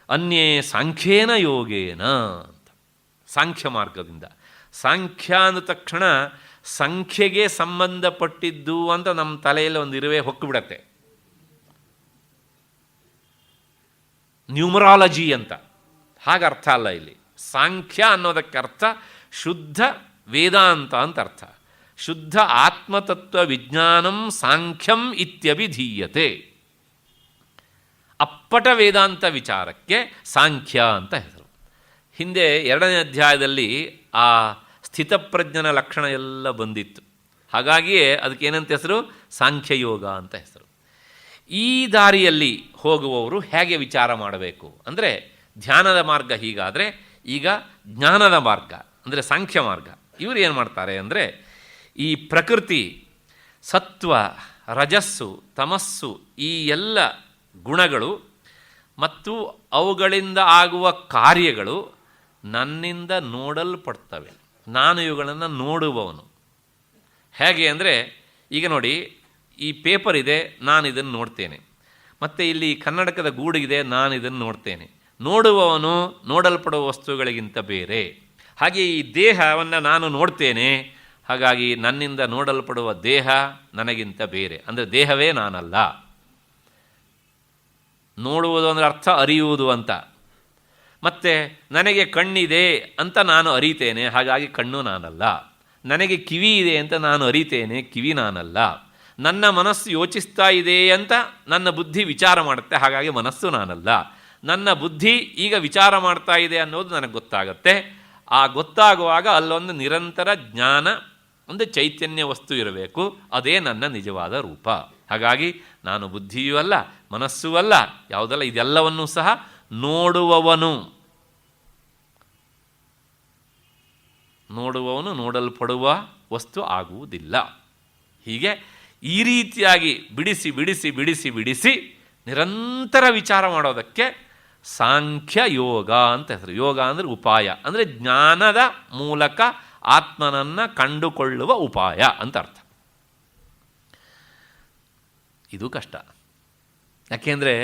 S1: ಅನ್ಯೇ ಸಾಂಖ್ಯೇನ ಯೋಗೇನ ಅಂತ, ಸಾಂಖ್ಯ ಮಾರ್ಗದಿಂದ. ಸಾಂಖ್ಯ ಅಂದ ತಕ್ಷಣ ಸಂಖ್ಯೆಗೆ ಸಂಬಂಧಪಟ್ಟಿದ್ದು ಅಂತ ನಮ್ಮ ತಲೆಯಲ್ಲಿ ಒಂದು ಇರುವೆ ಹೊಕ್ಕಿಬಿಡತ್ತೆ, ನ್ಯೂಮರಾಲಜಿ ಅಂತ. ಹಾಗೆ ಅರ್ಥ ಅಲ್ಲ ಇಲ್ಲಿ. ಸಾಂಖ್ಯ ಅನ್ನೋದಕ್ಕೆ ಅರ್ಥ ಶುದ್ಧ ವೇದಾಂತ ಅಂತ ಅರ್ಥ. ಶುದ್ಧ ಆತ್ಮತತ್ವ ವಿಜ್ಞಾನಂ ಸಾಂಖ್ಯಂ ಇತ್ಯಭಿಧೀಯತೆ. ಅಪ್ಪಟ ವೇದಾಂತ ವಿಚಾರಕ್ಕೆ ಸಾಂಖ್ಯ ಅಂತ ಹೆಸರು. ಹಿಂದೆ 2ನೇ ಅಧ್ಯಾಯದಲ್ಲಿ ಆ ಸ್ಥಿತಪ್ರಜ್ಞನ ಲಕ್ಷಣ ಎಲ್ಲ ಬಂದಿತ್ತು. ಹಾಗಾಗಿಯೇ ಅದಕ್ಕೇನಂತ ಹೆಸರು, ಸಾಂಖ್ಯಯೋಗ ಅಂತ ಹೆಸರು. ಈ ದಾರಿಯಲ್ಲಿ ಹೋಗುವವರು ಹೇಗೆ ವಿಚಾರ ಮಾಡಬೇಕು ಅಂದರೆ, ಧ್ಯಾನದ ಮಾರ್ಗ ಹೀಗಾದರೆ, ಈಗ ಜ್ಞಾನದ ಮಾರ್ಗ ಅಂದರೆ ಸಾಂಖ್ಯ ಮಾರ್ಗ. ಇವರು ಏನು ಮಾಡ್ತಾರೆ ಅಂದರೆ, ಈ ಪ್ರಕೃತಿ, ಸತ್ವ, ರಜಸ್ಸು, ತಮಸ್ಸು, ಈ ಎಲ್ಲ ಗುಣಗಳು ಮತ್ತು ಅವುಗಳಿಂದ ಆಗುವ ಕಾರ್ಯಗಳು ನನ್ನಿಂದ ನೋಡಲ್ಪಡ್ತವೆ. ನಾನು ಇವುಗಳನ್ನು ನೋಡುವವನು. ಹೇಗೆ ಅಂದರೆ, ಈಗ ನೋಡಿ, ಈ ಪೇಪರ್ ಇದೆ, ನಾನು ಇದನ್ನು ನೋಡ್ತೇನೆ. ಮತ್ತು ಇಲ್ಲಿ ಕನ್ನಡಕದ ಗೂಡಿಗಿದೆ, ನಾನು ಇದನ್ನು ನೋಡ್ತೇನೆ. ನೋಡುವವನು ನೋಡಲ್ಪಡುವ ವಸ್ತುಗಳಿಗಿಂತ ಬೇರೆ. ಹಾಗೆ ಈ ದೇಹವನ್ನು ನಾನು ನೋಡ್ತೇನೆ, ಹಾಗಾಗಿ ನನ್ನಿಂದ ನೋಡಲ್ಪಡುವ ದೇಹ ನನಗಿಂತ ಬೇರೆ. ಅಂದರೆ ದೇಹವೇ ನಾನಲ್ಲ. ನೋಡುವುದು ಅಂದರೆ ಅರ್ಥ ಅರಿಯುವುದು ಅಂತ. ಮತ್ತು ನನಗೆ ಕಣ್ಣಿದೆ ಅಂತ ನಾನು ಅರಿತೇನೆ, ಹಾಗಾಗಿ ಕಣ್ಣು ನಾನಲ್ಲ. ನನಗೆ ಕಿವಿ ಇದೆ ಅಂತ ನಾನು ಅರಿತೇನೆ, ಕಿವಿ ನಾನಲ್ಲ. ನನ್ನ ಮನಸ್ಸು ಯೋಚಿಸ್ತಾ ಇದೆ ಅಂತ ನನ್ನ ಬುದ್ಧಿ ವಿಚಾರ ಮಾಡುತ್ತೆ, ಹಾಗಾಗಿ ಮನಸ್ಸು ನಾನಲ್ಲ. ನನ್ನ ಬುದ್ಧಿ ಈಗ ವಿಚಾರ ಮಾಡ್ತಾ ಇದೆ ಅನ್ನೋದು ನನಗೆ ಗೊತ್ತಾಗುತ್ತೆ. ಆ ಗೊತ್ತಾಗುವಾಗ ಅಲ್ಲೊಂದು ನಿರಂತರ ಜ್ಞಾನ, ಒಂದು ಚೈತನ್ಯ ವಸ್ತು ಇರಬೇಕು. ಅದೇ ನನ್ನ ನಿಜವಾದ ರೂಪ. ಹಾಗಾಗಿ ನಾನು ಬುದ್ಧಿಯೂ ಅಲ್ಲ, ಮನಸ್ಸೂ ಅಲ್ಲ, ಯಾವುದಲ್ಲ, ಇದೆಲ್ಲವನ್ನೂ ಸಹ ನೋಡುವವನು. ನೋಡಲ್ಪಡುವ ವಸ್ತು ಆಗುವುದಿಲ್ಲ. ಹೀಗೆ ಈ ರೀತಿಯಾಗಿ ಬಿಡಿಸಿ ಬಿಡಿಸಿ ಬಿಡಿಸಿ ಬಿಡಿಸಿ ನಿರಂತರ ವಿಚಾರ ಮಾಡೋದಕ್ಕೆ ಸಾಂಖ್ಯ ಯೋಗ ಅಂತ ಹೆಸರು. ಯೋಗ ಅಂದರೆ ಉಪಾಯ, ಅಂದರೆ ಜ್ಞಾನದ ಮೂಲಕ ಆತ್ಮನನ್ನು ಕಂಡುಕೊಳ್ಳುವ ಉಪಾಯ ಅಂತ ಅರ್ಥ. ಇದು ಕಷ್ಟ. ಯಾಕೆಂದರೆ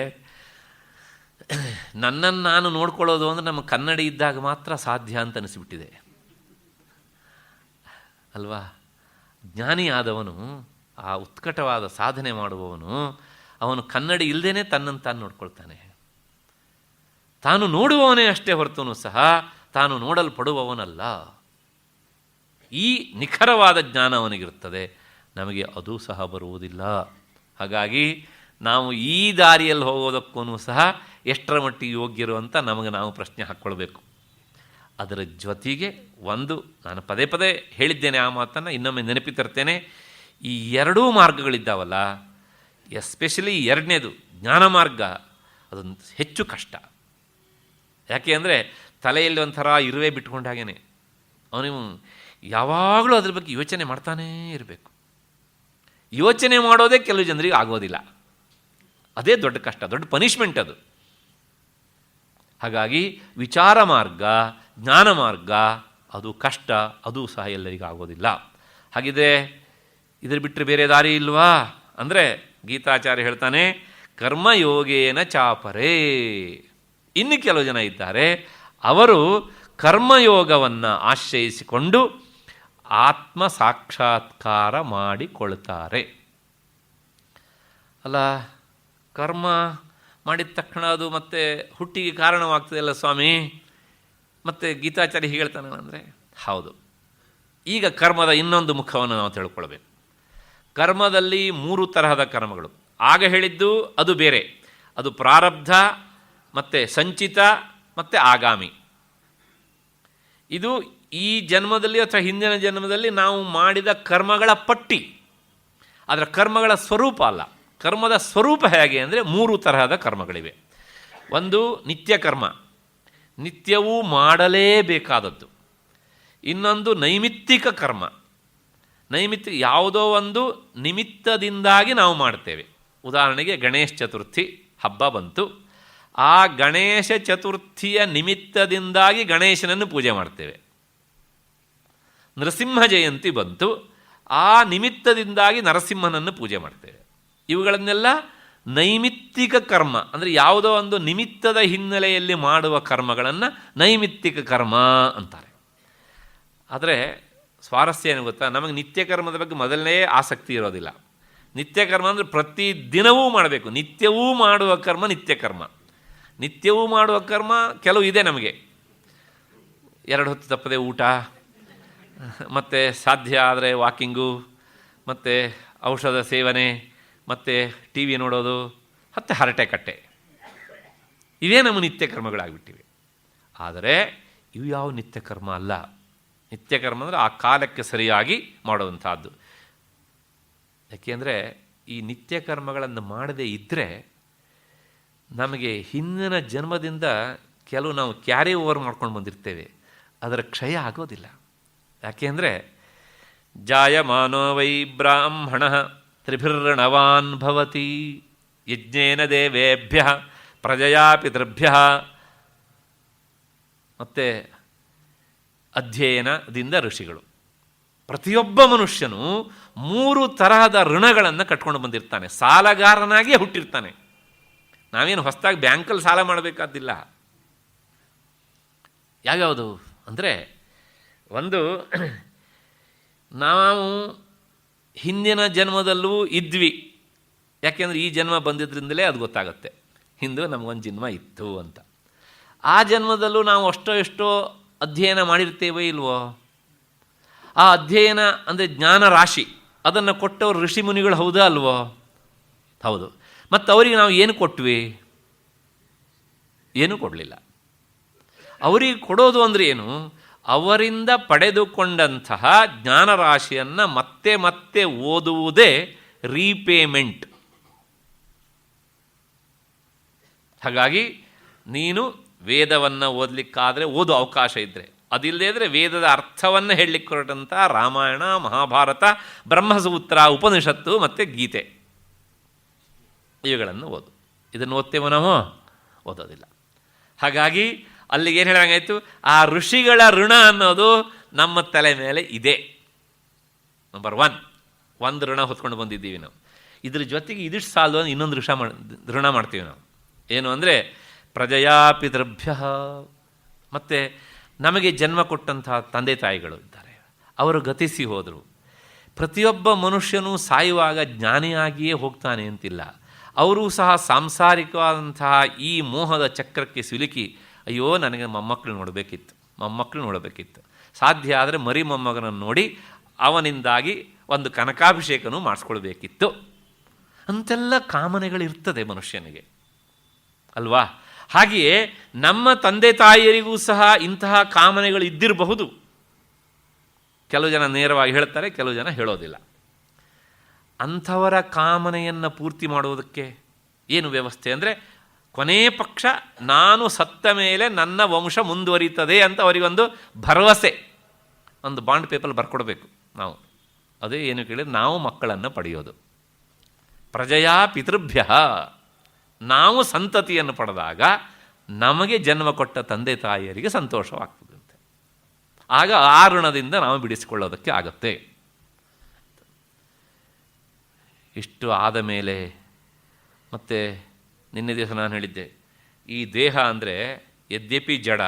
S1: ನನ್ನನ್ನು ನಾನು ನೋಡ್ಕೊಳ್ಳೋದು ಅಂದರೆ ನಮ್ಮ ಕನ್ನಡಿ ಇದ್ದಾಗ ಮಾತ್ರ ಸಾಧ್ಯ ಅಂತ ಅನಿಸ್ಬಿಟ್ಟಿದೆ. ಅಲ್ವಾ? ಜ್ಞಾನಿಯಾದವನು, ಆ ಉತ್ಕಟವಾದ ಸಾಧನೆ ಮಾಡುವವನು, ಅವನು ಕನ್ನಡಿ ಇಲ್ಲದೇ ತನ್ನನ್ನು ತಾನು ನೋಡ್ಕೊಳ್ತಾನೆ. ತಾನು ನೋಡುವವನೇ ಅಷ್ಟೇ ಹೊರತೂ ಸಹ ತಾನು ನೋಡಲ್ಪಡುವವನಲ್ಲ. ಈ ನಿಖರವಾದ ಜ್ಞಾನ ಅವನಿಗಿರ್ತದೆ. ನಮಗೆ ಅದೂ ಸಹ ಬರುವುದಿಲ್ಲ. ಹಾಗಾಗಿ ನಾವು ಈ ದಾರಿಯಲ್ಲಿ ಹೋಗೋದಕ್ಕೂ ಸಹ ಎಷ್ಟರ ಮಟ್ಟಿಗೆ ಯೋಗ್ಯರು ಅಂತ ನಮಗೆ ನಾವು ಪ್ರಶ್ನೆ ಹಾಕ್ಕೊಳ್ಬೇಕು. ಅದರ ಜೊತೆಗೆ ನಾನು ಪದೇ ಪದೇ ಹೇಳಿದ್ದೇನೆ, ಆ ಮಾತನ್ನು ಇನ್ನೊಮ್ಮೆ ನೆನಪಿ ತರ್ತೇನೆ. ಈ ಎರಡೂ ಮಾರ್ಗಗಳಿದ್ದಾವಲ್ಲ, ಎಸ್ಪೆಷಲಿ ಎರಡನೇದು ಜ್ಞಾನ ಮಾರ್ಗ, ಅದೊಂದು ಹೆಚ್ಚು ಕಷ್ಟ. ಯಾಕೆ ಅಂದರೆ ತಲೆಯಲ್ಲಿ ಒಂಥರ ಇರುವೆ ಬಿಟ್ಕೊಂಡಾಗೇನೆ ಅವನಿಗೆ ಯಾವಾಗಲೂ ಅದ್ರ ಬಗ್ಗೆ ಯೋಚನೆ ಮಾಡ್ತಾನೇ ಇರಬೇಕು. ಯೋಚನೆ ಮಾಡೋದೇ ಕೆಲವು ಜನರಿಗೆ ಆಗೋದಿಲ್ಲ. ಅದೇ ದೊಡ್ಡ ಕಷ್ಟ, ದೊಡ್ಡ ಪನಿಷ್ಮೆಂಟ್ ಅದು. ಹಾಗಾಗಿ ವಿಚಾರ ಮಾರ್ಗ, ಜ್ಞಾನ ಮಾರ್ಗ ಅದು ಕಷ್ಟ, ಅದು ಸಹ ಎಲ್ಲರಿಗೂ ಆಗೋದಿಲ್ಲ. ಹಾಗಿದ್ರೆ ಇದ್ರ ಬಿಟ್ಟರೆ ಬೇರೆ ದಾರಿ ಇಲ್ವಾ ಅಂದರೆ ಗೀತಾಚಾರ್ಯ ಹೇಳ್ತಾನೆ, ಕರ್ಮಯೋಗೇನ ಚಾಪರೇ. ಇನ್ನು ಕೆಲವು ಜನ ಇದ್ದಾರೆ, ಅವರು ಕರ್ಮಯೋಗವನ್ನು ಆಶ್ರಯಿಸಿಕೊಂಡು ಆತ್ಮ ಸಾಕ್ಷಾತ್ಕಾರ ಮಾಡಿಕೊಳ್ತಾರೆ. ಅಲ್ಲ, ಕರ್ಮ ಮಾಡಿದ ತಕ್ಷಣ ಅದು ಮತ್ತೆ ಹುಟ್ಟಿಗೆ ಕಾರಣವಾಗ್ತದಲ್ಲ ಸ್ವಾಮಿ, ಮತ್ತು ಗೀತಾಚಾರ್ಯ ಹೀಗೆ ಹೇಳ್ತಾನೆ ಅಂದರೆ ಹೌದು. ಈಗ ಕರ್ಮದ ಇನ್ನೊಂದು ಮುಖವನ್ನು ನಾವು ತಿಳ್ಕೊಳ್ಬೇಕು. ಕರ್ಮದಲ್ಲಿ 3 ತರಹದ ಕರ್ಮಗಳು. ಆಗ ಹೇಳಿದ್ದು ಅದು ಬೇರೆ, ಅದು ಪ್ರಾರಬ್ಧ ಮತ್ತು ಸಂಚಿತ ಮತ್ತು ಆಗಾಮಿ. ಇದು ಈ ಜನ್ಮದಲ್ಲಿ ಅಥವಾ ಹಿಂದಿನ ಜನ್ಮದಲ್ಲಿ ನಾವು ಮಾಡಿದ ಕರ್ಮಗಳ ಪಟ್ಟಿ, ಅದರ ಕರ್ಮಗಳ ಸ್ವರೂಪ ಅಲ್ಲ. ಕರ್ಮದ ಸ್ವರೂಪ ಹೇಗೆ ಅಂದರೆ 3 ತರಹದ ಕರ್ಮಗಳಿವೆ. ಒಂದು ನಿತ್ಯ ಕರ್ಮ, ನಿತ್ಯವೂ ಮಾಡಲೇಬೇಕಾದದ್ದು. ಇನ್ನೊಂದು ನೈಮಿತ್ತಿಕ ಕರ್ಮ, ನೈಮಿತ್ತಿಕ ಯಾವುದೋ ಒಂದು ನಿಮಿತ್ತದಿಂದಾಗಿ ನಾವು ಮಾಡ್ತೇವೆ. ಉದಾಹರಣೆಗೆ ಗಣೇಶ ಚತುರ್ಥಿ ಹಬ್ಬ ಬಂತು, ಆ ಗಣೇಶ ಚತುರ್ಥಿಯ ನಿಮಿತ್ತದಿಂದಾಗಿ ಗಣೇಶನನ್ನು ಪೂಜೆ ಮಾಡ್ತೇವೆ. ನರಸಿಂಹ ಜಯಂತಿ ಬಂತು, ಆ ನಿಮಿತ್ತದಿಂದಾಗಿ ನರಸಿಂಹನನ್ನು ಪೂಜೆ ಮಾಡ್ತೇವೆ. ಇವುಗಳನ್ನೆಲ್ಲ ನೈಮಿತ್ತಿಕ ಕರ್ಮ ಅಂದರೆ ಯಾವುದೋ ಒಂದು ನಿಮಿತ್ತದ ಹಿನ್ನೆಲೆಯಲ್ಲಿ ಮಾಡುವ ಕರ್ಮಗಳನ್ನು ನೈಮಿತ್ತಿಕ ಕರ್ಮ ಅಂತಾರೆ. ಆದರೆ ಸ್ವಾರಸ್ಯ ಏನು ಗೊತ್ತಾ, ನಮಗೆ ನಿತ್ಯ ಕರ್ಮದ ಬಗ್ಗೆ ಮೊದಲನೇ ಆಸಕ್ತಿ ಇರೋದಿಲ್ಲ. ನಿತ್ಯ ಕರ್ಮ ಅಂದರೆ ಪ್ರತಿ ದಿನವೂ ಮಾಡಬೇಕು. ನಿತ್ಯವೂ ಮಾಡುವ ಕರ್ಮ ನಿತ್ಯ ಕರ್ಮ. ನಿತ್ಯವೂ ಮಾಡುವ ಕರ್ಮ ಕೆಲವು ಇದೆ ನಮಗೆ. 2 ಹೊತ್ತು ತಪ್ಪದೆ ಊಟ, ಮತ್ತು ಸಾಧ್ಯ ಆದರೆ ವಾಕಿಂಗು, ಮತ್ತು ಔಷಧ ಸೇವನೆ, ಮತ್ತು ಟಿ ವಿ ನೋಡೋದು, ಮತ್ತು ಹರಟೆ ಕಟ್ಟೆ, ಇವೇ ನಮ್ಮ ನಿತ್ಯ ಕರ್ಮಗಳಾಗಿಬಿಟ್ಟಿವೆ. ಆದರೆ ಇವು ಯಾವ ನಿತ್ಯ ಕರ್ಮ ಅಲ್ಲ. ನಿತ್ಯ ಕರ್ಮ ಅಂದರೆ ಆ ಕಾಲಕ್ಕೆ ಸರಿಯಾಗಿ ಮಾಡುವಂಥದ್ದು. ಯಾಕೆಂದರೆ ಈ ನಿತ್ಯ ಕರ್ಮಗಳನ್ನು ಮಾಡದೇ ಇದ್ದರೆ ನಮಗೆ ಹಿಂದಿನ ಜನ್ಮದಿಂದ ಕೆಲವು ನಾವು ಕ್ಯಾರಿ ಓವರ್ ಮಾಡ್ಕೊಂಡು ಬಂದಿರ್ತೇವೆ, ಅದರ ಕ್ಷಯ ಆಗೋದಿಲ್ಲ. ಯಾಕೆಂದರೆ ಜಾಯಮಾನೋ ವೈ ಬ್ರಾಹ್ಮಣ ತ್ರಿಭಿರ್ಣವಾನ್ ಭವತಿ ಯಜ್ಞೇನ ದೇವೇಭ್ಯ ಪ್ರಜಯಾ ಪಿತೃಭ್ಯ. ಮತ್ತು ಅಧ್ಯಯನದಿಂದ ಋಷಿಗಳು. ಪ್ರತಿಯೊಬ್ಬ ಮನುಷ್ಯನು 3 ತರಹದ ಋಣಗಳನ್ನು ಕಟ್ಕೊಂಡು ಬಂದಿರ್ತಾನೆ. ಸಾಲಗಾರನಾಗಿಯೇ ಹುಟ್ಟಿರ್ತಾನೆ. ನಾವೇನು ಹೊಸದಾಗಿ ಬ್ಯಾಂಕಲ್ಲಿ ಸಾಲ ಮಾಡಬೇಕಾದಿಲ್ಲ. ಯಾವ್ಯಾವುದು ಅಂದರೆ, ಒಂದು, ನಾವು ಹಿಂದಿನ ಜನ್ಮದಲ್ಲೂ ಇದ್ವಿ. ಯಾಕೆಂದರೆ ಈ ಜನ್ಮ ಬಂದಿದ್ದರಿಂದಲೇ ಅದು ಗೊತ್ತಾಗುತ್ತೆ, ಹಿಂದೆ ನಮಗೊಂದು ಜನ್ಮ ಇತ್ತು ಅಂತ. ಆ ಜನ್ಮದಲ್ಲೂ ನಾವು ಅಷ್ಟೋ ಎಷ್ಟೋ ಅಧ್ಯಯನ ಮಾಡಿರ್ತೇವೋ ಇಲ್ವೋ? ಆ ಅಧ್ಯಯನ ಅಂದರೆ ಜ್ಞಾನ ರಾಶಿ, ಅದನ್ನು ಕೊಟ್ಟವರು ಋಷಿ ಮುನಿಗಳು ಹೌದಾ ಅಲ್ವೋ? ಹೌದು. ಮತ್ತು ಅವರಿಗೆ ನಾವು ಏನು ಕೊಟ್ವಿ? ಏನೂ ಕೊಡಲಿಲ್ಲ. ಅವರಿಗೆ ಕೊಡೋದು ಅಂದರೆ ಏನು? ಅವರಿಂದ ಪಡೆದುಕೊಂಡಂತಹ ಜ್ಞಾನರಾಶಿಯನ್ನು ಮತ್ತೆ ಮತ್ತೆ ಓದುವುದೇ ರೀಪೇಮೆಂಟ್. ಹಾಗಾಗಿ ನೀನು ವೇದವನ್ನು ಓದಲಿಕ್ಕಾದರೆ ಓದು, ಅವಕಾಶ ಇದ್ದರೆ. ಅದಿಲ್ಲದೇ ಇದ್ದರೆ ವೇದದ ಅರ್ಥವನ್ನು ಹೇಳಲಿಕ್ಕೆ ಹೊರಟಂಥ ರಾಮಾಯಣ, ಮಹಾಭಾರತ, ಬ್ರಹ್ಮಸೂತ್ರ, ಉಪನಿಷತ್ತು ಮತ್ತು ಗೀತೆ, ಇವುಗಳನ್ನು ಓದು. ಇದನ್ನು ಓದ್ತೇವೋ ನಾವು? ಓದೋದಿಲ್ಲ. ಹಾಗಾಗಿ ಅಲ್ಲಿಗೇನು ಹೇಳಂಗಾಯಿತು? ಆ ಋಷಿಗಳ ಋಣ ಅನ್ನೋದು ನಮ್ಮ ತಲೆ ಮೇಲೆ ಇದೆ. ನಂಬರ್ 1 ಋಣ ಹೊತ್ಕೊಂಡು ಬಂದಿದ್ದೀವಿ ನಾವು. ಇದ್ರ ಜೊತೆಗೆ ಇದಿಷ್ಟು ಸಾಲದು ಅಂದರೆ ಇನ್ನೊಂದು ಋಣ ಮಾಡ್ತೀವಿ ನಾವು. ಏನು ಅಂದರೆ ಪ್ರಜಯಾ ಪಿತೃಭ್ಯ. ಮತ್ತು ನಮಗೆ ಜನ್ಮ ಕೊಟ್ಟಂತಹ ತಂದೆ ತಾಯಿಗಳು ಇದ್ದಾರೆ, ಅವರು ಗತಿಸಿ ಹೋದರು. ಪ್ರತಿಯೊಬ್ಬ ಮನುಷ್ಯನೂ ಸಾಯುವಾಗ ಜ್ಞಾನಿಯಾಗಿಯೇ ಹೋಗ್ತಾನೆ ಅಂತಿಲ್ಲ. ಅವರೂ ಸಹ ಸಾಂಸಾರಿಕವಾದಂತಹ ಈ ಮೋಹದ ಚಕ್ರಕ್ಕೆ ಸಿಲುಕಿ, ಅಯ್ಯೋ ನನಗೆ ಮೊಮ್ಮಕ್ಕಳು ನೋಡಬೇಕಿತ್ತು, ಸಾಧ್ಯ ಆದರೆ ಮರಿ ಮೊಮ್ಮಗನನ್ನು ನೋಡಿ ಅವನಿಂದಾಗಿ ಒಂದು ಕನಕಾಭಿಷೇಕನೂ ಮಾಡಿಸ್ಕೊಳ್ಬೇಕಿತ್ತು ಅಂತೆಲ್ಲ ಕಾಮನೆಗಳಿರ್ತದೆ ಮನುಷ್ಯನಿಗೆ ಅಲ್ವಾ? ಹಾಗೆಯೇ ನಮ್ಮ ತಂದೆ ತಾಯಿಯರಿಗೂ ಸಹ ಇಂತಹ ಕಾಮನೆಗಳು ಇದ್ದಿರಬಹುದು. ಕೆಲವು ಜನ ನೇರವಾಗಿ ಹೇಳ್ತಾರೆ, ಕೆಲವು ಜನ ಹೇಳೋದಿಲ್ಲ. ಅಂಥವರ ಕಾಮನೆಯನ್ನು ಪೂರ್ತಿ ಮಾಡುವುದಕ್ಕೆ ಏನು ವ್ಯವಸ್ಥೆ ಅಂದರೆ, ಕೊನೇ ಪಕ್ಷ ನಾನು ಸತ್ತ ಮೇಲೆ ನನ್ನ ವಂಶ ಮುಂದುವರಿತದೆ ಅಂತ ಅವರಿಗೊಂದು ಭರವಸೆ, ಒಂದು ಬಾಂಡ್ ಪೇಪರ್ ಬರ್ಕೊಡ್ಬೇಕು ನಾವು. ಅದೇ ಏನು ಕೇಳಿದ್ರೆ, ನಾವು ಮಕ್ಕಳನ್ನು ಪಡೆಯೋದು. ಪ್ರಜೆಯ ಪಿತೃಭ್ಯ, ನಾವು ಸಂತತಿಯನ್ನು ಪಡೆದಾಗ ನಮಗೆ ಜನ್ಮ ಕೊಟ್ಟ ತಂದೆ ತಾಯಿಯರಿಗೆ ಸಂತೋಷವಾಗ್ತದಂತೆ. ಆಗ ಆ ಋಣದಿಂದ ನಾವು ಬಿಡಿಸಿಕೊಳ್ಳೋದಕ್ಕೆ ಆಗುತ್ತೆ. ಇಷ್ಟು ಆದ ಮೇಲೆ ಮತ್ತೆ ನಿನ್ನೆ ದಿವಸ ನಾನು ಹೇಳಿದ್ದೆ, ಈ ದೇಹ ಅಂದರೆ ಯದ್ಯಪಿ ಜಡ,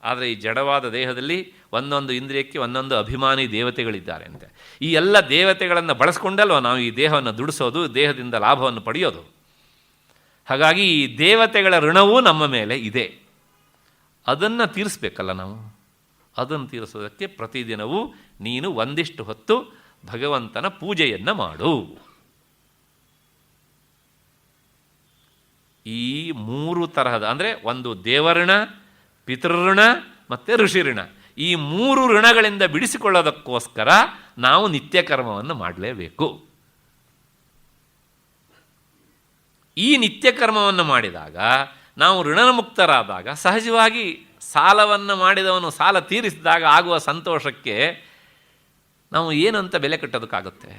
S1: ಆದರೆ ಈ ಜಡವಾದ ದೇಹದಲ್ಲಿ ಒಂದೊಂದು ಇಂದ್ರಿಯಕ್ಕೆ ಒಂದೊಂದು ಅಭಿಮಾನಿ ದೇವತೆಗಳಿದ್ದಾರೆ ಅಂತೆ. ಈ ಎಲ್ಲ ದೇವತೆಗಳನ್ನು ಬಳಸ್ಕೊಂಡಲ್ವ ನಾವು ಈ ದೇಹವನ್ನು ದುಡಿಸೋದು, ದೇಹದಿಂದ ಲಾಭವನ್ನು ಪಡೆಯೋದು. ಹಾಗಾಗಿ ಈ ದೇವತೆಗಳ ಋಣವೂ ನಮ್ಮ ಮೇಲೆ ಇದೆ. ಅದನ್ನು ತೀರಿಸ್ಬೇಕಲ್ಲ ನಾವು. ಅದನ್ನು ತೀರಿಸೋದಕ್ಕೆ ಪ್ರತಿದಿನವೂ ನೀನು ಒಂದಿಷ್ಟು ಹೊತ್ತು ಭಗವಂತನ ಪೂಜೆಯನ್ನು ಮಾಡು. ಈ ಮೂರು ತರಹದ ಅಂದರೆ ಒಂದು ದೇವಋಣ, ಪಿತೃಋಣ ಮತ್ತು ಋಷಿಋಣ, ಈ ಮೂರು ಋಣಗಳಿಂದ ಬಿಡಿಸಿಕೊಳ್ಳೋದಕ್ಕೋಸ್ಕರ ನಾವು ನಿತ್ಯ ಕರ್ಮವನ್ನು ಮಾಡಲೇಬೇಕು. ಈ ನಿತ್ಯ ಕರ್ಮವನ್ನು ಮಾಡಿದಾಗ ನಾವು ಋಣಮುಕ್ತರಾದಾಗ ಸಹಜವಾಗಿ ಸಾಲವನ್ನು ಮಾಡಿದವನು ಸಾಲ ತೀರಿಸಿದಾಗ ಆಗುವ ಸಂತೋಷಕ್ಕೆ ನಾವು ಏನಂತ ಬೆಲೆ ಕಟ್ಟೋದಕ್ಕಾಗುತ್ತೆ.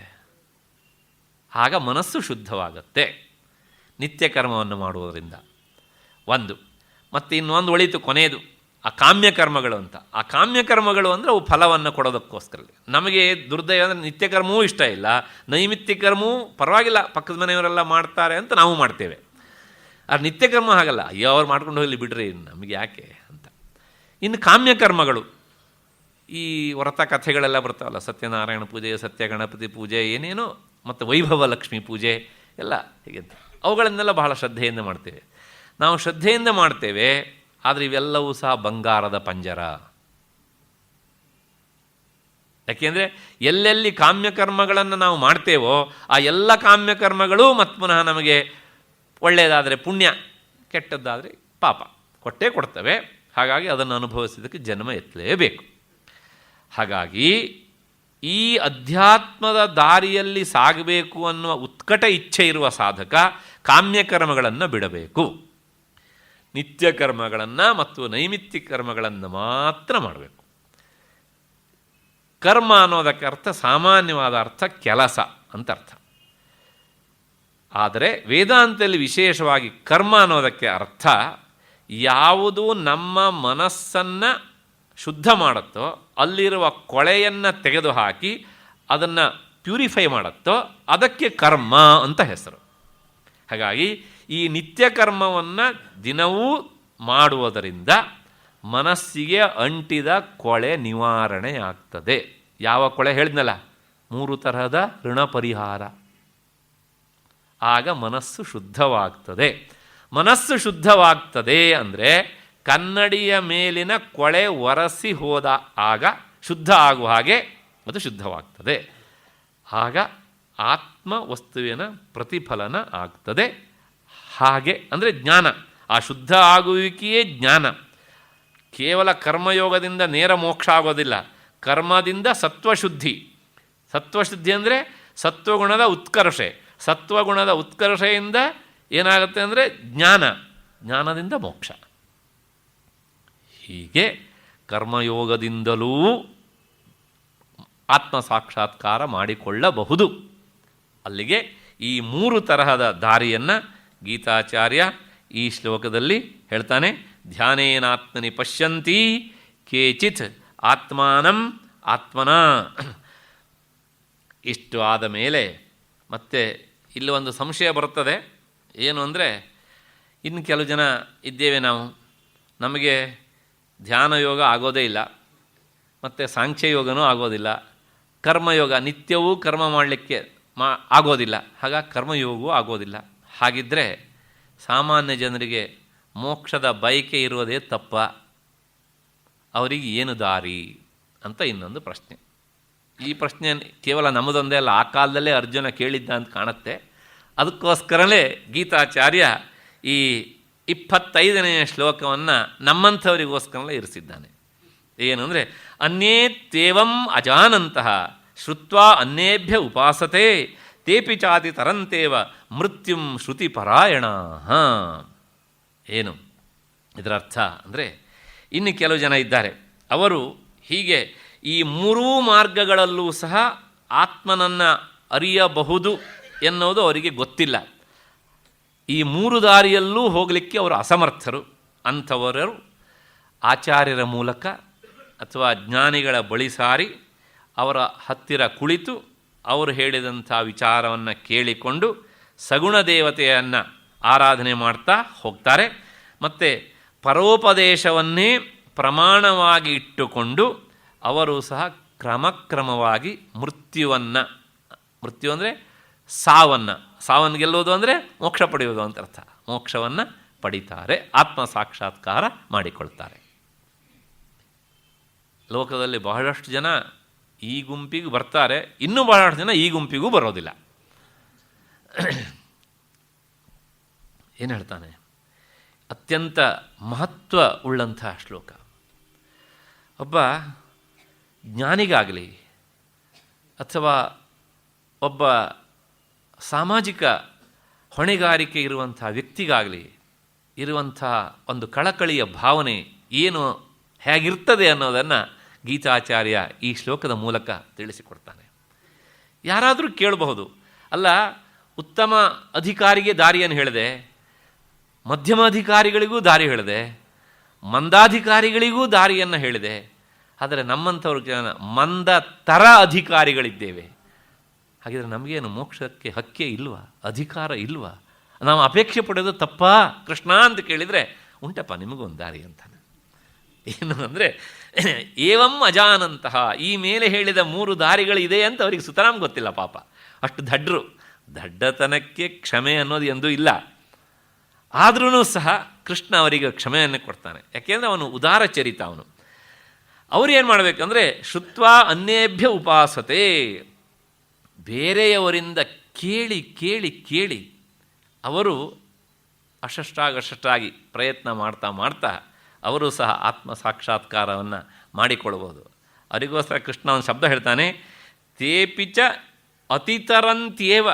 S1: ಆಗ ಮನಸ್ಸು ಶುದ್ಧವಾಗುತ್ತೆ ನಿತ್ಯ ಕರ್ಮವನ್ನು ಮಾಡುವುದರಿಂದ. ಒಂದು ಮತ್ತು ಇನ್ನೊಂದು ಒಳಿತು ಕೊನೆಯದು, ಆ ಕಾಮ್ಯಕರ್ಮಗಳು ಅಂತ. ಆ ಕಾಮ್ಯಕರ್ಮಗಳು ಅಂದರೆ ಅವು ಫಲವನ್ನು ಕೊಡೋದಕ್ಕೋಸ್ಕರ. ನಮಗೆ ದುರ್ದೈವ ಅಂದರೆ ನಿತ್ಯ ಕರ್ಮವೂ ಇಷ್ಟ ಇಲ್ಲ, ನೈಮಿತ್ಯ ಕರ್ಮವೂ ಪರವಾಗಿಲ್ಲ, ಪಕ್ಕದ ಮನೆಯವರೆಲ್ಲ ಮಾಡ್ತಾರೆ ಅಂತ ನಾವು ಮಾಡ್ತೇವೆ. ಅದು ನಿತ್ಯ ಕರ್ಮ ಹಾಗಲ್ಲ, ಅಯ್ಯೋ ಅವ್ರು ಮಾಡ್ಕೊಂಡು ಹೋಗಲಿ ಬಿಡ್ರಿ, ನಮಗೆ ಯಾಕೆ ಅಂತ. ಇನ್ನು ಕಾಮ್ಯಕರ್ಮಗಳು, ಈ ವ್ರತ ಕಥೆಗಳೆಲ್ಲ ಬರ್ತಾವಲ್ಲ, ಸತ್ಯನಾರಾಯಣ ಪೂಜೆ, ಸತ್ಯ ಗಣಪತಿ ಪೂಜೆ, ಏನೇನೋ, ಮತ್ತು ವೈಭವ ಲಕ್ಷ್ಮಿ ಪೂಜೆ ಎಲ್ಲ ಹೀಗೆ, ಅವುಗಳನ್ನೆಲ್ಲ ಬಹಳ ಶ್ರದ್ಧೆಯಿಂದ ಮಾಡ್ತೇವೆ. ನಾವು ಶ್ರದ್ಧೆಯಿಂದ ಮಾಡ್ತೇವೆ, ಆದರೆ ಇವೆಲ್ಲವೂ ಸಹ ಬಂಗಾರದ ಪಂಜರ. ಯಾಕೆಂದರೆ ಎಲ್ಲೆಲ್ಲಿ ಕಾಮ್ಯಕರ್ಮಗಳನ್ನು ನಾವು ಮಾಡ್ತೇವೋ ಆ ಎಲ್ಲ ಕಾಮ್ಯಕರ್ಮಗಳು ಮತ್ತು ಪುನಃ ನಮಗೆ ಒಳ್ಳೆಯದಾದರೆ ಪುಣ್ಯ, ಕೆಟ್ಟದ್ದಾದರೆ ಪಾಪ ಕೊಟ್ಟೇ ಕೊಡ್ತವೆ. ಹಾಗಾಗಿ ಅದನ್ನು ಅನುಭವಿಸೋದಕ್ಕೆ ಜನ್ಮ ಎತ್ತಲೇಬೇಕು. ಹಾಗಾಗಿ ಈ ಅಧ್ಯಾತ್ಮದ ದಾರಿಯಲ್ಲಿ ಸಾಗಬೇಕು ಅನ್ನುವ ಉತ್ಕಟ ಇಚ್ಛೆ ಇರುವ ಸಾಧಕ ಕಾಮ್ಯಕರ್ಮಗಳನ್ನು ಬಿಡಬೇಕು. ನಿತ್ಯ ಕರ್ಮಗಳನ್ನು ಮತ್ತು ನೈಮಿತ್ತಿಕ ಕರ್ಮಗಳನ್ನು ಮಾತ್ರ ಮಾಡಬೇಕು. ಕರ್ಮ ಅನ್ನೋದಕ್ಕೆ ಅರ್ಥ ಸಾಮಾನ್ಯವಾದ ಅರ್ಥ ಕೆಲಸ ಅಂತ ಅರ್ಥ. ಆದರೆ ವೇದಾಂತದಲ್ಲಿ ವಿಶೇಷವಾಗಿ ಕರ್ಮ ಅನ್ನೋದಕ್ಕೆ ಅರ್ಥ ಯಾವುದು ನಮ್ಮ ಮನಸ್ಸನ್ನು ಶುದ್ಧ ಮಾಡುತ್ತೋ, ಅಲ್ಲಿರುವ ಕೊಳೆಯನ್ನು ತೆಗೆದುಹಾಕಿ ಅದನ್ನು ಪ್ಯೂರಿಫೈ ಮಾಡುತ್ತೋ ಅದಕ್ಕೆ ಕರ್ಮ ಅಂತ ಹೆಸರು. ಹಾಗಾಗಿ ಈ ನಿತ್ಯ ಕರ್ಮವನ್ನು ದಿನವೂ ಮಾಡುವುದರಿಂದ ಮನಸ್ಸಿಗೆ ಅಂಟಿದ ಕೊಳೆ ನಿವಾರಣೆ ಆಗ್ತದೆ. ಯಾವ ಕೊಳೆ ಹೇಳಿದ್ನಲ್ಲ, 3 ತರಹದ ಋಣ ಪರಿಹಾರ. ಆಗ ಮನಸ್ಸು ಶುದ್ಧವಾಗ್ತದೆ. ಮನಸ್ಸು ಶುದ್ಧವಾಗ್ತದೆ ಅಂದರೆ ಕನ್ನಡಿಯ ಮೇಲಿನ ಕೊಳೆ ಒರೆಸಿ ಹೋದ ಆಗ ಶುದ್ಧ ಆಗುವ ಹಾಗೆ ಅದು ಶುದ್ಧವಾಗ್ತದೆ. ಆಗ ಆತ್ಮ ವಸ್ತುವಿನ ಪ್ರತಿಫಲನ ಆಗ್ತದೆ. ಹಾಗೆ ಅಂದರೆ ಜ್ಞಾನ, ಆ ಶುದ್ಧ ಆಗುವಿಕೆಯೇ ಜ್ಞಾನ. ಕೇವಲ ಕರ್ಮಯೋಗದಿಂದ ನೇರ ಮೋಕ್ಷ ಆಗೋದಿಲ್ಲ, ಕರ್ಮದಿಂದ ಸತ್ವಶುದ್ಧಿ. ಸತ್ವಶುದ್ಧಿ ಅಂದರೆ ಸತ್ವಗುಣದ ಉತ್ಕರ್ಷೆ. ಸತ್ವಗುಣದ ಉತ್ಕರ್ಷೆಯಿಂದ ಏನಾಗುತ್ತೆ ಅಂದರೆ ಜ್ಞಾನ, ಜ್ಞಾನದಿಂದ ಮೋಕ್ಷ. ಹೀಗೆ ಕರ್ಮಯೋಗದಿಂದಲೂ ಆತ್ಮ ಸಾಕ್ಷಾತ್ಕಾರ ಮಾಡಿಕೊಳ್ಳಬಹುದು. ಅಲ್ಲಿಗೆ ಈ 3 ತರಹದ ದಾರಿಯನ್ನು ಗೀತಾಚಾರ್ಯ ಈ ಶ್ಲೋಕದಲ್ಲಿ ಹೇಳ್ತಾನೆ. ಧ್ಯಾನೇನಾತ್ಮನಿ ಪಶ್ಯಂತಿ ಕೇಚಿತ್ ಆತ್ಮಾನಂ ಆತ್ಮನ. ಇಷ್ಟು ಆದ ಮೇಲೆ ಮತ್ತೆ ಇಲ್ಲಿ ಒಂದು ಸಂಶಯ ಬರುತ್ತದೆ. ಏನು ಅಂದರೆ, ಇನ್ನು ಕೆಲವು ಜನ ಇದ್ದೇವೆ ನಾವು, ನಮಗೆ ಧ್ಯಾನ ಯೋಗ ಆಗೋದೇ ಇಲ್ಲ, ಮತ್ತು ಸಾಂಖ್ಯ ಯೋಗನೂ ಆಗೋದಿಲ್ಲ, ಕರ್ಮಯೋಗ ನಿತ್ಯವೂ ಕರ್ಮ ಮಾಡಲಿಕ್ಕೆ ಆಗೋದಿಲ್ಲ, ಹಾಗಾಗಿ ಕರ್ಮಯೋಗವೂ ಆಗೋದಿಲ್ಲ. ಹಾಗಿದ್ದರೆ ಸಾಮಾನ್ಯ ಜನರಿಗೆ ಮೋಕ್ಷದ ಬಯಕೆ ಇರೋದೇ ತಪ್ಪ, ಅವರಿಗೆ ಏನು ದಾರಿ ಅಂತ ಇನ್ನೊಂದು ಪ್ರಶ್ನೆ. ಈ ಪ್ರಶ್ನೆ ಕೇವಲ ನಮ್ಮದೊಂದೇ ಅಲ್ಲ, ಆ ಕಾಲದಲ್ಲೇ ಅರ್ಜುನ ಕೇಳಿದ್ದ ಅಂತ ಕಾಣುತ್ತೆ. ಅದಕ್ಕೋಸ್ಕರಲೇ ಗೀತಾಚಾರ್ಯ ಈ 25ನೇ ಶ್ಲೋಕವನ್ನು ನಮ್ಮಂಥವರಿಗೋಸ್ಕರಲೇ ಇರಿಸಿದ್ದಾನೆ. ಏನು ಅಂದರೆ, ಅನ್ಯೇತ್ಯೇವಂ ಅಜಾನಂತಹ ಶ್ರುತ್ವಾ ಅನ್ಯೇಭ್ಯ ಉಪಾಸತೆ ತೇಪಿ ಚಾತಿ ತರಂತೇವ ಮೃತ್ಯುಂ ಶ್ರುತಿ ಪರಾಯಣಾಃ. ಏನು ಇದರ ಅರ್ಥ ಅಂದರೆ, ಇನ್ನು ಕೆಲವು ಜನ ಇದ್ದಾರೆ, ಅವರು ಹೀಗೆ ಈ ಮೂರೂ ಮಾರ್ಗಗಳಲ್ಲೂ ಸಹ ಆತ್ಮನನ್ನು ಅರಿಯಬಹುದು ಎನ್ನುವುದು ಅವರಿಗೆ ಗೊತ್ತಿಲ್ಲ. ಈ ಮೂರು ದಾರಿಯಲ್ಲೂ ಹೋಗಲಿಕ್ಕೆ ಅವರು ಅಸಮರ್ಥರು. ಅಂಥವರು ಆಚಾರ್ಯರ ಮೂಲಕ ಅಥವಾ ಜ್ಞಾನಿಗಳ ಬಳಿ ಸಾರಿ ಅವರ ಹತ್ತಿರ ಕುಳಿತು ಅವರು ಹೇಳಿದಂಥ ವಿಚಾರವನ್ನು ಕೇಳಿಕೊಂಡು ಸಗುಣ ದೇವತೆಯನ್ನು ಆರಾಧನೆ ಮಾಡ್ತಾ ಹೋಗ್ತಾರೆ. ಮತ್ತು ಪರೋಪದೇಶವನ್ನೇ ಪ್ರಮಾಣವಾಗಿ ಇಟ್ಟುಕೊಂಡು ಅವರು ಸಹ ಕ್ರಮಕ್ರಮವಾಗಿ ಮೃತ್ಯು ಅಂದರೆ ಸಾವನ್ನು ಗೆಲ್ಲೋದು ಅಂದರೆ ಮೋಕ್ಷ ಪಡೆಯೋದು ಅಂತ ಅರ್ಥ. ಮೋಕ್ಷವನ್ನು ಪಡಿತಾರೆ, ಆತ್ಮ ಸಾಕ್ಷಾತ್ಕಾರ ಮಾಡಿಕೊಳ್ತಾರೆ. ಲೋಕದಲ್ಲಿ ಬಹಳಷ್ಟು ಜನ ಈ ಗುಂಪಿಗೂ ಬರ್ತಾರೆ, ಇನ್ನೂ ಬಹಳಷ್ಟು ಜನ ಈ ಗುಂಪಿಗೂ ಬರೋದಿಲ್ಲ. ಏನು ಹೇಳ್ತಾನೆ? ಅತ್ಯಂತ ಮಹತ್ವ ಉಳ್ಳಂಥ ಶ್ಲೋಕ. ಒಬ್ಬ ಜ್ಞಾನಿಗಾಗಲಿ ಅಥವಾ ಒಬ್ಬ ಸಾಮಾಜಿಕ ಹೊಣೆಗಾರಿಕೆ ಇರುವಂಥ ವ್ಯಕ್ತಿಗಾಗಲಿ ಇರುವಂಥ ಒಂದು ಕಳಕಳಿಯ ಭಾವನೆ ಏನು ಹೇಗಿರ್ತದೆ ಅನ್ನೋದನ್ನು ಗೀತಾಚಾರ್ಯ ಈ ಶ್ಲೋಕದ ಮೂಲಕ ತಿಳಿಸಿಕೊಡ್ತಾನೆ. ಯಾರಾದರೂ ಕೇಳಬಹುದು, ಅಲ್ಲ, ಉತ್ತಮ ಅಧಿಕಾರಿಗೆ ದಾರಿಯನ್ನು ಹೇಳಿದೆ, ಮಧ್ಯಮ ಅಧಿಕಾರಿಗಳಿಗೂ ದಾರಿ ಹೇಳಿದೆ, ಮಂದಾಧಿಕಾರಿಗಳಿಗೂ ದಾರಿಯನ್ನು ಹೇಳಿದೆ, ಆದರೆ ನಮ್ಮಂಥವ್ರ ಮಂದ ಥರ ಅಧಿಕಾರಿಗಳಿದ್ದೇವೆ. ಹಾಗಿದ್ರೆ ನಮಗೇನು ಮೋಕ್ಷಕ್ಕೆ ಹಕ್ಕೇ ಇಲ್ವಾ? ಅಧಿಕಾರ ಇಲ್ವಾ? ನಾವು ಅಪೇಕ್ಷೆ ಪಡೋದು ತಪ್ಪಾ ಕೃಷ್ಣ ಅಂತ ಕೇಳಿದರೆ, ಉಂಟಪ್ಪ ನಿಮಗೊಂದು ದಾರಿ ಅಂತಾನೆ. ಏನು ಅಂದರೆ, ಏವಂ ಅಜಾನಂತಹ, ಈ ಮೇಲೆ ಹೇಳಿದ 3 ದಾರಿಗಳಿದೆ ಅಂತ ಅವರಿಗೆ ಸುತರಾಮ್ ಗೊತ್ತಿಲ್ಲ ಪಾಪ. ಅಷ್ಟು ದಡ್ಡರು. ದಡ್ಡತನಕ್ಕೆ ಕ್ಷಮೆ ಅನ್ನೋದು ಎಂದೂ ಇಲ್ಲ. ಆದ್ರೂ ಸಹ ಕೃಷ್ಣ ಅವರಿಗೆ ಕ್ಷಮೆಯನ್ನು ಕೊಡ್ತಾನೆ. ಯಾಕೆಂದರೆ ಅವನು ಉದಾರ ಚರಿತ. ಅವರು ಏನು ಮಾಡಬೇಕಂದ್ರೆ, ಶ್ರುತ್ವಾ ಅನ್ಯೇಭ್ಯ ಉಪಾಸತೆ, ಬೇರೆಯವರಿಂದ ಕೇಳಿ ಕೇಳಿ ಕೇಳಿ ಅವರು ಅಷ್ಟಷ್ಟಾಗಿ ಪ್ರಯತ್ನ ಮಾಡ್ತಾ ಮಾಡ್ತಾ ಅವರು ಸಹ ಆತ್ಮ ಸಾಕ್ಷಾತ್ಕಾರವನ್ನು ಮಾಡಿಕೊಳ್ಬೋದು. ಅವರಿಗೋಸ್ಕರ ಕೃಷ್ಣ ಒಂದು ಶಬ್ದ ಹೇಳ್ತಾನೆ, ತೇಪಿಚ ಅತಿತರಂತ್ಯೇವ.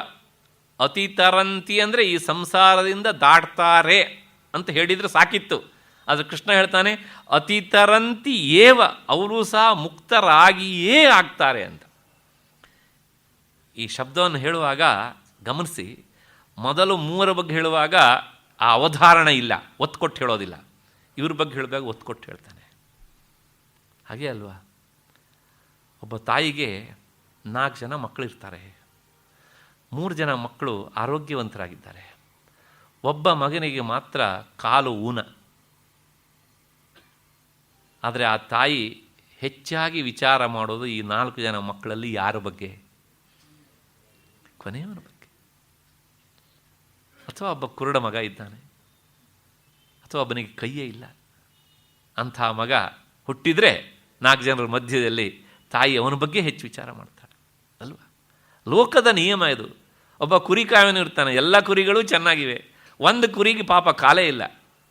S1: ಅತಿತರಂತಿ ಅಂದರೆ ಈ ಸಂಸಾರದಿಂದ ದಾಟ್ತಾರೆ ಅಂತ ಹೇಳಿದರೆ ಸಾಕಿತ್ತು. ಆದರೆ ಕೃಷ್ಣ ಹೇಳ್ತಾನೆ ಅತಿತರಂತಿ ಏವ, ಅವರು ಸಹ ಮುಕ್ತರಾಗಿಯೇ ಆಗ್ತಾರೆ ಅಂತ. ಈ ಶಬ್ದವನ್ನು ಹೇಳುವಾಗ ಗಮನಿಸಿ, ಮೊದಲು 3 ಬಗ್ಗೆ ಹೇಳುವಾಗ ಆ ಅವಧಾರಣ ಇಲ್ಲ, ಒತ್ತು ಕೊಟ್ಟು ಹೇಳೋದಿಲ್ಲ. ಇವ್ರ ಬಗ್ಗೆ ಹೇಳಿದಾಗ ಒತ್ತು ಕೊಟ್ಟು ಹೇಳ್ತಾನೆ. ಹಾಗೆ ಅಲ್ವಾ? ಒಬ್ಬ ತಾಯಿಗೆ 4 ಜನ ಮಕ್ಕಳಿರ್ತಾರೆ. 3 ಜನ ಮಕ್ಕಳು ಆರೋಗ್ಯವಂತರಾಗಿದ್ದಾರೆ. ಒಬ್ಬ ಮಗನಿಗೆ ಮಾತ್ರ ಕಾಲು ಊನ. ಆದರೆ ಆ ತಾಯಿ ಹೆಚ್ಚಾಗಿ ವಿಚಾರ ಮಾಡೋದು ಈ 4 ಜನ ಮಕ್ಕಳಲ್ಲಿ ಯಾರ ಬಗ್ಗೆ? ಕೊನೆಯವನ ಬಗ್ಗೆ. ಅಥವಾ ಒಬ್ಬ ಕುರುಡ ಮಗ ಇದ್ದಾನೆ, ಅಥವಾ ಒಬ್ಬನಿಗೆ ಕೈಯೇ ಇಲ್ಲ. ಅಂಥ ಮಗ ಹುಟ್ಟಿದರೆ 4 ಜನರ ಮಧ್ಯದಲ್ಲಿ ತಾಯಿ ಅವನ ಬಗ್ಗೆ ಹೆಚ್ಚು ವಿಚಾರ ಮಾಡ್ತಾಳೆ ಅಲ್ವಾ? ಲೋಕದ ನಿಯಮ ಇದು. ಒಬ್ಬ ಕುರಿ ಕಾಯವನು ಇರ್ತಾನೆ, ಎಲ್ಲ ಕುರಿಗಳು ಚೆನ್ನಾಗಿವೆ, ಒಂದು ಕುರಿಗೆ ಪಾಪ ಕಾಲೇ ಇಲ್ಲ,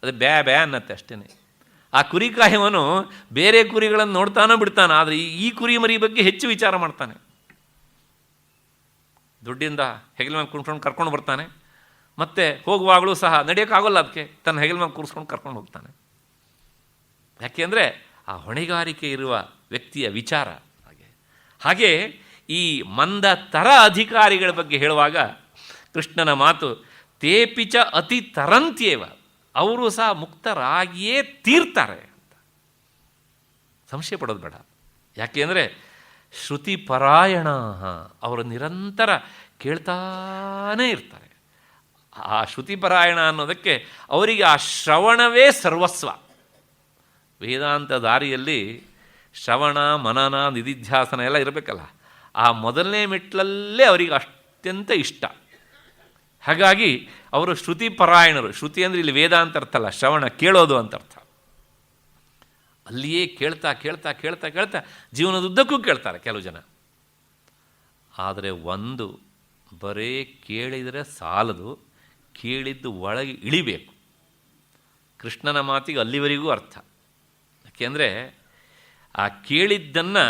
S1: ಅದು ಬ್ಯಾ ಅನ್ನತ್ತೆ ಅಷ್ಟೇ. ಆ ಕುರಿ ಕಾಯವನು ಬೇರೆ ಕುರಿಗಳನ್ನು ನೋಡ್ತಾನೋ ಬಿಡ್ತಾನೆ, ಆದರೆ ಈ ಕುರಿ ಮರಿ ಬಗ್ಗೆ ಹೆಚ್ಚು ವಿಚಾರ ಮಾಡ್ತಾನೆ. ದುಡ್ಡಿಂದ ಹೆಗಲ ಮೇಲೆ ಕುಣ್ಕೊಂಡು ಕರ್ಕೊಂಡು ಬರ್ತಾನೆ, ಮತ್ತು ಹೋಗುವಾಗಲೂ ಸಹ ನಡೆಯೋಕ್ಕಾಗೋಲ್ಲ, ಅದಕ್ಕೆ ತನ್ನ ಹೆಗಲ ಮೇಲೆ ಕೂರಿಸ್ಕೊಂಡು ಕರ್ಕೊಂಡು ಹೋಗ್ತಾನೆ. ಯಾಕೆಂದರೆ ಆ ಹೊಣೆಗಾರಿಕೆ ಇರುವ ವ್ಯಕ್ತಿಯ ವಿಚಾರ ಹಾಗೆ ಈ ಮಂದ ಥರ ಅಧಿಕಾರಿಗಳ ಬಗ್ಗೆ ಹೇಳುವಾಗ ಕೃಷ್ಣನ ಮಾತು ತೇಪಿಚ ಅತಿ ತರಂತ್ಯೇವ, ಅವರು ಸಹ ಮುಕ್ತರಾಗಿಯೇ ತೀರ್ತಾರೆ ಅಂತ. ಸಂಶಯ ಪಡೋದು ಬೇಡ. ಯಾಕೆಂದರೆ ಶ್ರುತಿ ಪರಾಯಣ, ಅವರು ನಿರಂತರ ಕೇಳ್ತಾನೇ ಇರ್ತಾರೆ. ಆ ಶ್ರುತಿಪರಾಯಣ ಅನ್ನೋದಕ್ಕೆ ಅವರಿಗೆ ಆ ಶ್ರವಣವೇ ಸರ್ವಸ್ವ. ವೇದಾಂತ ದಾರಿಯಲ್ಲಿ ಶ್ರವಣ, ಮನನ, ನಿಧಿಧ್ಯಾಸನ ಎಲ್ಲ ಇರಬೇಕಲ್ಲ. ಆ ಮೊದಲನೇ ಮೆಟ್ಲಲ್ಲೇ ಅವರಿಗೆ ಅತ್ಯಂತ ಇಷ್ಟ. ಹಾಗಾಗಿ ಅವರು ಶ್ರುತಿ ಪರಾಯಣರು. ಶ್ರುತಿ ಅಂದರೆ ಇಲ್ಲಿ ವೇದ ಅಂತ ಅರ್ಥ ಅಲ್ಲ, ಶ್ರವಣ, ಕೇಳೋದು ಅಂತ ಅರ್ಥ. ಅಲ್ಲಿಯೇ ಕೇಳ್ತಾ ಕೇಳ್ತಾ ಕೇಳ್ತಾ ಕೇಳ್ತಾ ಜೀವನದುದ್ದಕ್ಕೂ ಕೇಳ್ತಾರೆ ಕೆಲವು ಜನ. ಆದರೆ ಒಂದು ಬರೇ ಕೇಳಿದರೆ ಸಾಲದು, ಕೇಳಿದ್ದು ಒಳಗೆ ಇಳಿಬೇಕು. ಕೃಷ್ಣನ ಮಾತಿಗೆ ಅಲ್ಲಿವರೆಗೂ ಅರ್ಥ. ಯಾಕೆಂದರೆ ಆ ಕೇಳಿದ್ದನ್ನು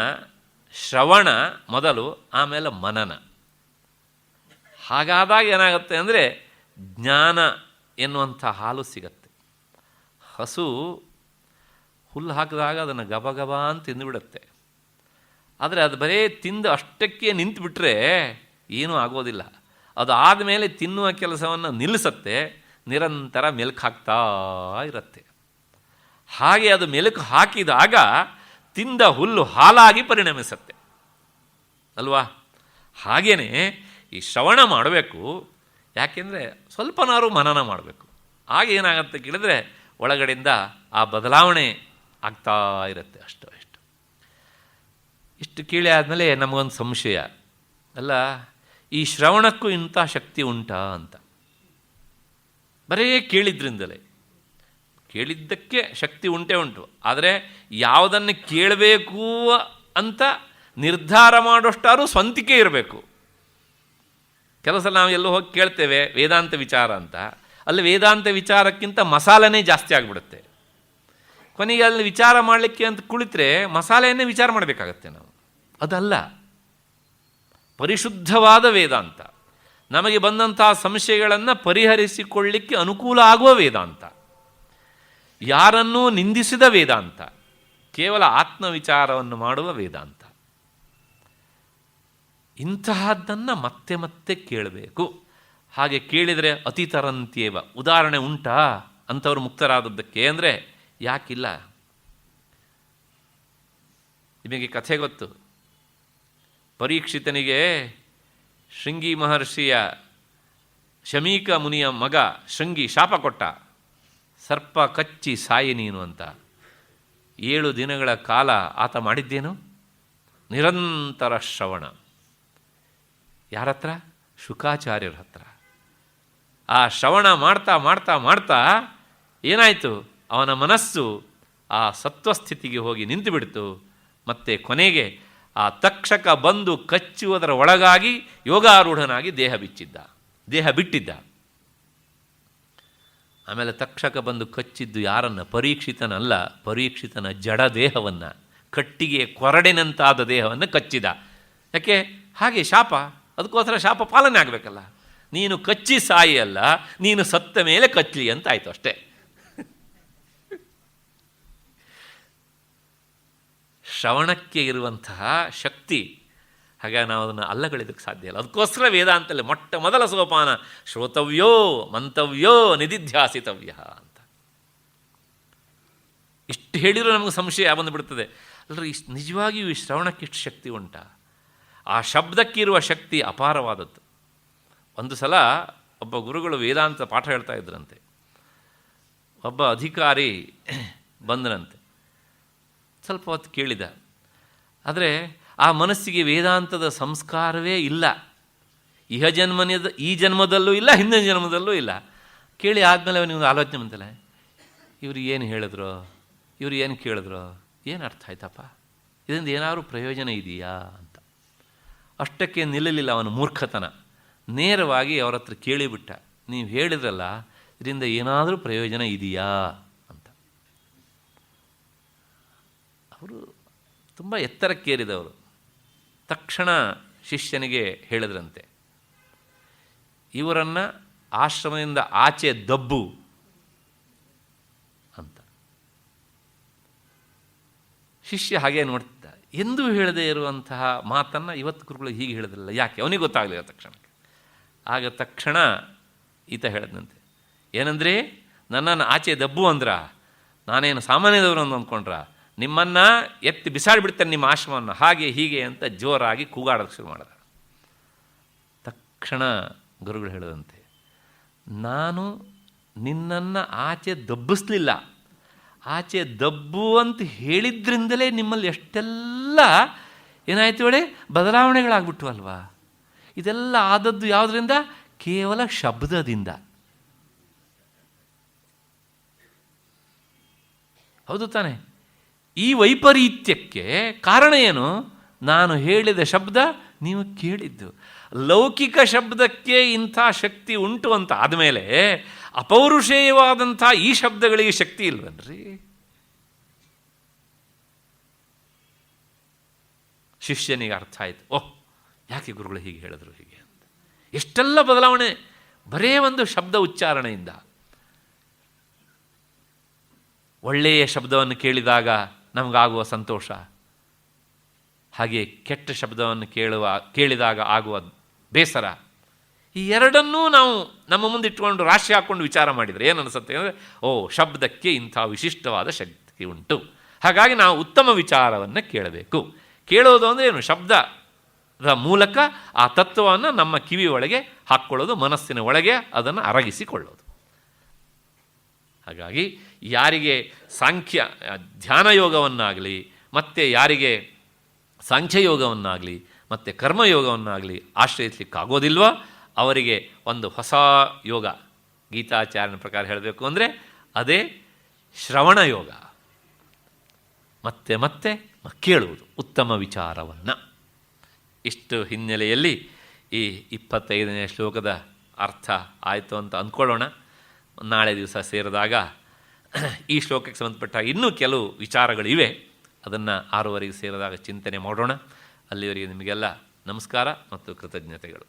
S1: ಶ್ರವಣ ಮೊದಲು, ಆಮೇಲೆ ಮನನ. ಹಾಗಾದಾಗ ಏನಾಗುತ್ತೆ ಅಂದರೆ ಜ್ಞಾನ ಎನ್ನುವಂಥ ಹಾಲು ಸಿಗತ್ತೆ. ಹಸು ಹುಲ್ಲು ಹಾಕಿದಾಗ ಅದನ್ನು ಗಬಗಬ ಅಂತ ತಿಂದುಬಿಡುತ್ತೆ. ಆದರೆ ಅದು ಬರೀ ತಿಂದು ಅಷ್ಟಕ್ಕೆ ನಿಂತುಬಿಟ್ರೆ ಏನೂ ಆಗೋದಿಲ್ಲ. ಅದು ಆದಮೇಲೆ ತಿನ್ನುವ ಕೆಲಸವನ್ನು ನಿಲ್ಲಿಸತ್ತೆ, ನಿರಂತರ ಮೆಲುಕು ಹಾಕ್ತಾ ಇರುತ್ತೆ. ಹಾಗೆ ಅದು ಮೆಲುಕು ಹಾಕಿದಾಗ ತಿಂದ ಹುಲ್ಲು ಹಾಲಾಗಿ ಪರಿಣಮಿಸುತ್ತೆ ಅಲ್ವಾ? ಹಾಗೆಯೇ ಈ ಶ್ರವಣ ಮಾಡಬೇಕು. ಯಾಕೆಂದರೆ ಸ್ವಲ್ಪನಾರು ಮನನ ಮಾಡಬೇಕು. ಆಗ ಏನಾಗುತ್ತೆ ಕೇಳಿದ್ರೆ ಒಳಗಡೆಯಿಂದ ಆ ಬದಲಾವಣೆ ಆಗ್ತಾ ಇರುತ್ತೆ. ಅಷ್ಟು ಇಷ್ಟು ಕೇಳಿ ಆದಮೇಲೆ ನಮಗೊಂದು ಸಂಶಯ, ಅಲ್ಲ ಈ ಶ್ರವಣಕ್ಕೂ ಇಂಥ ಶಕ್ತಿ ಉಂಟಾ ಅಂತ. ಬರೀ ಕೇಳಿದ್ರಿಂದಲೇ, ಕೇಳಿದ್ದಕ್ಕೆ ಶಕ್ತಿ ಉಂಟೇ ಉಂಟು. ಆದರೆ ಯಾವುದನ್ನು ಕೇಳಬೇಕು ಅಂತ ನಿರ್ಧಾರ ಮಾಡೋಷ್ಟಾರು ಸ್ವಂತಿಕೆ ಇರಬೇಕು. ಕೆಲವು ಸಲ ನಾವು ಎಲ್ಲೋ ಹೋಗಿ ಕೇಳ್ತೇವೆ ವೇದಾಂತ ವಿಚಾರ ಅಂತ, ಅಲ್ಲಿ ವೇದಾಂತ ವಿಚಾರಕ್ಕಿಂತ ಮಸಾಲೆನೇ ಜಾಸ್ತಿ ಆಗಿಬಿಡುತ್ತೆ. ಕೊನೆಗೆ ಅಲ್ಲಿ ವಿಚಾರ ಮಾಡಲಿಕ್ಕೆ ಅಂತ ಕುಳಿತರೆ ಮಸಾಲೆಯನ್ನೇ ವಿಚಾರ ಮಾಡಬೇಕಾಗತ್ತೆ ನಾವು. ಅದಲ್ಲ, ಪರಿಶುದ್ಧವಾದ ವೇದಾಂತ, ನಮಗೆ ಬಂದಂಥ ಸಂಶಯಗಳನ್ನು ಪರಿಹರಿಸಿಕೊಳ್ಳಲಿಕ್ಕೆ ಅನುಕೂಲ ಆಗುವ ವೇದಾಂತ, ಯಾರನ್ನೂ ನಿಂದಿಸಿದ ವೇದಾಂತ, ಕೇವಲ ಆತ್ಮವಿಚಾರವನ್ನು ಮಾಡುವ ವೇದಾಂತ. ಇಂತಹದ್ದನ್ನು ಮತ್ತೆ ಮತ್ತೆ ಕೇಳಬೇಕು. ಹಾಗೆ ಕೇಳಿದರೆ ಅತಿತರಂತ್ಯೇವ. ಉದಾಹರಣೆ ಉಂಟಾ ಅಂಥವ್ರು ಮುಕ್ತರಾದದ್ದಕ್ಕೆ? ಅಂದರೆ ಯಾಕಿಲ್ಲ. ನಿಮಗೆ ಕಥೆ ಗೊತ್ತು. ಪರೀಕ್ಷಿತನಿಗೆ ಶೃಂಗಿ ಮಹರ್ಷಿಯ ಶಮೀಕ ಮುನಿಯ ಮಗ ಶೃಂಗಿ ಶಾಪ ಕೊಟ್ಟ, ಸರ್ಪ ಕಚ್ಚಿ ಸಾಯಿ ನೀನು ಅಂತ. 7 ದಿನಗಳ ಕಾಲ ಆತ ಮಾಡಿದ್ದೇನು? ನಿರಂತರ ಶ್ರವಣ. ಯಾರ ಹತ್ರ? ಶುಕಾಚಾರ್ಯರ ಹತ್ರ. ಆ ಶ್ರವಣ ಮಾಡ್ತಾ ಮಾಡ್ತಾ ಮಾಡ್ತಾ ಏನಾಯಿತು? ಅವನ ಮನಸ್ಸು ಆ ಸತ್ವಸ್ಥಿತಿಗೆ ಹೋಗಿ ನಿಂತು ಬಿಡ್ತು. ಮತ್ತು ಕೊನೆಗೆ ಆ ತಕ್ಷಕ ಬಂದು ಕಚ್ಚುವುದರ ಒಳಗಾಗಿ ಯೋಗಾರೂಢನಾಗಿ ದೇಹ ಬಿಟ್ಟಿದ್ದ. ಆಮೇಲೆ ತಕ್ಷಕ ಬಂದು ಕಚ್ಚಿದ್ದು ಯಾರನ್ನು? ಪರೀಕ್ಷಿತನಲ್ಲ, ಪರೀಕ್ಷಿತನ ಜಡ ದೇಹವನ್ನು, ಕಟ್ಟಿಗೆ ಕೊರಡಿನಂತಾದ ದೇಹವನ್ನು ಕಚ್ಚಿದ. ಯಾಕೆ? ಹಾಗೆ ಶಾಪ. ಅದಕ್ಕೋಸ್ಕರ ಶಾಪ ಪಾಲನೆ ಆಗಬೇಕಲ್ಲ. ನೀನು ಕಚ್ಚಿ ಸಾಯಿ ಅಲ್ಲ, ನೀನು ಸತ್ತ ಮೇಲೆ ಕಚ್ಚಲಿ ಅಂತ ಆಯಿತು ಅಷ್ಟೇ. ಶ್ರವಣಕ್ಕೆ ಇರುವಂತಹ ಶಕ್ತಿ, ಹಾಗೆ ನಾವು ಅದನ್ನು ಅಲ್ಲಗಳಿದ್ದಕ್ಕೆ ಸಾಧ್ಯ ಇಲ್ಲ. ಅದಕ್ಕೋಸ್ಕರ ವೇದಾಂತಲ್ಲಿ ಮೊಟ್ಟ ಮೊದಲ ಸೋಪಾನ ಶ್ರೋತವ್ಯೋ ಮಂತವ್ಯೋ ನಿಧಿಧ್ಯಾಸಿತವ್ಯ ಅಂತ. ಇಷ್ಟು ಹೇಳಿದರೂ ನಮಗೆ ಸಂಶಯ ಬಂದುಬಿಡ್ತದೆ. ಅಲ್ಲರಿ, ನಿಜವಾಗಿಯೂ ಈ ಶ್ರವಣಕ್ಕೆ ಇಷ್ಟು ಶಕ್ತಿ ಉಂಟಾ? ಆ ಶಬ್ದಕ್ಕಿರುವ ಶಕ್ತಿ ಅಪಾರವಾದದ್ದು. ಒಂದು ಸಲ ಒಬ್ಬ ಗುರುಗಳು ವೇದಾಂತ ಪಾಠ ಹೇಳ್ತಾ ಇದ್ರಂತೆ. ಒಬ್ಬ ಅಧಿಕಾರಿ ಬಂದನಂತೆ. ಸ್ವಲ್ಪ ಹೊತ್ತು ಕೇಳಿದ. ಆದರೆ ಆ ಮನಸ್ಸಿಗೆ ವೇದಾಂತದ ಸಂಸ್ಕಾರವೇ ಇಲ್ಲ. ಈ ಜನ್ಮದಲ್ಲೂ ಇಲ್ಲ, ಹಿಂದಿನ ಜನ್ಮದಲ್ಲೂ ಇಲ್ಲ. ಕೇಳಿ ಆದಮೇಲೆ ಅವನಿಗೆ ಆಲೋಚನೆ ಬಂತಲ್ಲ, ಇವರು ಏನು ಹೇಳಿದ್ರು, ಇವರು ಏನು ಕೇಳಿದ್ರು, ಏನು ಅರ್ಥ ಆಯ್ತಪ್ಪ, ಇದರಿಂದ ಏನಾದರೂ ಪ್ರಯೋಜನ ಇದೆಯಾ ಅಂತ. ಅಷ್ಟಕ್ಕೆ ನಿಲ್ಲಲಿಲ್ಲ ಅವನ ಮೂರ್ಖತನ. ನೇರವಾಗಿ ಅವ್ರ ಹತ್ರ ಕೇಳಿಬಿಟ್ಟ, ನೀವು ಹೇಳಿದ್ರಲ್ಲ ಇದರಿಂದ ಏನಾದರೂ ಪ್ರಯೋಜನ ಇದೆಯಾ ಅಂತ. ಅವರು ತುಂಬ ಎತ್ತರಕ್ಕೇರಿದವರು. ತಕ್ಷಣ ಶಿಷ್ಯನಿಗೆ ಹೇಳಿದ್ರಂತೆ, ಇವರನ್ನು ಆಶ್ರಮದಿಂದ ಆಚೆ ದಬ್ಬು ಅಂತ. ಶಿಷ್ಯ ಹಾಗೆ ನೋಡ್ತಿದ್ದ. ಎಂದೂ ಹೇಳದೇ ಇರುವಂತಹ ಮಾತನ್ನು ಇವತ್ತು ಗುರುಗಳು ಹೀಗೆ ಹೇಳಿದ್ರಲ್ಲ, ಯಾಕೆ? ಅವನಿಗೆ ಗೊತ್ತಾಗಲಿಲ್ಲ ತಕ್ಷಣಕ್ಕೆ. ಆಗ ತಕ್ಷಣ ಈತ ಹೇಳಿದಂತೆ, ಏನಂದರೆ ನನ್ನನ್ನು ಆಚೆ ದಬ್ಬು ಅಂದ್ರ ನಾನೇನು ಸಾಮಾನ್ಯದವರು ಅಂದ್ಕೊಂಡ್ರ? ನಿಮ್ಮನ್ನು ಎತ್ತಿ ಬಿಸಾಡಿಬಿಡ್ತೇನೆ ನಿಮ್ಮ ಆಶ್ರಮವನ್ನು, ಹಾಗೆ ಹೀಗೆ ಅಂತ ಜೋರಾಗಿ ಕೂಗಾಡೋಕ್ಕೆ ಶುರು ಮಾಡಿದ. ತಕ್ಷಣ ಗುರುಗಳು ಹೇಳಿದಂತೆ, ನಾನು ನಿನ್ನನ್ನು ಆಚೆ ದಬ್ಬಿಸ್ಲಿಲ್ಲ, ಆಚೆ ದಬ್ಬು ಅಂತ ಹೇಳಿದ್ರಿಂದಲೇ ನಿಮ್ಮಲ್ಲಿ ಎಷ್ಟೆಲ್ಲ ಏನಾಯಿತು ಹೇಳಿ? ಬದಲಾವಣೆಗಳಾಗ್ಬಿಟ್ಟು ಅಲ್ವಾ? ಇದೆಲ್ಲ ಆದದ್ದು ಯಾವುದರಿಂದ? ಕೇವಲ ಶಬ್ದದಿಂದ. ಹೌದು ತಾನೆ? ಈ ವೈಪರೀತ್ಯಕ್ಕೆ ಕಾರಣ ಏನು? ನಾನು ಹೇಳಿದ ಶಬ್ದ ನೀವು ಕೇಳಿದ್ದು. ಲೌಕಿಕ ಶಬ್ದಕ್ಕೆ ಇಂಥ ಶಕ್ತಿ ಉಂಟು ಅಂತ ಆದಮೇಲೆ ಅಪೌರುಷೇಯವಾದಂಥ ಈ ಶಬ್ದಗಳಿಗೆ ಶಕ್ತಿ ಇಲ್ವನ್ರಿ? ಶಿಷ್ಯನಿಗೆ ಅರ್ಥ ಆಯಿತು, ಓಹ್ ಯಾಕೆ ಗುರುಗಳು ಹೀಗೆ ಹೇಳಿದ್ರು ಹೀಗೆ ಅಂತ. ಎಷ್ಟೆಲ್ಲ ಬದಲಾವಣೆ ಬರೇ ಒಂದು ಶಬ್ದ ಉಚ್ಚಾರಣೆಯಿಂದ. ಒಳ್ಳೆಯ ಶಬ್ದವನ್ನು ಕೇಳಿದಾಗ ನಮಗಾಗುವ ಸಂತೋಷ, ಹಾಗೆ ಕೆಟ್ಟ ಶಬ್ದವನ್ನು ಕೇಳಿದಾಗ ಆಗುವ ಬೇಸರ, ಈ ಎರಡನ್ನೂ ನಾವು ನಮ್ಮ ಮುಂದೆ ಇಟ್ಕೊಂಡು ರಾಶಿ ಹಾಕ್ಕೊಂಡು ವಿಚಾರ ಮಾಡಿದರೆ ಏನು ಅನಿಸುತ್ತೆ ಅಂದರೆ, ಓ ಶಬ್ದಕ್ಕೆ ಇಂಥ ವಿಶಿಷ್ಟವಾದ ಶಕ್ತಿ ಉಂಟು, ಹಾಗಾಗಿ ನಾವು ಉತ್ತಮ ವಿಚಾರವನ್ನು ಕೇಳಬೇಕು. ಕೇಳೋದು ಅಂದರೆ ಏನು? ಶಬ್ದದ ಮೂಲಕ ಆ ತತ್ವವನ್ನು ನಮ್ಮ ಕಿವಿ ಒಳಗೆ ಹಾಕ್ಕೊಳ್ಳೋದು, ಮನಸ್ಸಿನ ಒಳಗೆ ಅದನ್ನು ಅರಗಿಸಿಕೊಳ್ಳೋದು. ಹಾಗಾಗಿ ಯಾರಿಗೆ ಧ್ಯಾನಯೋಗವನ್ನಾಗಲಿ, ಮತ್ತು ಯಾರಿಗೆ ಸಾಂಖ್ಯಯೋಗವನ್ನಾಗಲಿ ಮತ್ತು ಕರ್ಮಯೋಗವನ್ನಾಗಲಿ ಆಶ್ರಯಿಸಲಿಕ್ಕಾಗೋದಿಲ್ವೋ ಅವರಿಗೆ ಒಂದು ಹೊಸ ಯೋಗ, ಗೀತಾಚಾರ್ಯನ ಪ್ರಕಾರ ಹೇಳಬೇಕು ಅಂದರೆ ಅದೇ ಶ್ರವಣ ಯೋಗ. ಮತ್ತೆ ಮತ್ತೆ ಕೇಳುವುದು ಉತ್ತಮ ವಿಚಾರವನ್ನು. ಇಷ್ಟು ಹಿನ್ನೆಲೆಯಲ್ಲಿ ಈ 25ನೇ ಶ್ಲೋಕದ ಅರ್ಥ ಆಯಿತು ಅಂತ ಅಂದ್ಕೊಳ್ಳೋಣ. ನಾಳೆ ದಿವಸ ಸೇರಿದಾಗ ಈ ಶ್ಲೋಕಕ್ಕೆ ಸಂಬಂಧಪಟ್ಟ ಇನ್ನೂ ಕೆಲವು ವಿಚಾರಗಳಿವೆ, ಅದನ್ನು 6:30 ಸೇರಿದಾಗ ಚಿಂತನೆ ಮಾಡೋಣ. ಅಲ್ಲಿವರೆಗೆ ನಿಮಗೆಲ್ಲ ನಮಸ್ಕಾರ ಮತ್ತು ಕೃತಜ್ಞತೆಗಳು.